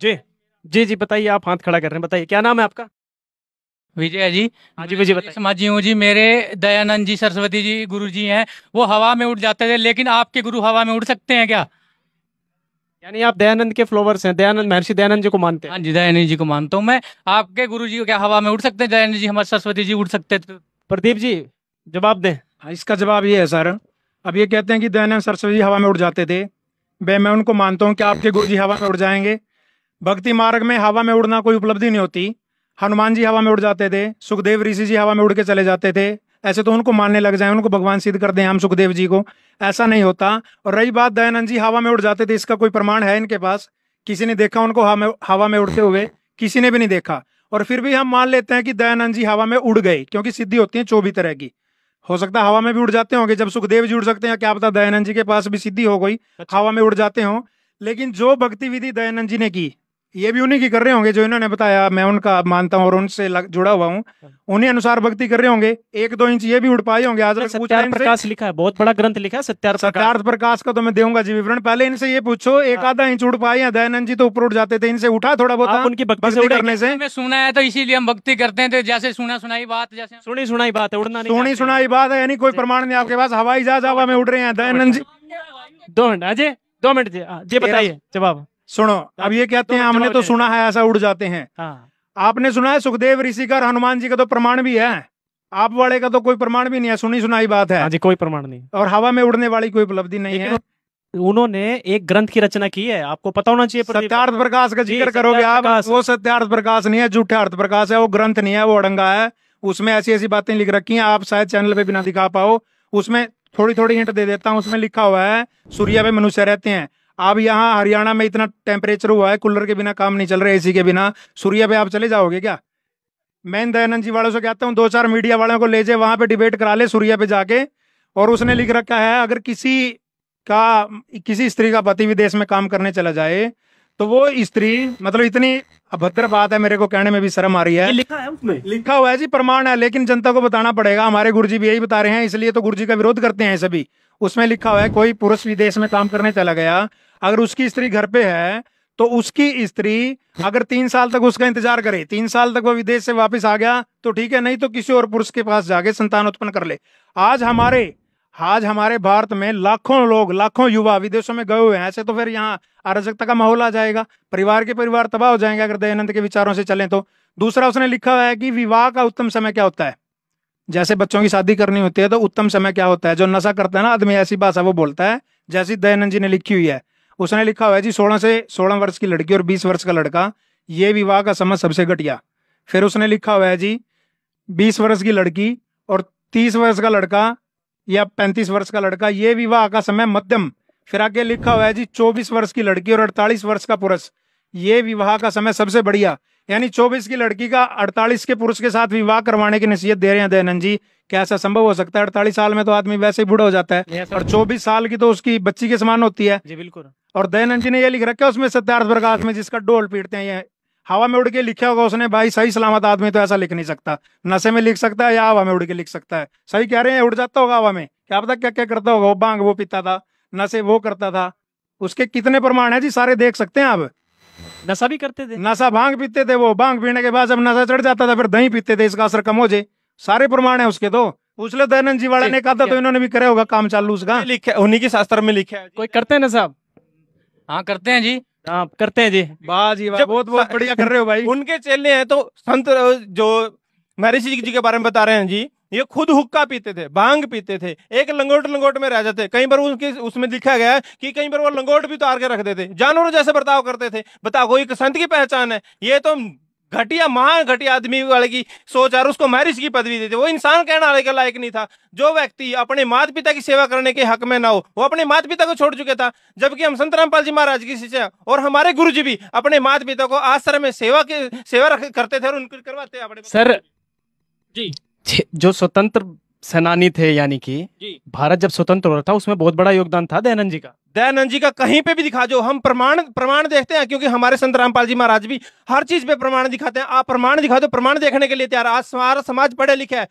जी बताइए, आप हाथ खड़ा कर रहे हैं, बताइए क्या नाम है आपका? विजय जी। हाँ जी विजय बताइए। समाजी हूँ जी। मेरे दयानंद जी सरस्वती जी गुरु जी हैं, वो हवा में उड़ जाते थे, लेकिन आपके गुरु हवा में उड़ सकते हैं क्या? यानी आप दयानंद के फ्लोवर्स हैं, दयानंद महर्षि दयानंद जी को मानते हैं? हाँ जी, दयानंद जी को मानता हूँ मैं। आपके गुरु जी क्या हवा में उड़ सकते हैं? दयानंद जी हमारे सरस्वती जी उड़ सकते थे। प्रदीप जी जवाब दें। इसका जवाब ये है सर, अब ये कहते हैं कि दयानंद सरस्वती जी हवा में उड़ जाते थे। मैं उनको मानता हूँ कि आपके गुरु जी हवा में उड़ जाएंगे। भक्ति मार्ग में हवा में उड़ना कोई उपलब्धि नहीं होती। हनुमान जी हवा में उड़ जाते थे, सुखदेव ऋषि जी हवा में उड़ के चले जाते थे। ऐसे तो उनको मानने लग जाए, उनको भगवान सिद्ध कर दें हम सुखदेव जी को, ऐसा नहीं होता। और रही बात दयानंद जी हवा में उड़ जाते थे, इसका कोई प्रमाण है इनके पास? किसी ने देखा उनको हवा में उड़ते हुए? किसी ने भी नहीं देखा। और फिर भी हम मान लेते हैं कि दयानंद जी हवा में उड़ गए, क्योंकि सिद्धि होती है 24 तरह की। हो सकता है हवा में भी उड़ जाते होंगे, जब सुखदेव जी उड़ सकते हैं, क्या पता दयानंद जी के पास भी सिद्धि हो गई, हवा में उड़ जाते हों। लेकिन जो भक्ति विधि दयानंद जी ने की, ये भी उन्हीं की कर रहे होंगे जो इन्होंने बताया, मैं उनका मानता हूँ और उनसे जुड़ा हुआ हूँ, उन्हीं अनुसार भक्ति कर रहे होंगे। 1-2 इंच ये भी उड़ पाए होंगे। आज सत्यार्थ प्रकाश लिखा है, बहुत बड़ा ग्रंथ लिखा है सत्यार्थ प्रकाश का, तो मैं दूंगा जी विवरण। पहले इनसे ये पूछो 1-आधा इंच उड़ पाए या दयानंद जी तो ऊपर उड़ जाते थे, इनसे उठा थोड़ा बहुत उनकी भक्ति करने से। मैं सुना है तो इसीलिए हम भक्ति करते हैं। तो जैसे सुनाई बात, जैसे सुनी सुनाई बात है, उड़ना नहीं। सुनाई बात है, यानी कोई प्रमाण नहीं आपके पास। हवाई जहाज हवा में उड़ रहे हैं दयानंद जी। 2 मिनट अजय, 2 मिनट जी बताइए जवाब। सुनो, अब ये कहते हैं हमने तो सुना है ऐसा उड़ जाते हैं। आपने सुना है सुखदेव ऋषि का, हनुमान जी का तो प्रमाण भी है। आप वाले का तो कोई प्रमाण भी नहीं है, सुनी सुनाई बात है। हाँ जी, कोई प्रमाण नहीं। और हवा में उड़ने वाली कोई उपलब्धि नहीं है। उन्होंने एक ग्रंथ की रचना की है, आपको पता होना चाहिए। सत्यार्थ प्रकाश का जिक्र करोगे आप, वो सत्यार्थ प्रकाश नहीं है, झूठा अर्थ प्रकाश है, वो ग्रंथ नहीं है, वो अड़ंगा है। उसमें ऐसी ऐसी बातें लिख रखी हैं, आप शायद चैनल पे भी ना दिखा पाओ। उसमें थोड़ी थोड़ी हिंट दे देता हूँ। उसमें लिखा हुआ है सूर्य पे मनुष्य रहते हैं। अब यहाँ हरियाणा में इतना टेम्परेचर हुआ है, कूलर के बिना काम नहीं चल रहा, एसी के बिना, सूर्य पे आप चले जाओगे क्या? मैं दयानंद जी वालों से कहता हूँ 2-4 मीडिया वालों को ले जाए, वहां पे डिबेट करा ले सूर्य पे जाके। और उसने लिख रखा है अगर किसी स्त्री का पति विदेश में काम करने चला जाए तो वो स्त्री, मतलब इतनी अभद्र बात है, मेरे को कहने में भी शर्म आ रही है। लिखा है उसमें, लिखा हुआ है जी, प्रमाण है, लेकिन जनता को बताना पड़ेगा। हमारे गुरुजी भी यही बता रहे हैं, इसलिए तो गुरुजी का विरोध करते हैं सभी। उसमें लिखा हुआ है कोई पुरुष विदेश में काम करने चला गया, अगर उसकी स्त्री घर पे है तो उसकी स्त्री अगर 3 साल तक उसका इंतजार करे, 3 साल तक वो विदेश से वापस आ गया तो ठीक है, नहीं तो किसी और पुरुष के पास जाके संतान उत्पन्न कर ले। आज हमारे भारत में लाखों लोग, लाखों युवा विदेशों में गए हुए हैं। ऐसे तो फिर यहाँ अराजकता का माहौल आ जाएगा, परिवार के परिवार तबाह हो जाएंगे अगर दयानंद के विचारों से चलें तो। दूसरा उसने लिखा हुआ है कि विवाह का उत्तम समय क्या होता है। जैसे बच्चों की शादी करनी होती है तो उत्तम समय क्या होता है। जो नशा करता है ना आदमी, ऐसी भाषा वो बोलता है जैसी दयानंद जी ने लिखी हुई है। उसने लिखा हुआ है जी 16 वर्ष की लड़की और 20 वर्ष का लड़का, ये विवाह का समय सबसे घटिया। फिर उसने लिखा हुआ है जी 20 वर्ष की लड़की और 30 वर्ष का लड़का या 35 वर्ष का लड़का, ये विवाह का समय मध्यम। फिर आगे लिखा हुआ है जी 24 वर्ष की लड़की और 48 वर्ष का पुरुष, ये विवाह का समय सबसे बढ़िया। यानी 24 की लड़की का 48 के पुरुष के साथ विवाह करवाने की नसीहत दे रहे हैं दयानंद जी। क्या ऐसा संभव हो सकता है? 48 साल में तो आदमी वैसे ही बूढ़ा हो जाता है, और 24 साल की तो उसकी बच्ची के समान होती है। जी बिल्कुल। और दयानंद जी ने ये लिख रखा है उसमें सत्यार्थ प्रकाश में, जिसका डोल पीटते हैं, ये हवा में उड़ के लिखा होगा उसने। भाई सही सलामत आदमी तो ऐसा लिख नहीं सकता, नशे में लिख सकता है या हवा में उड़ के लिख सकता है। सही कह रहे हैं, उड़ जाता होगा हवा में, क्या पता क्या क्या करता होगा। वो भांग वो पीता था, नशे वो करता था, उसके कितने प्रमाण है जी, सारे देख सकते हैं आप। नशा भी करते थे, नशा भांग पीते थे, वो भांग पीने के बाद जब नशा चढ़ जाता था फिर दही पीते थे, इसका असर कम हो जाए। सारे प्रमाण है उसके। तो पूछ लो दयानंद जी वाला ने कहा था तो इन्होंने भी करे होगा काम चालू उसका। लिखा उन्हीं के शास्त्र में लिखा है। कोई करते हैं ना साहब? हाँ करते हैं जी, हाँ करते हैं जी। वाह जी वाह, बहुत बहुत बढ़िया कर रहे हो भाई। उनके चेले हैं तो संत जो महर्षि जी के बारे में बता रहे हैं जी, ये खुद हुक्का पीते थे, भांग पीते थे, एक लंगोट में रह जाते। कई बार उनके उसमें लिखा गया है कि कई बार वो लंगोट भी उतार के रख देते, जानवरों जैसे बर्ताव करते थे। बताओ कोई संत की पहचान है? ये तो घटिया महा घटिया आदमी वाले की सोच है, उसको महर्षि की पदवी देते। वो इंसान कहने वाले का लायक नहीं था। जो व्यक्ति अपने माता पिता की सेवा करने के हक में ना हो, वो अपने माता पिता को छोड़ चुके था। जबकि हम संत रामपाल जी महाराज की शिष्य और हमारे गुरु जी भी अपने माता पिता को आश्रम में सेवा करते थे और उनको करवाते अपने सर जी। जो स्वतंत्र सेनानी थे, यानी कि भारत जब स्वतंत्र हो रहा था, उसमें बहुत बड़ा योगदान था दयानंद जी का। दयानंद जी का कहीं पे भी दिखा जो, हम प्रमाण देखते हैं, क्योंकि हमारे संत रामपाल जी महाराज भी हर चीज पे प्रमाण दिखाते हैं। आप प्रमाण दिखा दो, प्रमाण देखने के लिए तैयार। आज हमारा समाज पढ़े लिखा है,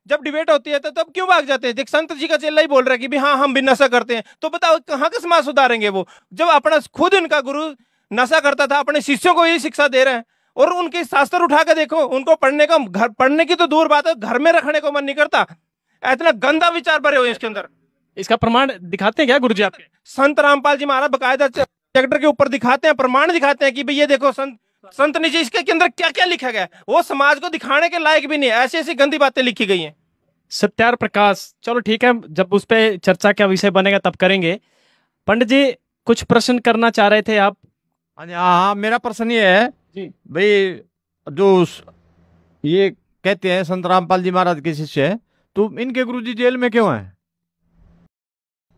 जब डिबेट होती है तो तब क्यों भाग जाते हैं? देख संत जी का चेला ही बोल रहा है कि भी हाँ हम भी नशा करते हैं, तो बताओ कहाँ का समाज सुधारेंगे वो, जब अपना खुद उनका गुरु नशा करता था, अपने शिष्यों को यही शिक्षा दे रहे हैं। और उनके शास्त्र उठा के देखो, उनको पढ़ने की तो दूर बात है, घर में रखने को मन नहीं करता। इतना गंदा विचार भरे हुए इसके अंदर। इसका प्रमाण दिखाते हैं क्या गुरुजी आपके? संत रामपाल जी महाराज बकायदा चैप्टर के ऊपर दिखाते हैं, प्रमाण दिखाते हैं कि भाई ये देखो संत ने जी इसके अंदर क्या क्या लिखा गया है। वो समाज को दिखाने के लायक भी नहीं है, ऐसी ऐसी गंदी बातें लिखी गई हैं। सत्यार्थ प्रकाश, चलो ठीक है, जब उस पर चर्चा का विषय बनेगा तब करेंगे। पंडित जी कुछ प्रश्न करना चाह रहे थे आप? हाँ, मेरा प्रश्न ये है भाई, जो ये कहते हैं संत रामपाल जी महाराज के शिष्य है, तो इनके गुरुजी जेल में क्यों हैं?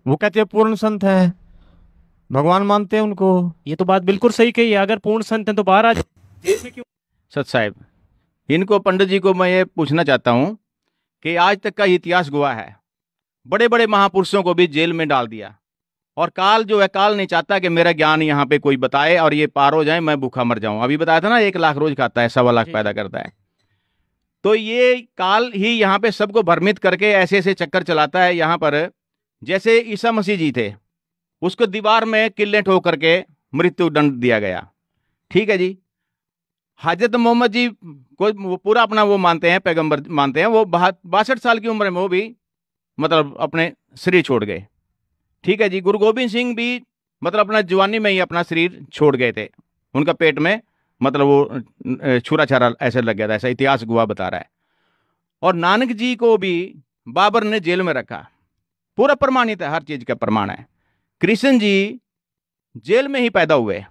वो कहते हैं पूर्ण संत हैं, भगवान मानते हैं उनको। ये तो बात बिल्कुल सही कही है, अगर पूर्ण संत हैं तो बाहर आ जेल में क्यों? सत साहब, इनको पंडित जी को मैं ये पूछना चाहता हूँ कि आज तक का इतिहास गवाह है, बड़े बड़े महापुरुषों को भी जेल में डाल दिया, और काल जो है, काल नहीं चाहता कि मेरा ज्ञान यहाँ पे कोई बताए और ये पार हो जाए, मैं भूखा मर जाऊं। अभी बताया था ना 1 लाख रोज खाता है, 1.25 लाख पैदा करता है। तो ये काल ही यहाँ पे सबको भ्रमित करके ऐसे ऐसे चक्कर चलाता है। यहाँ पर जैसे ईसा मसीह जी थे, उसको दीवार में किल्ले ठोक करके मृत्यु दंड दिया गया, ठीक है जी। हजरत मोहम्मद जी को पूरा अपना वो मानते हैं, पैगंबर मानते हैं। वो 62 साल की उम्र में वो भी मतलब अपने शरीर छोड़ गए, ठीक है जी। गुरु गोविंद सिंह भी मतलब अपना जवानी में ही अपना शरीर छोड़ गए थे, उनका पेट में मतलब वो छुरा छारा ऐसे लग गया था, ऐसा इतिहास गवाह बता रहा है। और नानक जी को भी बाबर ने जेल में रखा, पूरा प्रमाणित है, हर चीज का प्रमाण है। कृष्ण जी जेल में ही पैदा हुए,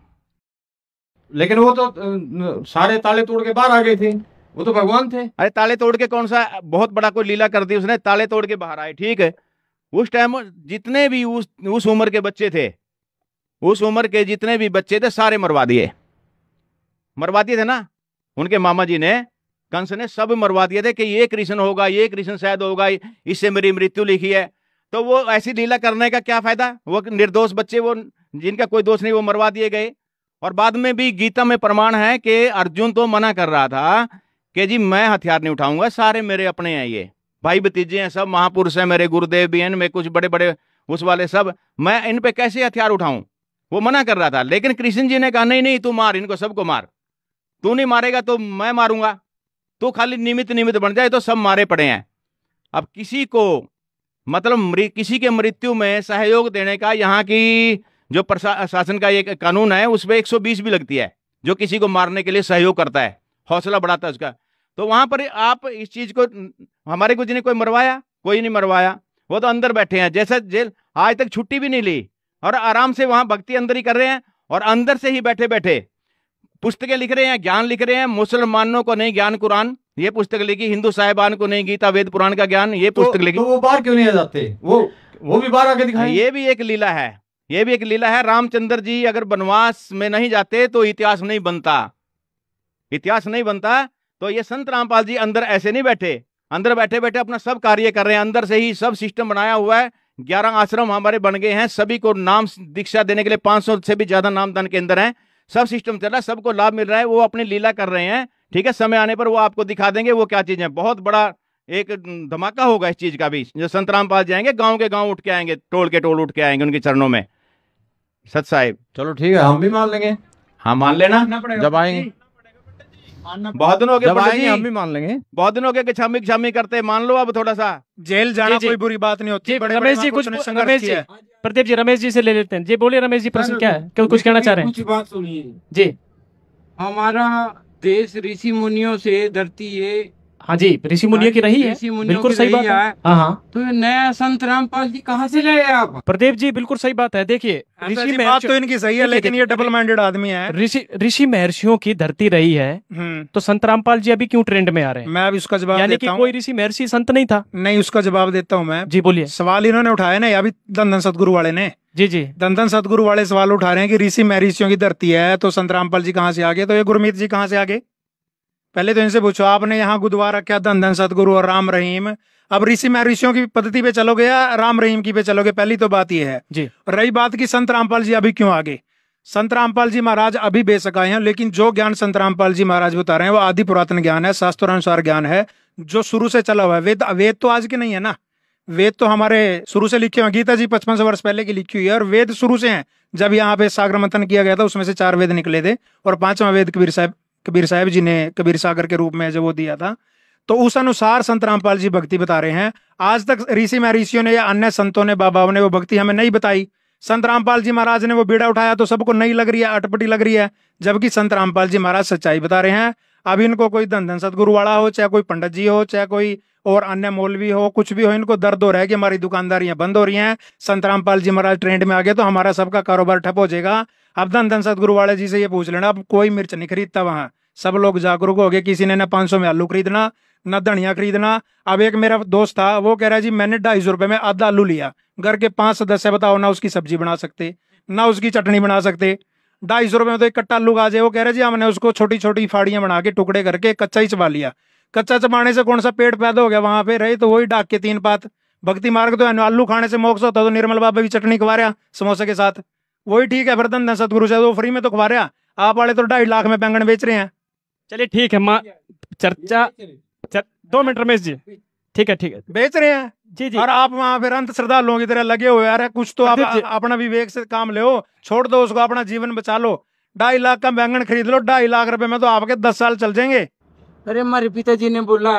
लेकिन वो तो सारे ताले तोड़ के बाहर आ गए थे, वो तो भगवान थे। अरे ताले तोड़ के कौन सा बहुत बड़ा कोई लीला कर दी उसने, ताले तोड़ के बाहर आए, ठीक है। उस टाइम जितने भी उस उम्र के बच्चे थे, उस उम्र के जितने भी बच्चे थे सारे मरवा दिए थे ना, उनके मामा जी ने, कंस ने सब मरवा दिए थे कि ये कृष्ण होगा, ये कृष्ण शायद होगा, इससे मेरी मृत्यु लिखी है। तो वो ऐसी लीला करने का क्या फायदा, वो निर्दोष बच्चे, वो जिनका कोई दोष नहीं, वो मरवा दिए गए। और बाद में भी गीता में प्रमाण है कि अर्जुन तो मना कर रहा था कि जी मैं हथियार नहीं उठाऊंगा, सारे मेरे अपने हैं, ये भाई भतीजे हैं, सब महापुरुष हैं, मेरे गुरुदेव भी हैं, मैं कुछ बड़े बड़े उस वाले सब, मैं इन पे कैसे हथियार उठाऊं, वो मना कर रहा था। लेकिन कृष्ण जी ने कहा नहीं नहीं, तू मार, इनको सबको मार, तू नहीं मारेगा तो मैं मारूंगा, तू खाली निमित्त बन जाए तो सब मारे पड़े हैं। अब किसी को मतलब किसी के मृत्यु में सहयोग देने का यहाँ की जो प्रशासन का एक कानून है, उस पर 120 भी लगती है, जो किसी को मारने के लिए सहयोग करता है, हौसला बढ़ाता है उसका। तो वहां पर आप इस चीज को, हमारे कुछ ने कोई मरवाया, कोई नहीं मरवाया, वो तो अंदर बैठे हैं, जैसे जेल आज तक छुट्टी भी नहीं ली और आराम से वहां भक्ति अंदर ही कर रहे हैं, और अंदर से ही बैठे बैठे पुस्तकें लिख रहे हैं, ज्ञान लिख रहे हैं। मुसलमानों को नहीं ज्ञान कुरान, ये पुस्तक लिखी, हिंदू साहिबान को नहीं गीता वेद पुराण का ज्ञान, ये पुस्तक लिखी। तो वो बाहर क्यों नहीं आ जाते, वो भी बाहर आके दिखाएं। ये भी एक लीला है, ये भी एक लीला है। रामचंद्र जी अगर वनवास में नहीं जाते तो इतिहास नहीं बनता, इतिहास नहीं बनता। तो ये संत रामपाल जी अंदर ऐसे नहीं बैठे, अंदर बैठे बैठे अपना सब कार्य कर रहे हैं, अंदर से ही सब सिस्टम बनाया हुआ है। 11 आश्रम हमारे बन गए हैं, सभी को नाम दीक्षा देने के लिए 500 से भी ज्यादा नामदान केंद्र हैं, सब सिस्टम चल रहा है, सबको लाभ मिल रहा है। वो अपनी लीला कर रहे हैं, ठीक है। समय आने पर वो आपको दिखा देंगे वो क्या चीज है। बहुत बड़ा एक धमाका होगा इस चीज का भी। जो संत रामपाल जाएंगे, गांव के गांव उठ के आएंगे, टोल के टोल उठ के आएंगे उनके चरणों में। सत साहिब, चलो ठीक है, हम भी मान लेंगे। हाँ मान लेना, जब आएंगे, बहुत दिन हो गए, जब आएंगे हम भी मान लेंगे। बहुत दिन हो गए कि छामी करते, मान लो अब थोड़ा सा। जेल जाना कोई बुरी बात नहीं होती। रमेश जी कुछ, रमेश जी, प्रदीप जी रमेश जी से ले लेते हैं। जी बोलिए रमेश जी, प्रश्न क्या है, क्यों कुछ कहना चाह रहे हैं? कुछ बात सुनिए जी। हमारा देश ऋषि मुनियों से धरती ये, हाँ जी, ऋषि मुनियों की रही है, बिल्कुल सही बात है। हाँ हाँ, तो नया संत रामपाल जी कहाँ से लाए आप? प्रदीप जी बिल्कुल सही बात है। देखिए ऋषि बात तो इनकी सही है, लेकिन ये डबल माइंडेड आदमी है। ऋषि महर्षियों की धरती रही है, तो संत रामपाल जी अभी क्यों ट्रेंड में आ रहे हैं? मैं अब इसका जवाब यानी देता कि हूं। कोई ऋषि महर्षि संत नहीं था? नहीं, उसका जवाब देता हूँ मैं। जी बोलिए। सवाल इन्होंने उठाया ना, अभी दंदन सतगुरु वाले ने। जी जी, दंदन सतगुरु वाले सवाल उठा रहे हैं कि ऋषि महर्षियों की धरती है, तो संत रामपाल जी कहाँ से आ गए? तो ये गुरमीत जी कहाँ से आ गए? पहले तो इनसे पूछो। आपने यहाँ गुरुद्वारा रखा धन सतगुरु और राम रहीम, अब ऋषि महर्षियों की पद्धति पे चलोगे या राम रहीम की पे चलोगे? पहली तो बात ये है जी। रही बात की संत रामपाल जी अभी क्यों आगे? संत रामपाल जी महाराज अभी बेशक आए हैं, लेकिन जो ज्ञान संत रामपाल जी महाराज बता रहे हैं वो आदि पुरातन ज्ञान है, शास्त्रानुसार ज्ञान है, जो शुरू से चला हुआ है। वेद तो आज के नहीं है ना, वेद तो हमारे शुरू से लिखे हुए। गीता जी 55 वर्ष पहले की लिखी हुई है, और वेद शुरू से हैं। जब यहाँ पे सागर मंथन किया गया था उसमें से 4 वेद निकले थे, और 5वां वेद कबीर साहब जी ने कबीर सागर के रूप में जो वो दिया था, तो उस अनुसार संत रामपाल जी भक्ति बता रहे हैं। आज तक ऋषि महर्षियों ने या अन्य संतों ने, बाबाओं ने वो भक्ति हमें नहीं बताई। संत रामपाल जी महाराज ने वो बीड़ा उठाया तो सबको नहीं लग रही है, अटपटी लग रही है, जबकि संत रामपाल जी महाराज सच्चाई बता रहे हैं। अब इनको कोई धन सतगुरु वाला हो, चाहे कोई पंडित जी हो, चाहे कोई और अन्य मौलवी हो, कुछ भी हो, इनको दर्द हो रहा है कि हमारी दुकानदारियां बंद हो रही हैं। संत रामपाल जी महाराज ट्रेंड में आ गए तो हमारा सबका कारोबार ठप हो जाएगा। अब धन सतगुरु वाले जी से ये पूछ लेना, अब कोई मिर्च नहीं खरीदता वहां, सब लोग जागरूक हो गए। किसी ने ना 500 में आलू खरीदना, ना धनिया खरीदना। अब एक मेरा दोस्त था, वो कह रहा है जी मैंने 250 रुपए में आधा आलू लिया, घर के 5 सदस्य बताओ ना उसकी सब्जी बना सकते, ना उसकी चटनी बना सकते। 250 रुपए में तो एक कट्टा आलू आ जाए। वो कह रहे जी हमने उसको छोटी छोटी फाड़ियां बना के टुकड़े करके कच्चा ही चबा लिया। कच्चा चबाने से कौन सा पेट पैदा हो गया वहां पे? रहे तो वही डाक के 3 पात। भक्ति मार्ग तो आलू खाने से मोक्ष होता, तो निर्मल बाबा भी चटनी खवा रहा समोसे के साथ, वही ठीक है। फिर धन सतगुरु से वो फ्री में तो खवा रहा, आप वाले तो 2.5 लाख में बैंगन बेच रहे हैं। चलिए ठीक है, चर्चा 2 मिनट रमेश जी, ठीक है बेच रहे हैं जी जी। और आप वहाँ फिर अंत श्रद्धालुओं की तरह लगे हुए यार, कुछ तो आप अपना विवेक से काम ले, छोड़ दो उसको, अपना जीवन बचा लो। 2.5 लाख का बैंगन खरीद लो, 2.5 लाख रुपए में तो आपके 10 साल चल जाएंगे। अरे हमारे पिताजी ने बोला।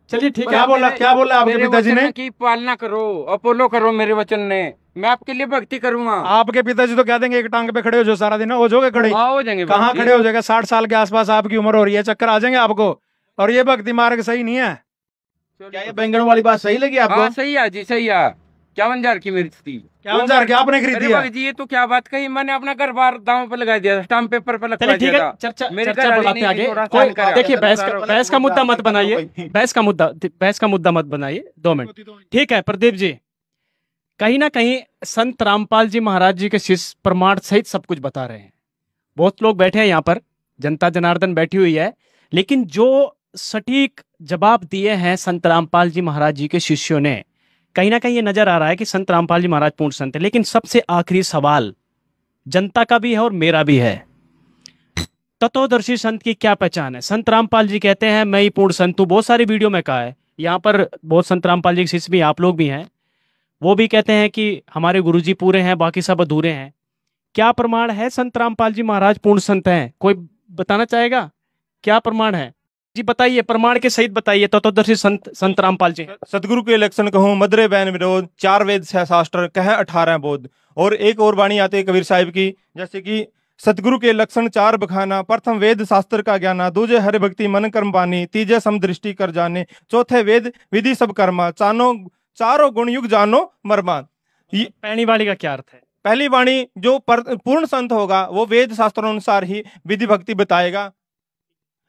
चलिए ठीक है, क्या बोला आपके पिताजी ने? की पालना करो, अपोलो करो, मेरे वचन ने, मैं आपके लिए भक्ति करूंगा। आपके पिताजी तो कह देंगे एक टांग पे खड़े हो जो सारा दिन, हो जाओगे खड़े? हो जाएंगे। कहाँ खड़े हो जाएगा? 60 साल के आसपास आपकी उम्र हो रही है, चक्कर आ जाएंगे आपको। और ये भक्ति मार्ग सही नहीं है। क्या ये बैंगन वाली बात सही लगी आपको? हाँ सही है जी, सही है। 51,000 की मिर्च थी। 51,000 की आपने खरीदी है? जी ये तो क्या बात कही, मैंने अपना घर बार दांव पे लगा दिया, स्टाम्प पेपर पे लगवा ठीक दिया है, था। चर्चा बढ़ाते आगे। देखिए बहस का मुद्दा मत बनाइए, बहस का मुद्दा मत बनाइए। 2 मिनट ठीक है। प्रदीप जी, कहीं ना कहीं संत रामपाल जी महाराज जी के शिष्य प्रमाण सहित सब कुछ बता रहे हैं। बहुत लोग बैठे हैं यहाँ पर, जनता जनार्दन बैठी हुई है, लेकिन जो सटीक जवाब दिए हैं संत रामपाल जी महाराज जी के शिष्यों ने, कहीं ना कहीं ये नजर आ रहा है कि संत रामपाल जी महाराज पूर्ण संत है। लेकिन सबसे आखिरी सवाल जनता का भी है और मेरा भी है, तत्वदर्शी संत की क्या पहचान है? संत रामपाल जी कहते हैं मैं ही पूर्ण संत हूँ, बहुत सारी वीडियो में कहा है। यहाँ पर बहुत संत रामपाल जी के शिष्य भी, आप लोग भी हैं, वो भी कहते हैं कि हमारे गुरुजी पूरे हैं, बाकी सब अधूरे हैं। क्या प्रमाण है संत रामपाल जी महाराज पूर्ण संत हैं? कोई बताना चाहेगा क्या प्रमाण है? जी बताइए, प्रमाण के सहित बताइए। तत्वदर्शी संत रामपाल जी। सतगुरु के लक्षण कहूँ, मदरे बैन विरोध, 4 वेद 6 शास्त्र, कह 18 बोध। और एक और वाणी आते है कबीर साहिब की, जैसे कि सतगुरु के लक्षण 4 बखाना, प्रथम वेद शास्त्र का ज्ञाना, दूजे हरि भक्ति मन कर्म बानी, तीजे समदृष्टि कर जाने, चौथे वेद विधि सब कर्मा, चारों गुण युग जानो मर्मा। पहली वाणी का क्या अर्थ है? पहली वाणी जो पूर्ण संत होगा वो वेद शास्त्रों अनुसार ही विधि भक्ति बताएगा,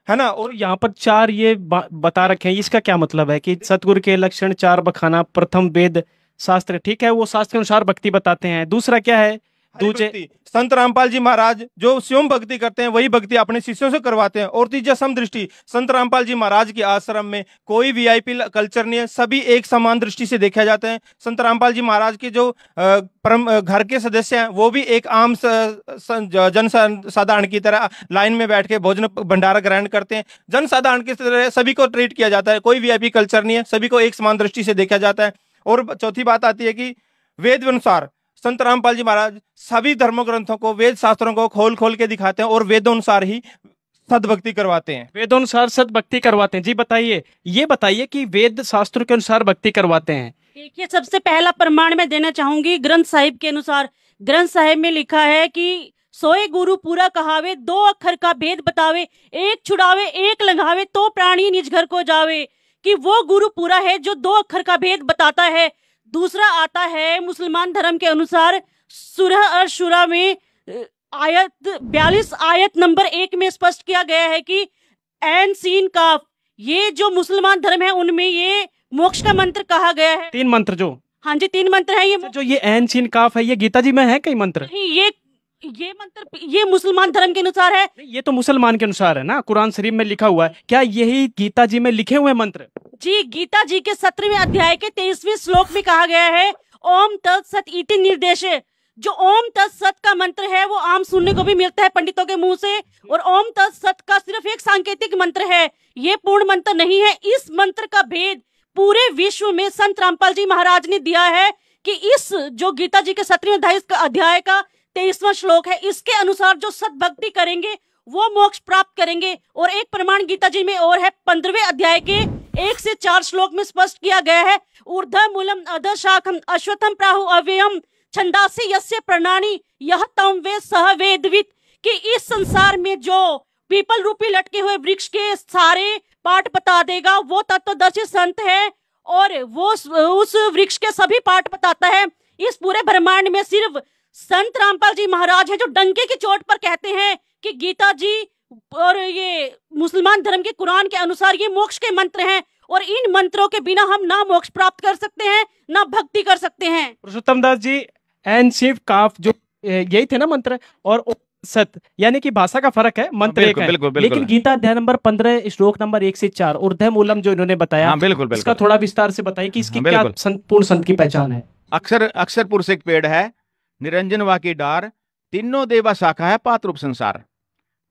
है ना। और यहाँ पर 4 ये बता रखे हैं, इसका क्या मतलब है कि सतगुरु के लक्षण 4 बखाना, प्रथम वेद शास्त्र, ठीक है, वो शास्त्र अनुसार भक्ति बताते हैं। दूसरा क्या है? दूसरे संत रामपाल जी महाराज जो स्वयं भक्ति करते हैं वही भक्ति अपने शिष्यों से करवाते हैं। और तीसरा समदृष्टि, संत रामपाल जी महाराज के आश्रम में कोई वीआईपी कल्चर नहीं है, सभी एक समान दृष्टि से देखे जाते हैं। संत रामपाल जी महाराज के जो घर के सदस्य हैं वो भी एक आम जन साधारण की तरह लाइन में बैठ के भोजन भंडारा ग्रहण करते हैं। जन साधारण की तरह सभी को ट्रीट किया जाता है, कोई वीआईपी कल्चर नहीं है, सभी को एक समान दृष्टि से देखा जाता है। और चौथी बात आती है कि वेद अनुसार संत रामपाल जी महाराज सभी धर्म ग्रंथों को, वेद शास्त्रों को खोल खोल के दिखाते हैं और वेदों अनुसार ही सदभक्ति करवाते हैं। वेदों अनुसार सदभक्ति करवाते हैं। जी बताइए, ये बताइए कि वेद शास्त्र के अनुसार भक्ति करवाते हैं। देखिए, सबसे पहला प्रमाण मैं देना चाहूंगी ग्रंथ साहिब के अनुसार। ग्रंथ साहिब में लिखा है कि सोए गुरु पूरा कहावे, 2 अक्षर का भेद बतावे, एक छुड़ावे एक लंघावे, तो प्राणी निज घर को जावे। कि वो गुरु पूरा है जो 2 अक्षर का भेद बताता है। दूसरा आता है मुसलमान धर्म के अनुसार सूरह अश-शुरा में आयत 42 आयत नंबर 1 में स्पष्ट किया गया है कि ऐन सीन काफ, ये जो मुसलमान धर्म है उनमें ये मोक्ष का मंत्र कहा गया है। 3 मंत्र जो, हाँ जी 3 मंत्र है। ये जो ये ऐन सीन काफ है, ये गीता जी में है कई मंत्र? नहीं, ये मंत्र ये मुसलमान धर्म के अनुसार है। ये तो मुसलमान के अनुसार है ना, कुरान शरीफ में लिखा हुआ है। क्या यही गीता जी में लिखे हुए मंत्र? जी, गीता जी के 17वें अध्याय के 23वें श्लोक में कहा गया है ओम तत्सत इति निर्देश। जो ओम तत्सत का मंत्र है वो आम सुनने को भी मिलता है पंडितों के मुंह से, और ओम तत्सत का सिर्फ एक सांकेतिक मंत्र है, ये पूर्ण मंत्र नहीं है। इस मंत्र का भेद पूरे विश्व में संत रामपाल जी महाराज ने दिया है कि इस जो गीता जी के 17वें अध्याय का 23वां श्लोक है, इसके अनुसार जो सद्भक्ति करेंगे वो मोक्ष प्राप्त करेंगे। और एक प्रमाण गीता जी में और है, 15वें अध्याय के 1 से 4 श्लोक में स्पष्ट किया गया है ऊर्ध्व मूलम अधः शाखम अश्वत्थम प्राहु अव्ययम छंदासी यस्य प्रणानी यह तम वे सह वेदवित। कि इस संसार में जो पीपल रूपी लटके हुए वृक्ष के सारे पाठ बता देगा वो तत्वदर्शी संत है, और वो उस वृक्ष के सभी पाठ बताता है। इस पूरे ब्रह्मांड में सिर्फ संत रामपाल जी महाराज है जो डंके की चोट पर कहते हैं कि गीता जी और ये मुसलमान धर्म के कुरान के अनुसार ये मोक्ष के मंत्र हैं, और इन मंत्रों के बिना हम ना मोक्ष प्राप्त कर सकते हैं ना भक्ति कर सकते हैं। पुरुषोत्तम दास जी, एन शिव काफ जो यही थे ना मंत्र, और सत, यानी कि भाषा का फर्क है, मंत्र एक है। लेकिन गीता अध्याय नंबर 15 श्लोक नंबर 1 से 4 ऊर्ध्व मूलम जो इन्होंने बताया, इसका थोड़ा विस्तार से बताइए कि इसकी क्या पूर्ण संत की पहचान है। अक्षर पुरुष एक पेड़ है, निरंजन वा की डार, तीनों देवा शाखा है, पात रूप संसार।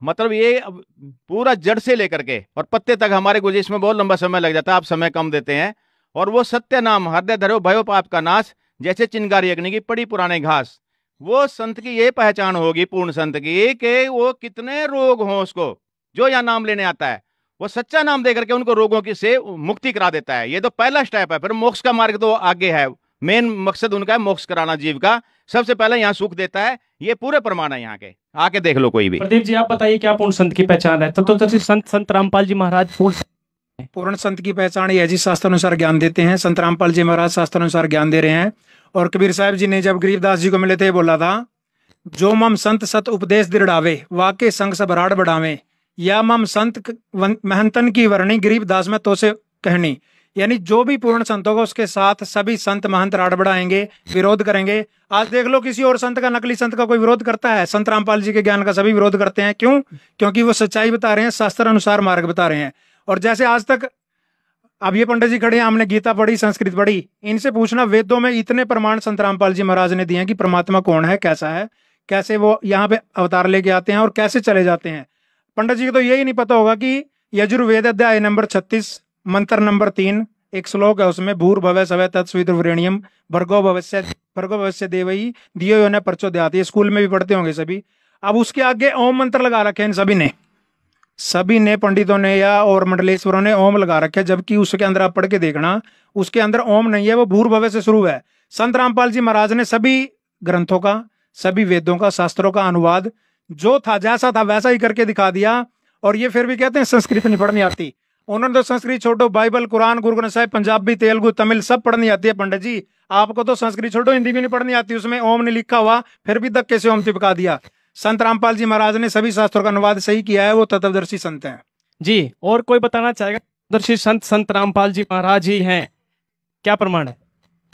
मतलब ये पूरा जड़ से लेकर के और पत्ते तक हमारे गुजर, इसमें बहुत लंबा समय लग जाता है, आप समय कम देते हैं। और वो सत्य नाम हृदय धरो भयो पाप का नाश, जैसे चिंगारी अग्नि की पड़ी पुराने घास। वो संत की ये पहचान होगी पूर्ण संत की कि वो कितने रोग हों उसको जो यहाँ नाम लेने आता है, वो सच्चा नाम दे करके उनको रोगों की से मुक्ति करा देता है। ये तो पहला स्टेप है, फिर मोक्ष का मार्ग तो आगे है। मेन मकसद उनका है मोक्ष कराना जीव का। सबसे पहले यहाँ सुख देता है, ये पूरे प्रमाण है यहाँ के, आके देख लो कोई भी। प्रदीप जी आप बताइए क्या पूर्ण संत की पहचान है? तो संत रामपाल जी महाराज पूर्ण पूर्ण संत की पहचान ये है जी, शास्त्रानुसार ज्ञान देते हैं। संत रामपाल जी महाराज शास्त्रानुसार ज्ञान दे रहे हैं। और कबीर साहब जी ने जब गरीबदास जी को मिले थे बोला था, जो मम संत सत उपदेश दृढ़ावे वाके संग सब राड़ बढ़ावे, या मम संत महंतन की वर्णी गरीबदास में तो से कहनी। यानी जो भी पूर्ण संत होगा उसके साथ सभी संत महंत राड़ बढ़ाएंगे, विरोध करेंगे। आज देख लो किसी और संत का, नकली संत का कोई विरोध करता है, संत रामपाल जी के ज्ञान का सभी विरोध करते हैं। क्यों? क्योंकि वो सच्चाई बता रहे हैं, शास्त्र अनुसार मार्ग बता रहे हैं। और जैसे आज तक अब ये पंडित जी खड़े हैं, हमने गीता पढ़ी, संस्कृत पढ़ी, इनसे पूछना वेदों में इतने प्रमाण संत रामपाल जी महाराज ने दिए हैं कि परमात्मा कौन है, कैसा है, कैसे वो यहाँ पे अवतार लेके आते हैं और कैसे चले जाते हैं। पंडित जी को तो यही नहीं पता होगा कि यजुर्वेद अध्याय नंबर 36 मंत्र नंबर 3 एक श्लोक है, उसमें भूर्भुवः स्वः तत्सवितुर्वरेण्यं भर्गो भवस्य देवई धियो यो न प्रचोदयात्। ये स्कूल में भी पढ़ते होंगे सभी। अब उसके आगे ओम मंत्र लगा रखे हैं सभी ने पंडितों ने या और मंडलेश्वरों ने ओम लगा रखे, जबकि उसके अंदर आप पढ़ के देखना, उसके अंदर ओम नहीं है, वो भूर्भुवः से शुरू है। संत रामपाल जी महाराज ने सभी ग्रंथों का, सभी वेदों का, शास्त्रों का अनुवाद जो था जैसा था वैसा ही करके दिखा दिया। और ये फिर भी कहते हैं संस्कृत नहीं पढ़नी आती। उन्होंने तो संस्कृत छोड़ो, बाइबल, कुरान, गुरु ग्रंथ साहिब, पंजाबी, तेलुगु, तमिल सब पढ़नी आती है पंडित जी। आपको तो संस्कृत छोड़ो, हिंदी भी नहीं पढ़नी आती, उसमें ओम नहीं लिखा हुआ, फिर भी धक्के से ओम चिपका दिया। संत रामपाल जी महाराज ने सभी शास्त्रों का अनुवाद सही किया है, वो तत्वदर्शी संत हैं जी। और कोई बताना चाहेगा? तत्वदर्शी संत संत रामपाल जी महाराज ही हैं, क्या प्रमाण है?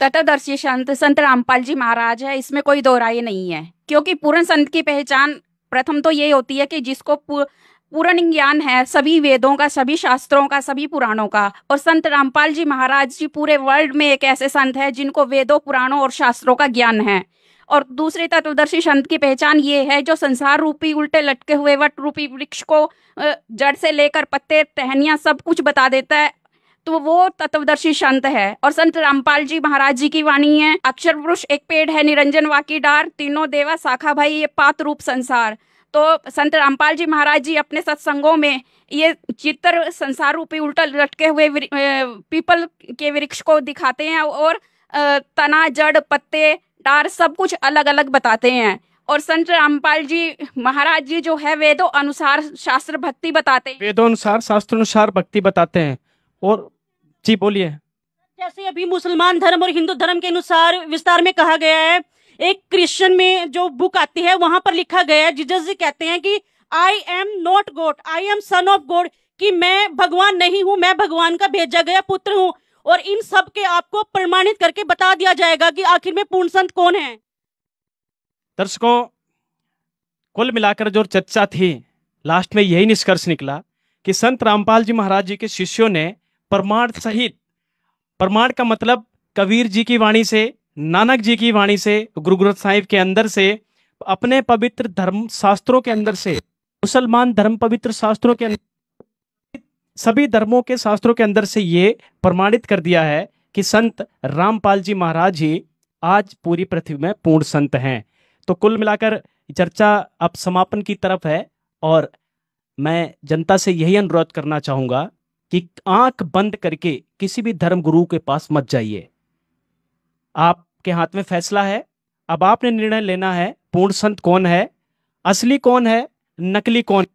तत्वदर्शी संत रामपाल जी महाराज है, इसमें कोई दो राय नहीं है। क्योंकि पूर्ण संत की पहचान प्रथम तो ये होती है कि जिसको पूर्ण ज्ञान है सभी वेदों का, सभी शास्त्रों का, सभी पुराणों का। और संत रामपाल जी महाराज जी पूरे वर्ल्ड में एक ऐसे संत है जिनको वेदों, पुराणों और शास्त्रों का ज्ञान है। और दूसरे तत्वदर्शी संत की पहचान ये है जो संसार रूपी उल्टे लटके हुए वट रूपी वृक्ष को जड़ से लेकर पत्ते, टहनियां सब कुछ बता देता है, तो वो तत्वदर्शी संत है। और संत रामपाल जी महाराज जी की वाणी है, अक्षर वृक्ष एक पेड़ है, निरंजन वाकी डार, तीनों देवा शाखा भाई, ये पात रूप संसार। तो संत रामपाल जी महाराज जी अपने सत्संगों में ये चित्र संसार रूपी उल्टा लटके हुए पीपल के वृक्ष को दिखाते हैं और तना, जड़, पत्ते, डार सब कुछ अलग अलग बताते हैं। और संत रामपाल जी महाराज जी जो है वेदों अनुसार शास्त्र भक्ति बताते हैं, वेदों अनुसार शास्त्र अनुसार भक्ति बताते हैं। और जी बोलिए। जैसे अभी मुसलमान धर्म और हिंदू धर्म के अनुसार विस्तार में कहा गया है, एक क्रिश्चियन में जो बुक आती है वहां पर लिखा गया है, जीसस जी कहते हैं कि I am not God, I am son of God, कि मैं भगवान नहीं हूं, मैं भगवान का भेजा गया पुत्र हूं। और इन सब के आपको प्रमाणित करके बता दिया जाएगा कि आखिर में पूर्ण संत कौन है। दर्शकों, कुल मिलाकर जो चर्चा थी लास्ट में यही निष्कर्ष निकला कि संत रामपाल जी महाराज जी के शिष्यों ने प्रमाण सहित, प्रमाण का मतलब कबीर जी की वाणी से, नानक जी की वाणी से, गुरु ग्रंथ साहिब के अंदर से, अपने पवित्र धर्म शास्त्रों के अंदर से, मुसलमान धर्म पवित्र शास्त्रों के अंदर, सभी धर्मों के शास्त्रों के अंदर से ये प्रमाणित कर दिया है कि संत रामपाल जी महाराज ही आज पूरी पृथ्वी में पूर्ण संत हैं। तो कुल मिलाकर चर्चा अब समापन की तरफ है और मैं जनता से यही अनुरोध करना चाहूंगा कि आंख बंद करके किसी भी धर्म गुरु के पास मत जाइए। आपके हाथ में फैसला है, अब आपने निर्णय लेना है पूर्ण संत कौन है, असली कौन है, नकली कौन।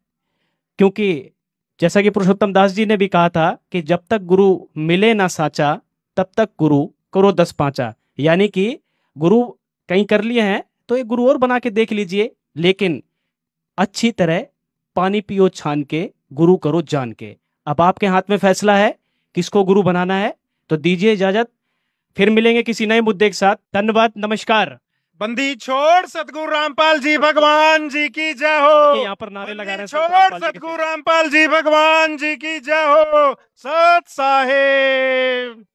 क्योंकि जैसा कि पुरुषोत्तम दास जी ने भी कहा था कि जब तक गुरु मिले ना साचा तब तक गुरु करो 10 पांचा। यानी कि गुरु कहीं कर लिए हैं तो एक गुरु और बना के देख लीजिए, लेकिन अच्छी तरह पानी पियो छान के, गुरु करो जान के। अब आपके हाथ में फैसला है किसको गुरु बनाना है। तो दीजिए इजाजत, फिर मिलेंगे किसी नए मुद्दे के साथ। धन्यवाद, नमस्कार। बंदी छोड़ सतगुरु रामपाल जी भगवान जी की जय हो। यहाँ पर नारे लगा रहे हैं, छोड़ सतगुरु रामपाल जी भगवान जी की जय हो। सत साहेब।